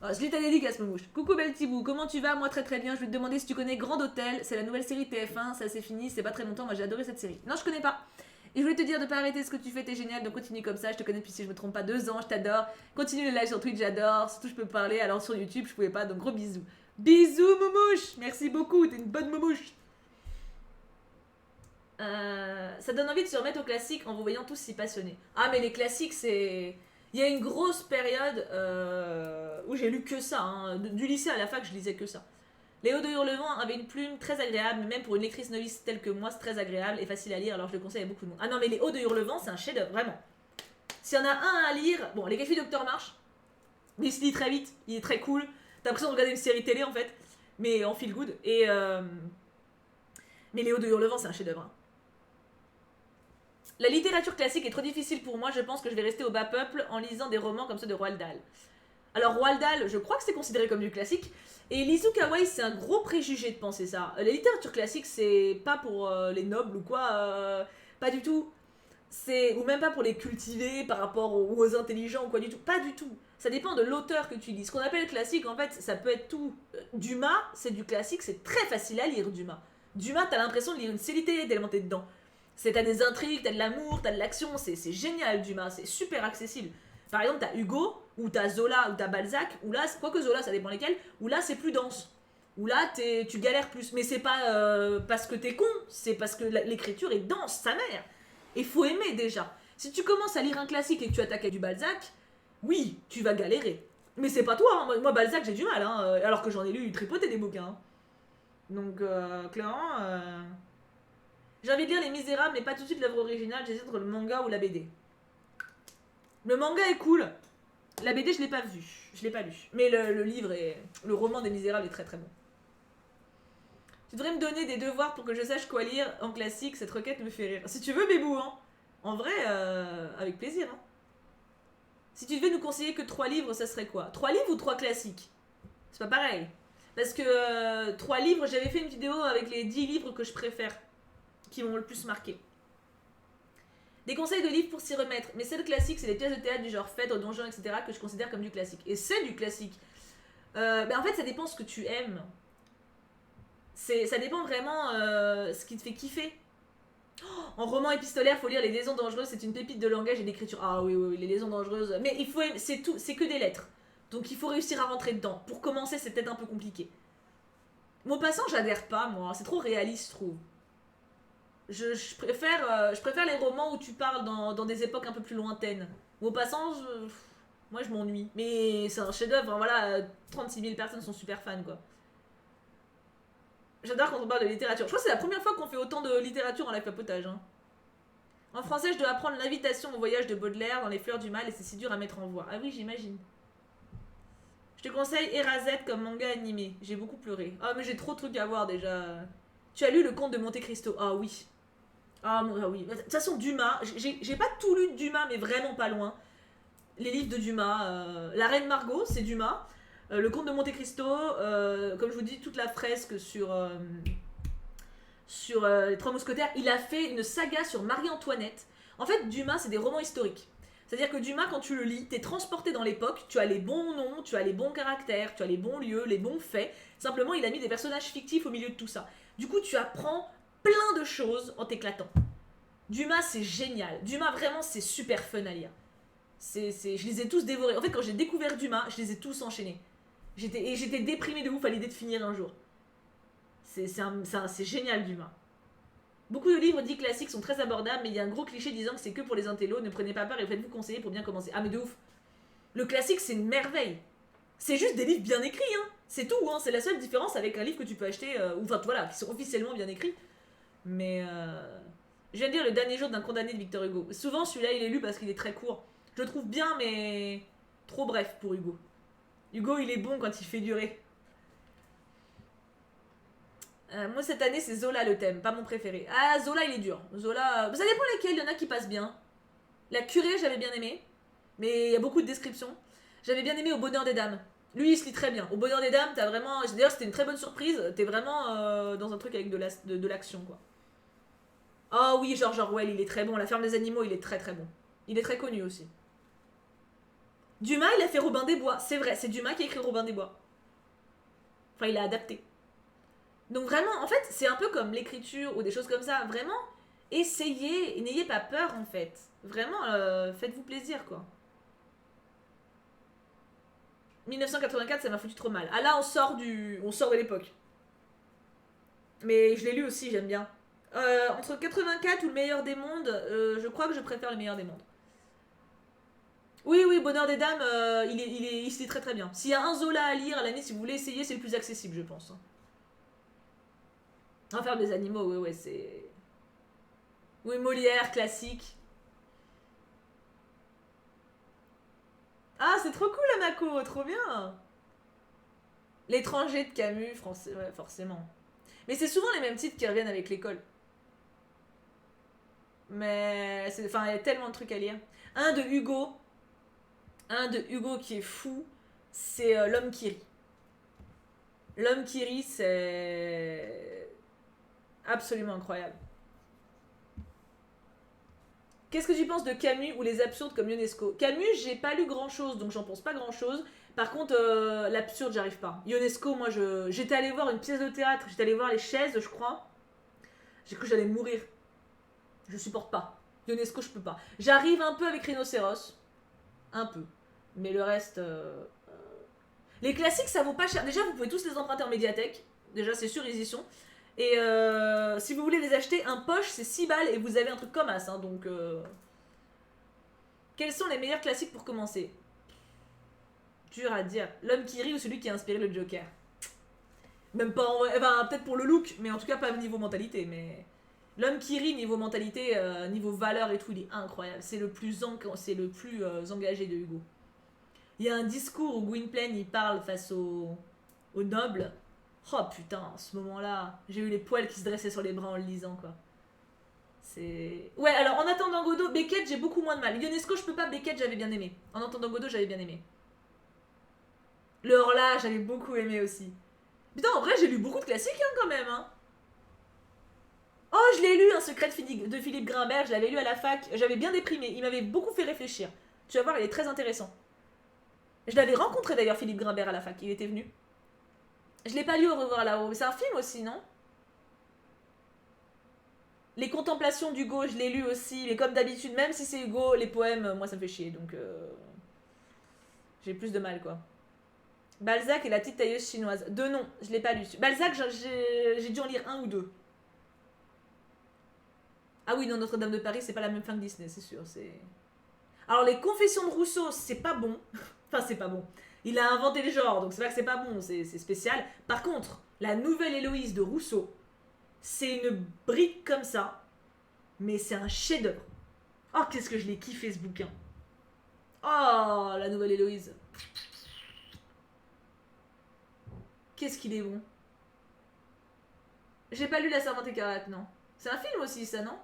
Ah, je lis ta dédicace, Momouche. Coucou, belle Tibou, comment tu vas? Moi, très très bien. Je vais te demander si tu connais Grand Hôtel. C'est la nouvelle série TF1, ça c'est fini, c'est pas très longtemps. Moi, j'ai adoré cette série. Non, je connais pas. Et je voulais te dire de pas arrêter ce que tu fais, t'es génial, donc continue comme ça. Je te connais depuis, si je me trompe pas, 2 ans, je t'adore. Continue les lives sur Twitch, j'adore. Surtout, je peux parler, alors sur YouTube, je pouvais pas, donc gros bisous. Bisous, Momouche. Merci beaucoup, t'es une bonne Momouche. Ça donne envie de se remettre aux classiques en vous voyant tous si passionnés. Ah, mais les classiques, c'est. Il y a une grosse période où j'ai lu que ça. Hein. Du lycée à la fac, je lisais que ça. Léo de Hurlevent avait une plume très agréable, même pour une lectrice novice telle que moi, c'est très agréable et facile à lire, alors je le conseille à beaucoup de monde. Ah non, mais Léo de Hurlevent, c'est un chef-d'œuvre, vraiment. S'il y en a un à lire, bon, les Cafés Docteur March, mais il se lit très vite, il est très cool. T'as l'impression de regarder une série télé en fait, mais en feel good. Mais Léo de Hurlevent, c'est un chef-d'œuvre. Hein. La littérature classique est trop difficile pour moi, je pense que je vais rester au bas peuple en lisant des romans comme ceux de Roald Dahl. Alors Roald Dahl, je crois que c'est considéré comme du classique, et l'Izu Kawaii, c'est un gros préjugé de penser ça. La littérature classique, c'est pas pour les nobles ou quoi, pas du tout. Ou même pas pour les cultivés par rapport aux intelligents ou quoi du tout, pas du tout. Ça dépend de l'auteur que tu lis. Ce qu'on appelle classique, en fait, ça peut être tout. Dumas, c'est du classique, c'est très facile à lire, Dumas. Dumas, t'as l'impression de lire une série télé tellement t'es dedans. T'as des intrigues, t'as de l'amour, t'as de l'action, c'est génial Dumas, c'est super accessible. Par exemple, t'as Hugo, ou t'as Zola, ou t'as Balzac, ou là, quoique Zola, ça dépend lesquels, ou là c'est plus dense. Ou là tu galères plus. Mais c'est pas parce que t'es con, c'est parce que l'écriture est dense, sa mère. Et faut aimer déjà. Si tu commences à lire un classique et que tu attaques à du Balzac, oui, tu vas galérer. Mais c'est pas toi, hein. Moi Balzac j'ai du mal, hein, alors que j'en ai lu tripoter des bouquins. Hein. Donc clairement... J'ai envie de lire Les Misérables, mais pas tout de suite l'œuvre originale, j'hésite entre le manga ou la BD. Le manga est cool, La BD, je l'ai pas vue. Je l'ai pas lu. Mais le livre et le roman des Misérables est très très bon. Tu devrais me donner des devoirs pour que je sache quoi lire en classique. Cette requête me fait rire. Si tu veux, Bébou, hein. En vrai, avec plaisir. Hein. Si tu devais nous conseiller que 3 livres, ça serait quoi? 3 livres ou 3 classiques? C'est pas pareil. Parce que 3 livres, j'avais fait une vidéo avec les 10 livres que je préfère, qui m'ont le plus marqué. Des conseils de livres pour s'y remettre. Mais c'est le classique, c'est les pièces de théâtre du genre Phèdre, Donjon, etc. que je considère comme du classique. Et c'est du classique. En fait, ça dépend ce que tu aimes. Ça dépend vraiment ce qui te fait kiffer. En roman épistolaire, faut lire Les Liaisons dangereuses, c'est une pépite de langage et d'écriture. Ah oui, oui, oui, Les Liaisons dangereuses. Mais il faut, c'est tout, c'est que des lettres. Donc il faut réussir à rentrer dedans. Pour commencer, c'est peut-être un peu compliqué. Maupassant, j'adhère pas, moi. C'est trop réaliste, je trouve. Je préfère les romans où tu parles dans des époques un peu plus lointaines. Maupassant, moi je m'ennuie. Mais c'est un chef-d'œuvre, hein, voilà. 36 000 personnes sont super fans, quoi. J'adore quand on parle de littérature. Je crois que c'est la première fois qu'on fait autant de littérature en live papotage. Hein. En français, je dois apprendre l'invitation au voyage de Baudelaire dans Les Fleurs du Mal et c'est si dur à mettre en voix. Ah oui, j'imagine. Je te conseille Erazette comme manga animé. J'ai beaucoup pleuré. Ah, mais j'ai trop de trucs à voir déjà. Tu as lu Le Comte de Monte Cristo? Ah oui. Ah oui. De toute façon, Dumas, j'ai pas tout lu de Dumas, mais vraiment pas loin. Les livres de Dumas. La Reine Margot, c'est Dumas. Le Comte de Monte Cristo, comme je vous dis, toute la fresque sur les Trois Mousquetaires. Il a fait une saga sur Marie-Antoinette. En fait, Dumas, c'est des romans historiques. C'est-à-dire que Dumas, quand tu le lis, t'es transporté dans l'époque, tu as les bons noms, tu as les bons caractères, tu as les bons lieux, les bons faits. Simplement, il a mis des personnages fictifs au milieu de tout ça. Du coup, tu apprends plein de choses en t'éclatant. Dumas, c'est génial. Dumas, vraiment, c'est super fun à lire. Je les ai tous dévorés. En fait, quand j'ai découvert Dumas, je les ai tous enchaînés. J'étais déprimée de ouf à l'idée de finir un jour. C'est génial, Dumas. Beaucoup de livres dits classiques sont très abordables, mais il y a un gros cliché disant que c'est que pour les intellos. Ne prenez pas peur et faites-vous conseiller pour bien commencer. Ah, mais de ouf. Le classique, c'est une merveille. C'est juste des livres bien écrits, hein. C'est tout, hein. C'est la seule différence avec un livre que tu peux acheter, ou enfin, voilà, qui sont officiellement bien écrits. Mais je viens de dire Le Dernier Jour d'un condamné de Victor Hugo. Souvent, celui-là, il est lu parce qu'il est très court. Je le trouve bien, mais trop bref pour Hugo. Hugo, il est bon quand il fait durer. Moi, cette année, c'est Zola le thème, pas mon préféré. Ah, Zola, il est dur. Zola, ça dépend lesquels, il y en a qui passent bien. La curée, j'avais bien aimé, mais il y a beaucoup de descriptions. J'avais bien aimé Au Bonheur des Dames. Lui, il se lit très bien. Au Bonheur des Dames, t'as vraiment. D'ailleurs, c'était une très bonne surprise. T'es vraiment dans un truc avec de l'action, quoi. Oh oui, George Orwell, il est très bon. La ferme des animaux, il est très très bon. Il est très connu aussi. Dumas, il a fait Robin des Bois. C'est vrai, c'est Dumas qui a écrit Robin des Bois. Enfin, il a adapté. Donc vraiment, en fait, c'est un peu comme l'écriture ou des choses comme ça. Vraiment, essayez et n'ayez pas peur, en fait. Vraiment, faites-vous plaisir, quoi. 1984, ça m'a foutu trop mal. Ah là, on sort de l'époque. Mais je l'ai lu aussi, j'aime bien. Entre 84 ou Le Meilleur des Mondes, je crois que je préfère Le Meilleur des Mondes. Oui, oui, Bonheur des Dames, il se lit très très bien. S'il y a un Zola à lire à l'année, si vous voulez essayer, c'est le plus accessible, je pense. Enferme des animaux, ouais, ouais, c'est. Oui, Molière, classique. Ah, c'est trop cool, Anako, trop bien. L'étranger de Camus, français, ouais, forcément. Mais c'est souvent les mêmes titres qui reviennent avec l'école. Mais enfin, il y a tellement de trucs à lire. Un de Hugo, un de Hugo qui est fou, c'est L'homme qui rit. L'homme qui rit, c'est absolument incroyable. Qu'est-ce que tu penses de Camus ou les absurdes comme Ionesco? Camus, j'ai pas lu grand chose, donc j'en pense pas grand chose. Par contre, l'absurde, j'arrive pas. Ionesco, moi, j'étais allée voir une pièce de théâtre, j'étais allée voir Les Chaises, je crois. J'ai cru que j'allais mourir. Je supporte pas. Ionesco, je peux pas. J'arrive un peu avec Rhinocéros. Un peu. Mais le reste. Les classiques, ça vaut pas cher. Déjà, vous pouvez tous les emprunter en médiathèque. Déjà, c'est sûr, ils y sont. Et si vous voulez les acheter, un poche, c'est 6 balles et vous avez un truc comme as. Hein, donc. Quels sont les meilleurs classiques pour commencer? Dur à dire. L'homme qui rit ou celui qui a inspiré le Joker? Même pas en vrai. Enfin, peut-être pour le look, mais en tout cas pas niveau mentalité. Mais. L'homme qui rit, niveau mentalité, niveau valeur et tout, il est incroyable. C'est le plus engagé de Hugo. Il y a un discours où Gwynplaine il parle face aux nobles. Oh putain, à ce moment-là, j'ai eu les poils qui se dressaient sur les bras en le lisant, quoi. C'est. Ouais, alors en attendant Godot, Beckett, j'ai beaucoup moins de mal. Ionesco, je peux pas, Beckett, j'avais bien aimé. En attendant Godot, j'avais bien aimé. Le Horla, j'avais beaucoup aimé aussi. Putain, en vrai, j'ai lu beaucoup de classiques, hein, quand même, hein. Oh, je l'ai lu, Un secret de Philippe Grimbert, je l'avais lu à la fac. J'avais bien déprimé, il m'avait beaucoup fait réfléchir. Tu vas voir, il est très intéressant. Je l'avais rencontré d'ailleurs, Philippe Grimbert, à la fac, il était venu. Je l'ai pas lu Au revoir là-haut. C'est un film aussi, non? Les contemplations d'Hugo, je l'ai lu aussi. Mais comme d'habitude, même si c'est Hugo, les poèmes, moi ça me fait chier. Donc j'ai plus de mal, quoi. Balzac et la petite tailleuse chinoise. Deux noms, je l'ai pas lu. Balzac, j'ai dû en lire un ou deux. Ah oui, non, Notre-Dame de Paris, c'est pas la même fin que Disney, c'est sûr. Alors, les Confessions de Rousseau, c'est pas bon. Enfin, c'est pas bon. Il a inventé le genre, donc c'est pas que c'est pas bon, c'est spécial. Par contre, la nouvelle Héloïse de Rousseau, c'est une brique comme ça, mais c'est un chef-d'œuvre. Oh, qu'est-ce que je l'ai kiffé ce bouquin. Oh, la nouvelle Héloïse. Qu'est-ce qu'il est bon. J'ai pas lu La Servante écarlate, non. C'est un film aussi, ça, non?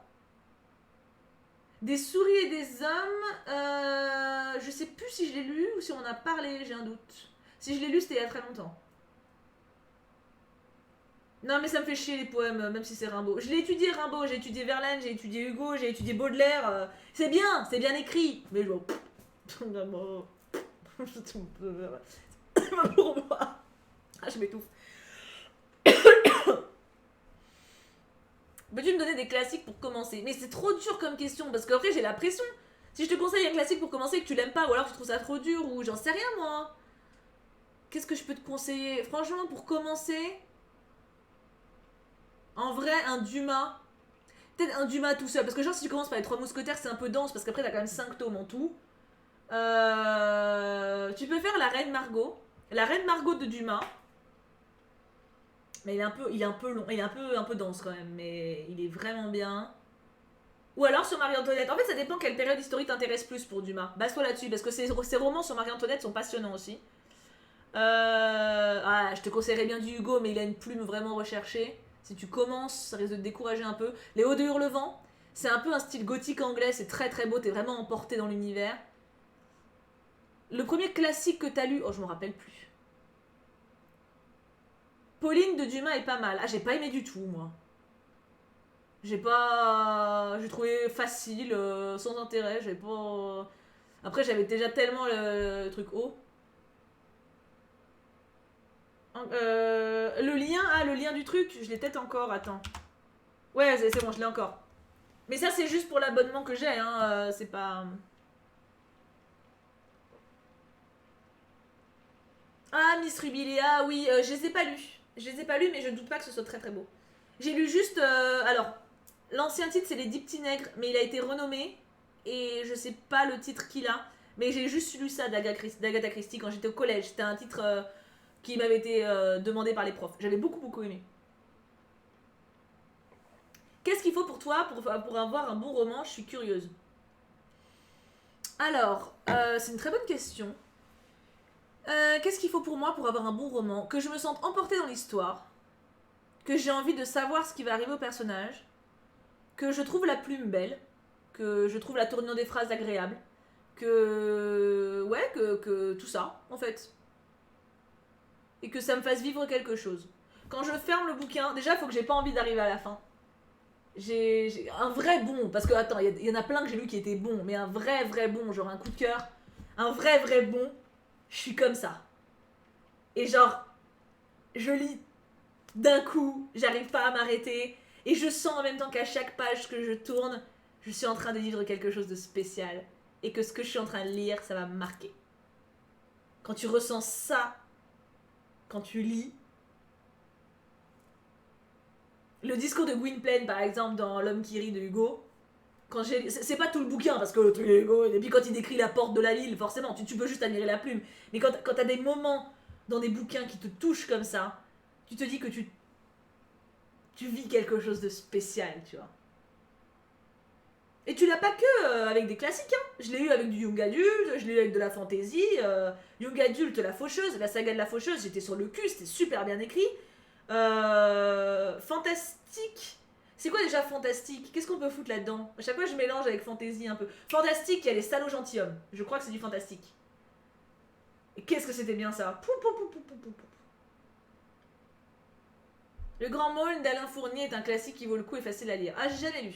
Des souris et des hommes, je sais plus si je l'ai lu ou si on en a parlé, j'ai un doute. Si je l'ai lu, c'était il y a très longtemps. Non, mais ça me fait chier les poèmes, même si c'est Rimbaud. Je l'ai étudié Rimbaud, j'ai étudié Verlaine, j'ai étudié Hugo, j'ai étudié Baudelaire. C'est bien écrit. Mais je vois. Pour moi. Ah, je m'étouffe. Peux-tu me donner des classiques pour commencer? Mais c'est trop dur comme question, parce qu'après j'ai la pression. Si je te conseille un classique pour commencer et que tu l'aimes pas, ou alors tu trouves ça trop dur, ou j'en sais rien moi. Qu'est-ce que je peux te conseiller? Franchement, pour commencer, en vrai, un Dumas. Peut-être un Dumas tout seul, parce que genre si tu commences par les Trois Mousquetaires, c'est un peu dense, parce qu'après t'as quand même 5 tomes en tout. Tu peux faire La Reine Margot. La Reine Margot de Dumas. Mais il est un peu long, il est un peu dense quand même, mais il est vraiment bien. Ou alors sur Marie-Antoinette. En fait, ça dépend quelle période historique t'intéresse plus pour Dumas. Base-toi là-dessus, parce que ces romans sur Marie-Antoinette sont passionnants aussi. Je te conseillerais bien du Hugo, mais il a une plume vraiment recherchée. Si tu commences, ça risque de te décourager un peu. Les Hauts de Hurlevent, c'est un peu un style gothique anglais, c'est très très beau, t'es vraiment emporté dans l'univers. Le premier classique que t'as lu, oh je m'en rappelle plus. Pauline de Dumas est pas mal. Ah, j'ai pas aimé du tout, moi. J'ai trouvé facile, sans intérêt, j'ai pas. Après, j'avais déjà tellement le truc haut. Le lien du truc, je l'ai peut-être encore, attends. Ouais, c'est bon, je l'ai encore. Mais ça, c'est juste pour l'abonnement que j'ai, hein, c'est pas. Ah, Miss Rubilia, oui, je les ai pas lus. Je les ai pas lus, mais je ne doute pas que ce soit très très beau. J'ai lu juste. Alors, l'ancien titre, c'est Les 10 petits nègres, mais il a été renommé. Et je sais pas le titre qu'il a. Mais j'ai juste lu ça d'Agatha Christie quand j'étais au collège. C'était un titre qui m'avait été demandé par les profs. J'avais beaucoup beaucoup aimé. Qu'est-ce qu'il faut pour toi pour avoir un bon roman? Je suis curieuse. Alors, c'est une très bonne question. Qu'est-ce qu'il faut pour moi pour avoir un bon roman? Que je me sente emportée dans l'histoire, que j'ai envie de savoir ce qui va arriver au personnage, que je trouve la plume belle, que je trouve la tournure des phrases agréable, que tout ça, en fait. Et que ça me fasse vivre quelque chose. Quand je ferme le bouquin, déjà, il faut que j'ai pas envie d'arriver à la fin. J'ai un vrai bon, parce que attends, il y en a plein que j'ai lu qui étaient bons, mais un vrai bon, genre un coup de cœur, un vrai bon, je suis comme ça. Et genre, je lis d'un coup, j'arrive pas à m'arrêter, et je sens en même temps qu'à chaque page que je tourne, je suis en train de vivre quelque chose de spécial, et que ce que je suis en train de lire, ça va me marquer. Quand tu ressens ça, quand tu lis, le discours de Gwynplaine, par exemple, dans L'homme qui rit de Hugo, c'est pas tout le bouquin, parce que le truc est Hugo, et puis quand il décrit la porte de la ville, forcément, tu peux juste admirer la plume. Mais quand t'as des moments dans des bouquins qui te touchent comme ça, tu te dis que tu vis quelque chose de spécial, tu vois. Et tu l'as pas que avec des classiques, hein. Je l'ai eu avec du young adulte, je l'ai eu avec de la fantasy, young adulte, la faucheuse, la saga de la faucheuse, j'étais sur le cul, c'était super bien écrit. Fantastique. C'est quoi déjà fantastique? Qu'est-ce qu'on peut foutre là-dedans? À chaque fois je mélange avec fantasy un peu. Fantastique, il y a les salauds gentilshommes. Je crois que c'est du fantastique. Et qu'est-ce que c'était bien ça? Pou, pou, pou, pou, pou, pou, pou. Le Grand Maulne d'Alain Fournier est un classique qui vaut le coup et facile à lire. Ah, j'ai jamais lu.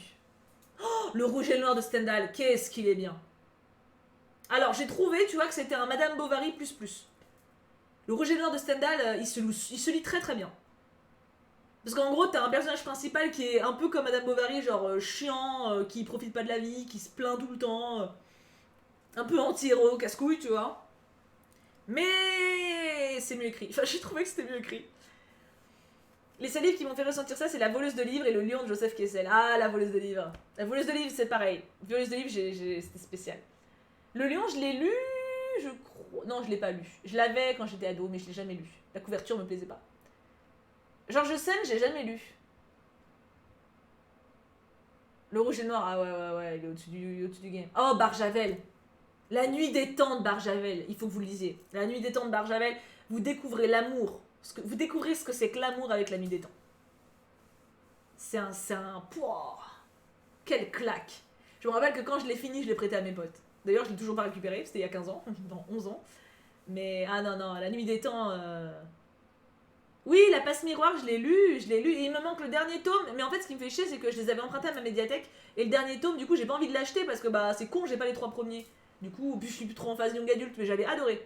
Oh, le Rouge et le Noir de Stendhal, qu'est-ce qu'il est bien. Alors, j'ai trouvé, tu vois, que c'était un Madame Bovary plus plus. Le Rouge et le Noir de Stendhal, il se lit très très bien. Parce qu'en gros, t'as un personnage principal qui est un peu comme Madame Bovary, genre chiant, qui profite pas de la vie, qui se plaint tout le temps, un peu anti-héros, casse-couille, tu vois. Mais c'est mieux écrit. Enfin, j'ai trouvé que c'était mieux écrit. Les seuls livres qui m'ont fait ressentir ça, c'est La voleuse de livres et Le lion de Joseph Kessel. Ah, La voleuse de livres. La voleuse de livres, c'est pareil. La voleuse de livres, c'était spécial. Le lion, je l'ai lu, je crois. Non, je l'ai pas lu. Je l'avais quand j'étais ado, mais je l'ai jamais lu. La couverture me plaisait pas. Georges Sand, j'ai jamais lu. Le Rouge et le Noir, ah ouais, il est au-dessus du game. Oh, Barjavel. La nuit des temps de Barjavel. Il faut que vous le lisiez. La nuit des temps de Barjavel, vous découvrez l'amour. Vous découvrez ce que c'est que l'amour avec la nuit des temps. C'est un... Pouah, quelle claque. Je me rappelle que quand je l'ai fini, je l'ai prêté à mes potes. D'ailleurs, je l'ai toujours pas récupéré, c'était il y a 15 ans, dans 11 ans. Mais, ah non, la nuit des temps... Oui, La passe miroir, je l'ai lu, et il me manque le dernier tome. Mais en fait, ce qui me fait chier, c'est que je les avais empruntés à ma médiathèque. Et le dernier tome, du coup, j'ai pas envie de l'acheter parce que bah c'est con, j'ai pas les 3 premiers. Du coup, puis je suis plus trop en phase young adulte, mais j'avais adoré.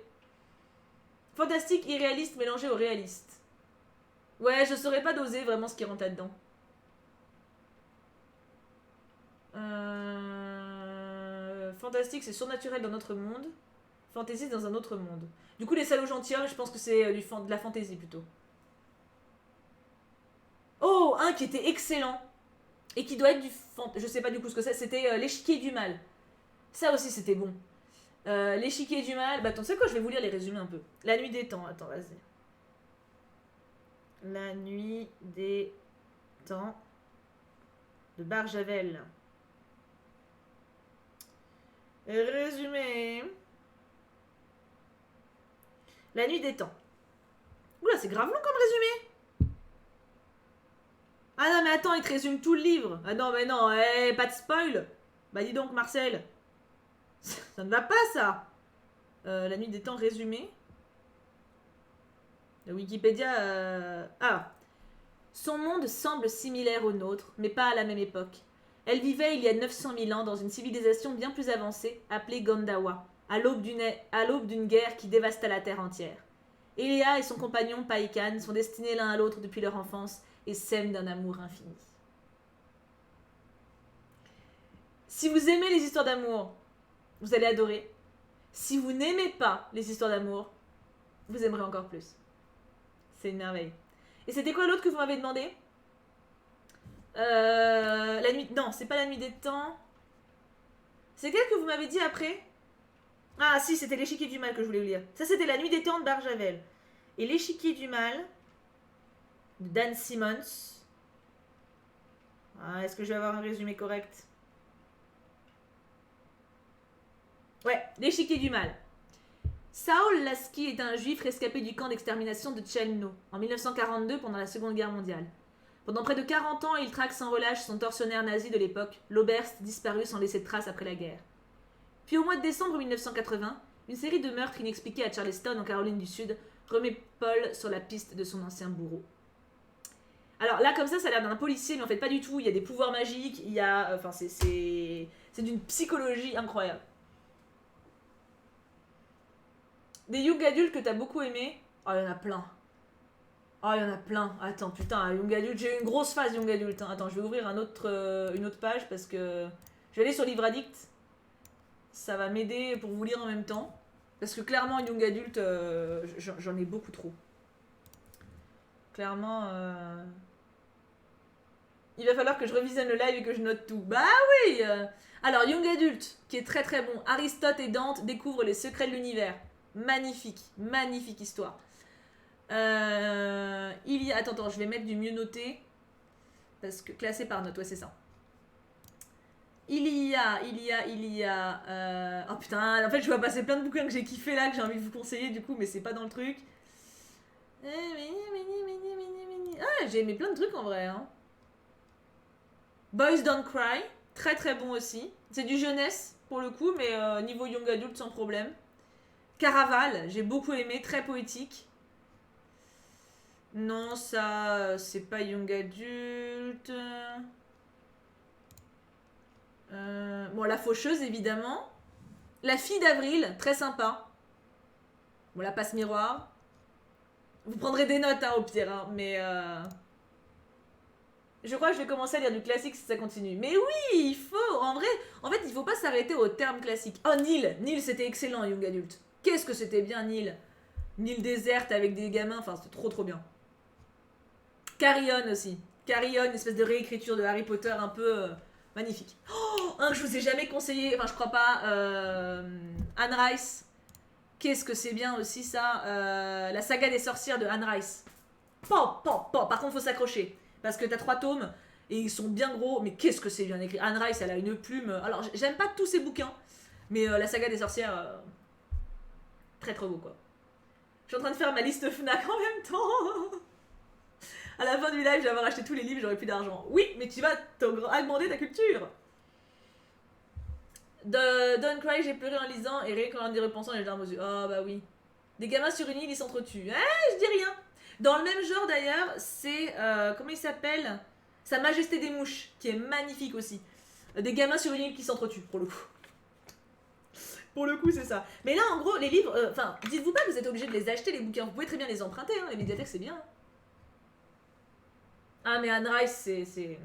Fantastique, irréaliste mélangé au réaliste. Ouais, je saurais pas doser vraiment ce qui rentre là-dedans. Fantastique, c'est surnaturel dans notre monde. Fantasy dans un autre monde. Du coup, les salauds gentilshommes, je pense que c'est de la fantasy plutôt. Oh, un qui était excellent. Et qui doit être du... Je sais pas du coup ce que c'est. C'était L'échiquier du mal. Ça aussi, c'était bon. L'échiquier du mal. Bah attends, c'est quoi? Je vais vous lire les résumés un peu. La nuit des temps. Attends, vas-y. La nuit des temps de Barjavel. Résumé. La nuit des temps. Oula, c'est grave long comme résumé. Ah non, mais attends, il te résume tout le livre. Ah non, mais non, pas de spoil. Bah dis donc, Marcel. Ça ne va pas, ça. La nuit des temps résumé. La Wikipédia... Ah. Son monde semble similaire au nôtre, mais pas à la même époque. Elle vivait il y a 900 000 ans dans une civilisation bien plus avancée, appelée Gondawa, à l'aube d'une guerre qui dévasta la terre entière. Elia et son compagnon Païkan sont destinés l'un à l'autre depuis leur enfance et s'aiment d'un amour infini. Si vous aimez les histoires d'amour, vous allez adorer. Si vous n'aimez pas les histoires d'amour, vous aimerez encore plus. C'est une merveille. Et c'était quoi l'autre que vous m'avez demandé? La nuit... Non, c'est pas la nuit des temps. C'est quel que vous m'avez dit après? Ah si, c'était l'échiquier du mal que je voulais vous lire. Ça, c'était La nuit des temps de Barjavel. Et l'échiquier du mal de Dan Simmons. Ah, est-ce que je vais avoir un résumé correct? Ouais, l'échiquier du mal. Saul Lasky est un juif rescapé du camp d'extermination de Chelmno en 1942 pendant la Seconde Guerre mondiale. Pendant près de 40 ans, il traque sans relâche son tortionnaire nazi de l'époque, l'Oberst, disparu sans laisser de traces après la guerre. Puis au mois de décembre 1980, une série de meurtres inexpliqués à Charleston, en Caroline du Sud, remet Paul sur la piste de son ancien bourreau. Alors là, comme ça a l'air d'un policier, mais en fait pas du tout. Il y a des pouvoirs magiques, il y a... Enfin, c'est d'une psychologie incroyable. Des young adultes que t'as beaucoup aimé. Oh, il y en a plein. Oh, il y en a plein. Attends, putain, young adult. J'ai eu une grosse phase young adult. Hein. Attends, je vais ouvrir une autre page parce que je vais aller sur Livre Addict. Ça va m'aider pour vous lire en même temps. Parce que clairement, young adult, j'en ai beaucoup trop. Clairement, il va falloir que je revisionne le live et que je note tout. Bah oui. Alors, young adult, qui est très très bon. Aristote et Dante découvrent les secrets de l'univers. Magnifique, magnifique histoire. Il y a... Attends, je vais mettre du mieux noté. Parce que classé par note, ouais, c'est ça. Oh putain, en fait, je vois passer plein de bouquins que j'ai kiffé là, que j'ai envie de vous conseiller du coup, mais c'est pas dans le truc. Ah, j'ai aimé plein de trucs en vrai. Hein. Boys Don't Cry, très très bon aussi. C'est du jeunesse pour le coup, mais niveau young adulte sans problème. Caraval, j'ai beaucoup aimé, très poétique. Non, ça, c'est pas young adulte. Bon, La Faucheuse, évidemment. La Fille d'Avril, très sympa. Bon, La Passe Miroir. Vous prendrez des notes, hein, au pire, hein, mais... Je crois que je vais commencer à lire du classique si ça continue. Mais oui, il faut, en vrai, en fait, il faut pas s'arrêter au terme classique. Oh, Nil, c'était excellent, Young Adult. Qu'est-ce que c'était bien, Nil. Nil déserte avec des gamins, enfin, c'était trop trop bien. Carrion aussi. Carrion, une espèce de réécriture de Harry Potter un peu magnifique. Oh, un que je vous ai jamais conseillé, enfin, je crois pas, Anne Rice. Qu'est-ce que c'est bien aussi, ça. La saga des sorcières de Anne Rice. Par contre, faut s'accrocher. Parce que t'as 3 tomes et ils sont bien gros, mais qu'est-ce que c'est bien écrit. Anne Rice, elle a une plume. Alors, j'aime pas tous ses bouquins, mais la saga des sorcières, très très beau quoi. Je suis en train de faire ma liste Fnac en même temps. À la fin du live, je vais avoir acheté tous les livres, j'aurai plus d'argent. Oui, mais tu vas augmenter ta culture. De Don't Cry, j'ai pleuré en lisant et rien qu'en y repensant, les larmes aux yeux. Oh bah oui. Des gamins sur une île, ils s'entretuent. Je dis rien. Dans le même genre d'ailleurs, c'est. Comment il s'appelle Sa Majesté des Mouches, qui est magnifique aussi. Des gamins sur une île qui s'entretuent, pour le coup. Pour le coup, c'est ça. Mais là, en gros, les livres. Enfin, dites-vous pas que vous êtes obligé de les acheter, les bouquins. Vous pouvez très bien les emprunter, hein. Les médiathèques, c'est bien. Ah, mais Anne Rice, c'est.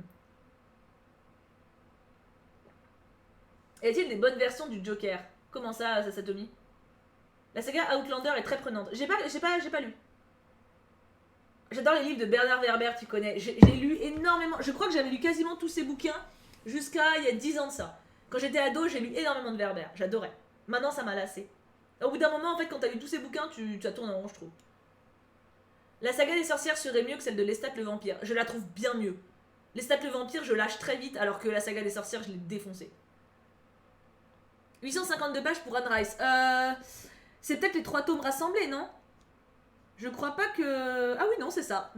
Y a-t-il des bonnes versions du Joker? Comment ça, Satomi? La saga Outlander est très prenante. J'ai pas lu. J'adore les livres de Bernard Werber, tu connais. J'ai lu énormément. Je crois que j'avais lu quasiment tous ses bouquins jusqu'à il y a 10 ans de ça. Quand j'étais ado, j'ai lu énormément de Werber. J'adorais. Maintenant, ça m'a lassé. Au bout d'un moment, en fait, quand t'as lu tous ses bouquins, ça tourne en rond, je trouve. La saga des sorcières serait mieux que celle de Lestat le vampire. Je la trouve bien mieux. Lestat le vampire, je lâche très vite, alors que la saga des sorcières, je l'ai défoncée. 852 pages pour Anne Rice. C'est peut-être les 3 tomes rassemblés, non? Je crois pas que... Ah oui, non, c'est ça.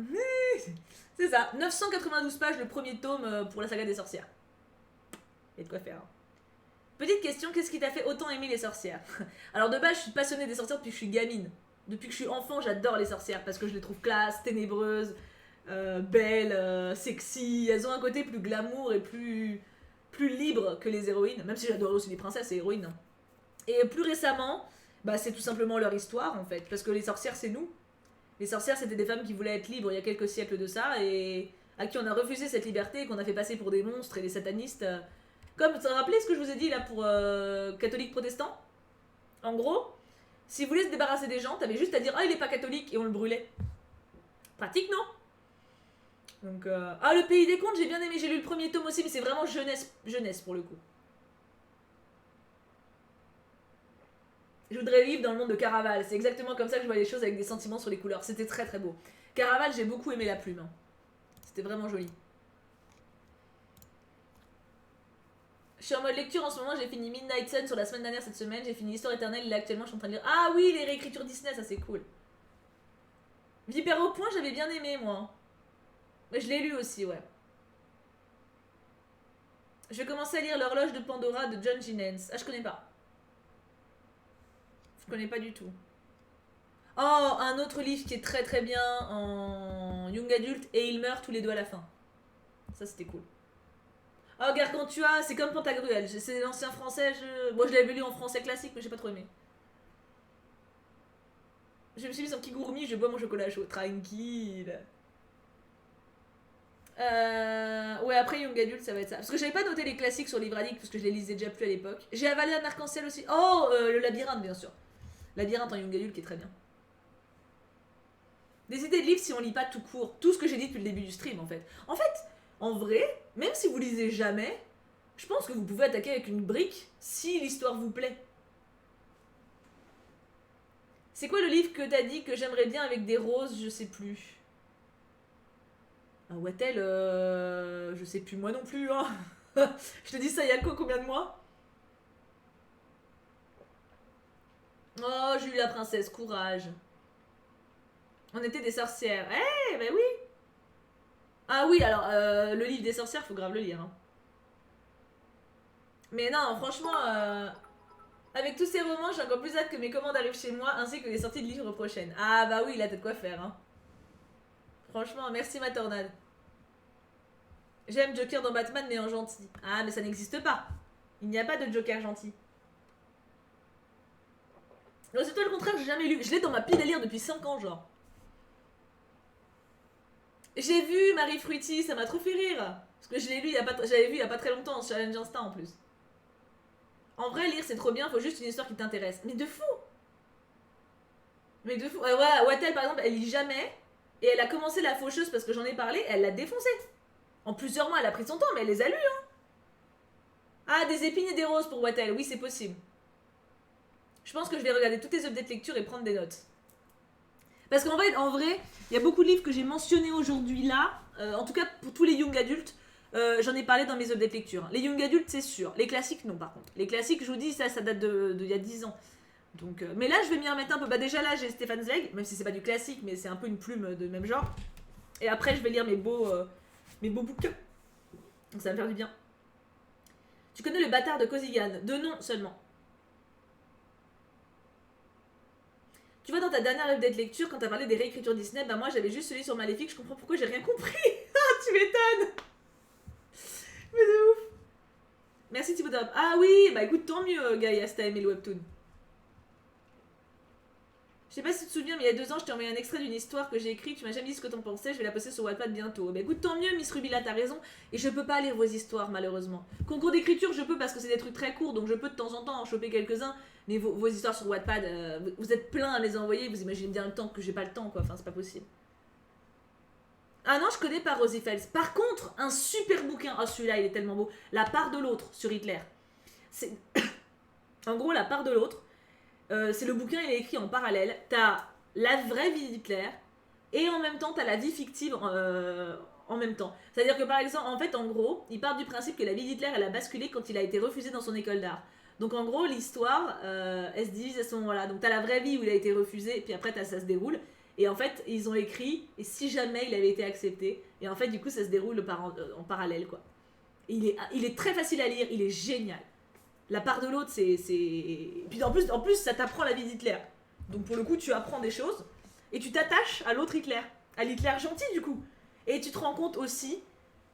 C'est ça. 992 pages le premier tome pour la saga des sorcières. Il y a de quoi faire. Petite question, qu'est-ce qui t'a fait autant aimer les sorcières? Alors de base, je suis passionnée des sorcières depuis que je suis gamine. Depuis que je suis enfant, j'adore les sorcières parce que je les trouve classe, ténébreuses, belles, sexy. Elles ont un côté plus glamour et plus libre que les héroïnes. Même si j'adorais aussi les princesses et héroïnes. Et plus récemment, bah, c'est tout simplement leur histoire en fait. Parce que les sorcières, c'est nous. Les sorcières, c'était des femmes qui voulaient être libres il y a quelques siècles de ça et à qui on a refusé cette liberté et qu'on a fait passer pour des monstres et des satanistes. Comme, vous vous rappelez ce que je vous ai dit là pour catholiques protestants? En gros, si vous voulez se débarrasser des gens, t'avais juste à dire ah il est pas catholique et on le brûlait. Pratique non? Donc ah le pays des contes j'ai bien aimé, j'ai lu le premier tome aussi mais c'est vraiment jeunesse pour le coup. Je voudrais vivre dans le monde de Caraval. C'est exactement comme ça que je vois les choses avec des sentiments sur les couleurs. C'était très très beau. Caraval, j'ai beaucoup aimé la plume. Hein. C'était vraiment joli. Je suis en mode lecture en ce moment, j'ai fini Midnight Sun sur la semaine dernière cette semaine, j'ai fini L'Histoire éternelle et là actuellement je suis en train de lire. Ah oui, les réécritures Disney, ça c'est cool. Vipère au point, j'avais bien aimé moi. Mais je l'ai lu aussi, ouais. Je vais commencer à lire L'Horloge de Pandora de John Ginnens. Ah, je connais pas. Je connais pas du tout. Oh, un autre livre qui est très très bien en young adulte et il meurt tous les deux à la fin. Ça c'était cool. Oh, Gargantua, c'est comme Pantagruel. C'est l'ancien français. Moi je l'avais lu en français classique, mais j'ai pas trop aimé. Je me suis mise en kigurumi, je bois mon chocolat chaud. Tranquille. Ouais, après Young Adult, ça va être ça. Parce que j'avais pas noté les classiques sur Livre Addict, parce que je les lisais déjà plus à l'époque. J'ai avalé un arc-en-ciel aussi. Oh, le labyrinthe, bien sûr. Labyrinthe en Young Adult qui est très bien. Des idées de livres si on lit pas tout court. Tout ce que j'ai dit depuis le début du stream, en fait. En vrai, même si vous lisez jamais, je pense que vous pouvez attaquer avec une brique si l'histoire vous plaît. C'est quoi le livre que t'as dit que j'aimerais bien avec des roses? Je sais plus. Un Wattel, je sais plus moi non plus, hein. Je te dis ça il y a quoi, combien de mois? Oh, Julie la princesse, courage. On était des sorcières. Eh, bah oui. Ah oui, alors, le livre des sorcières, faut grave le lire. Hein. Mais non, franchement, avec tous ces romans, j'ai encore plus hâte que mes commandes arrivent chez moi, ainsi que les sorties de livres prochaines. Ah bah oui, là, t'as de quoi faire. Hein. Franchement, merci ma tornade. J'aime Joker dans Batman, mais en gentil. Ah, mais ça n'existe pas. Il n'y a pas de Joker gentil. Non, c'est toi le contraire, j'ai jamais lu. Je l'ai dans ma pile à lire depuis 5 ans, genre. J'ai vu Marie Fruity, ça m'a trop fait rire. Parce que je l'ai lu, j'avais vu il y a pas très longtemps, sur Challenge Insta en plus. En vrai, lire c'est trop bien, faut juste une histoire qui t'intéresse. Mais de fou. Mais de fou. Voilà, Wattel par exemple, elle lit jamais. Et elle a commencé La Faucheuse parce que j'en ai parlé, elle l'a défoncé. En plusieurs mois, elle a pris son temps, mais elle les a lus. Hein. Ah, des épines et des roses pour Wattel, oui, c'est possible. Je pense que je vais regarder toutes les updates lecture et prendre des notes. Parce qu'en fait, en vrai, il y a beaucoup de livres que j'ai mentionnés aujourd'hui là. En tout cas, pour tous les young adultes, j'en ai parlé dans mes updates lecture. Les young adultes, c'est sûr. Les classiques, non, par contre. Les classiques, je vous dis, ça date de il y a 10 ans. Donc, mais là, je vais m'y remettre un peu. Bah, déjà là, j'ai Stéphane Zweig, même si c'est pas du classique, mais c'est un peu une plume de même genre. Et après, je vais lire mes beaux bouquins. Donc, ça va me faire du bien. Tu connais Le Bâtard de Cozigan? De nom seulement. Tu vois, dans ta dernière update lecture, quand t'as parlé des réécritures Disney, bah moi j'avais juste celui sur Maléfique, je comprends pourquoi j'ai rien compris. Ah, tu m'étonnes. Mais de ouf. Merci Thibaut Darab. Ah oui, bah écoute, tant mieux, Gaïa, si t'as aimé le webtoon. Je sais pas si tu te souviens, mais il y a 2 ans, je t'ai envoyé un extrait d'une histoire que j'ai écrite, tu m'as jamais dit ce que t'en pensais, je vais la poster sur Wattpad bientôt. Bah écoute, tant mieux, Miss Rubila, t'as raison, et je peux pas lire vos histoires, malheureusement. Concours d'écriture, je peux parce que c'est des trucs très courts, donc je peux de temps en temps en choper quelques-uns, mais vos histoires sur Wattpad, vous êtes plein à les envoyer, vous imaginez bien le temps que j'ai pas le temps, quoi, enfin c'est pas possible. Ah non, je connais pas Rosie Phelps. Par contre, un super bouquin, ah celui-là il est tellement beau, La part de l'autre sur Hitler. C'est en gros La part de l'autre. C'est le bouquin, il est écrit en parallèle. T'as la vraie vie d'Hitler et en même temps t'as la vie fictive en même temps. C'est-à-dire que par exemple, en fait, en gros, il part du principe que la vie d'Hitler elle a basculé quand il a été refusé dans son école d'art. Donc en gros, l'histoire, elle se divise à ce moment-là. Donc t'as la vraie vie où il a été refusé, puis après ça se déroule. Et en fait, ils ont écrit, et si jamais il avait été accepté, et en fait, du coup, ça se déroule en parallèle, quoi. Et il est très facile à lire, il est génial. La part de l'autre, c'est. Puis en plus, ça t'apprend la vie d'Hitler. Donc pour le coup, tu apprends des choses, et tu t'attaches à l'autre Hitler, à l'Hitler gentil, du coup. Et tu te rends compte aussi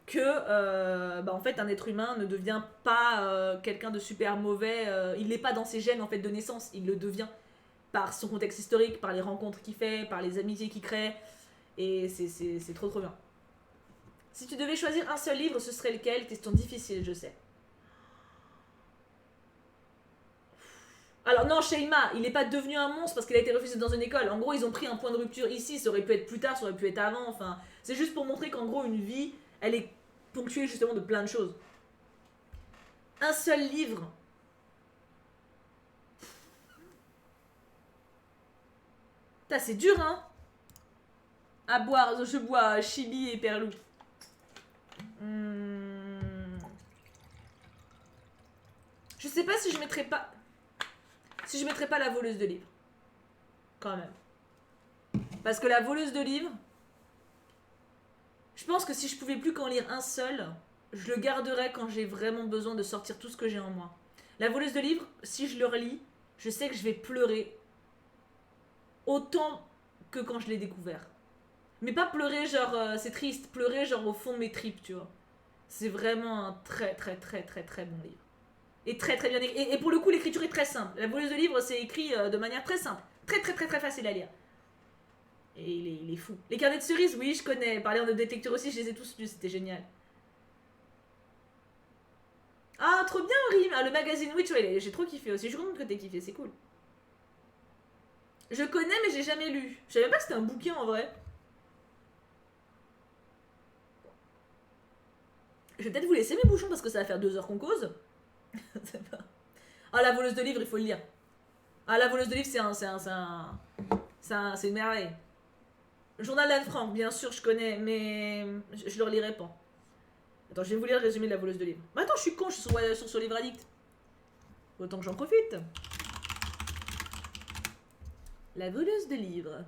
que, bah, en fait, un être humain ne devient pas quelqu'un de super mauvais. Il n'est pas dans ses gènes, en fait, de naissance, il le devient par son contexte historique, par les rencontres qu'il fait, par les amitiés qu'il crée. Et c'est trop trop bien. Si tu devais choisir un seul livre, ce serait lequel? Question difficile, je sais. Alors non, Sheima, il n'est pas devenu un monstre parce qu'il a été refusé dans une école. En gros, ils ont pris un point de rupture ici, ça aurait pu être plus tard, ça aurait pu être avant. Enfin, c'est juste pour montrer qu'en gros, une vie, elle est ponctuée justement de plein de choses. Un seul livre. C'est dur, hein. À boire, je bois Chibi et Perlou. Je sais pas si je mettrais pas. Si je mettrais pas La Voleuse de livres. Quand même. Parce que La Voleuse de livres. Je pense que si je pouvais plus qu'en lire un seul, je le garderais quand j'ai vraiment besoin de sortir tout ce que j'ai en moi. La Voleuse de livres, si je le relis, je sais que je vais pleurer autant que quand je l'ai découvert. Mais pas pleurer genre c'est triste, pleurer genre au fond de mes tripes, tu vois. C'est vraiment un très très très très très bon livre. Et très très bien écrit. Et pour le coup, l'écriture est très simple. La Voleuse de livres, c'est écrit de manière très simple. Très très très très facile à lire. Et il est fou. Les carnets de cerises, oui, je connais. Parler en de détecteur aussi, je les ai tous lus, c'était génial. Ah, trop bien, Rim. Ah, le magazine Witch, ouais, j'ai trop kiffé aussi. Je suis contente que t'aies kiffé, c'est cool. Je connais, mais j'ai jamais lu. Je savais même pas que c'était un bouquin en vrai. Je vais peut-être vous laisser mes bouchons parce que ça va faire 2 heures qu'on cause. Ah, La Voleuse de livres, il faut le lire. Ah, La Voleuse de livres, c'est une merveille. Journal d'Anne Frank, bien sûr, je connais, mais je le relirai pas. Attends, je vais vous lire le résumé de la voleuse de livres. Mais attends, je suis con, je suis sur Livre Addict. Autant que j'en profite. La voleuse de livres.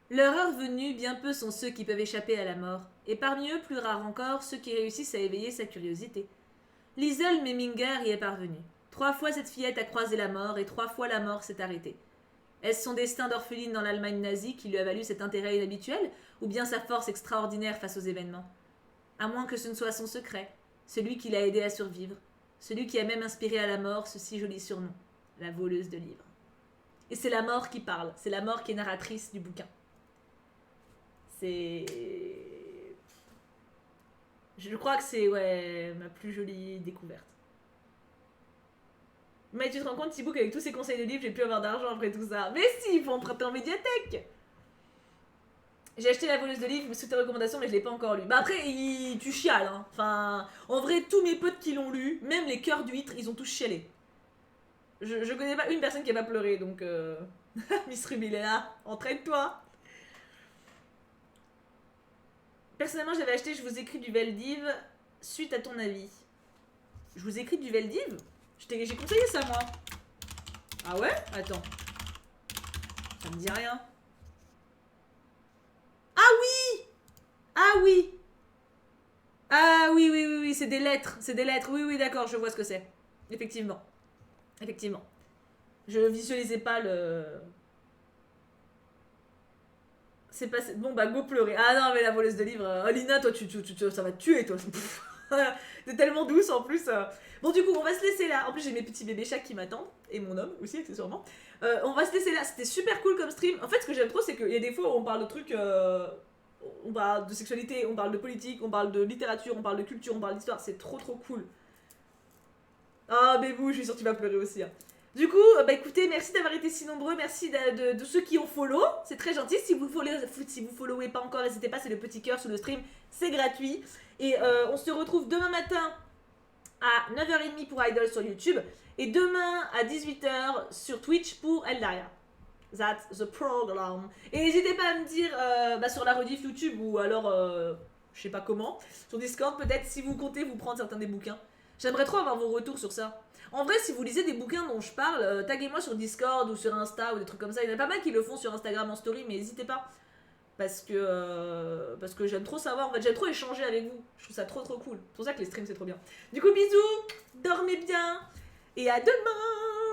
Leur heure venue, bien peu sont ceux qui peuvent échapper à la mort, et parmi eux, plus rares encore, ceux qui réussissent à éveiller sa curiosité. Liesel Meminger y est parvenue. 3 fois cette fillette a croisé la mort, et 3 fois la mort s'est arrêtée. Est-ce son destin d'orpheline dans l'Allemagne nazie qui lui a valu cet intérêt inhabituel, ou bien sa force extraordinaire face aux événements? À moins que ce ne soit son secret, celui qui l'a aidé à survivre, celui qui a même inspiré à la mort ce si joli surnom, la voleuse de livres. Et c'est la mort qui parle, c'est la mort qui est narratrice du bouquin. C'est... Je crois que c'est ma plus jolie découverte. Mais tu te rends compte, Thibaut, qu'avec tous ces conseils de livres, j'ai pu avoir d'argent après tout ça. Mais si, il faut emprunter en médiathèque. J'ai acheté La voleuse de livres, je me suis fait tes recommandations, mais je l'ai pas encore lu. Bah après, tu chiales, hein. Enfin, en vrai, tous mes potes qui l'ont lu, même les cœurs d'huîtres, ils ont tous chialé. Je connais pas une personne qui a pas pleuré, donc... Miss Ruby, est là, entraîne-toi. Personnellement, j'avais acheté Je vous écris du Veldiv suite à ton avis. Je vous écris du Veldiv? J'ai conseillé ça, moi. Ah ouais? Attends. Ça me dit rien. Ah oui! Ah oui! Ah oui, oui, oui, oui, c'est des lettres. C'est des lettres. Oui, oui, d'accord, je vois ce que c'est. Effectivement. Effectivement. Je visualisais pas le... C'est pas... Bon, bah, go pleurer. Ah non, mais la voleuse de livres... Oh, Lina, toi, ça va te tuer, toi. T'es tellement douce, en plus. Bon, du coup, on va se laisser là. En plus, j'ai mes petits bébés chats qui m'attendent. Et mon homme aussi, accessoirement. On va se laisser là. C'était super cool comme stream. En fait, ce que j'aime trop, c'est qu'il y a des fois où on parle de trucs... on parle de sexualité, on parle de politique, on parle de littérature, on parle de culture, on parle d'histoire. C'est trop, trop cool. Ah, bébou, je suis sûre que tu vas pleurer aussi. Hein. Du coup, bah écoutez, merci d'avoir été si nombreux, merci de ceux qui ont follow, c'est très gentil. Si vous followez pas encore, n'hésitez pas, c'est le petit cœur sous le stream, c'est gratuit. Et on se retrouve demain matin à 9h30 pour Idol sur YouTube et demain à 18h sur Twitch pour Eldaria. That's the program. Et n'hésitez pas à me dire sur la rediff YouTube ou alors, je sais pas comment, sur Discord peut-être si vous comptez vous prendre certains des bouquins. J'aimerais trop avoir vos retours sur ça. En vrai, si vous lisez des bouquins dont je parle, taguez-moi sur Discord ou sur Insta ou des trucs comme ça. Il y en a pas mal qui le font sur Instagram en story, mais n'hésitez pas. Parce que j'aime trop savoir, en fait, j'aime trop échanger avec vous. Je trouve ça trop trop cool. C'est pour ça que les streams, c'est trop bien. Du coup, bisous, dormez bien, et à demain!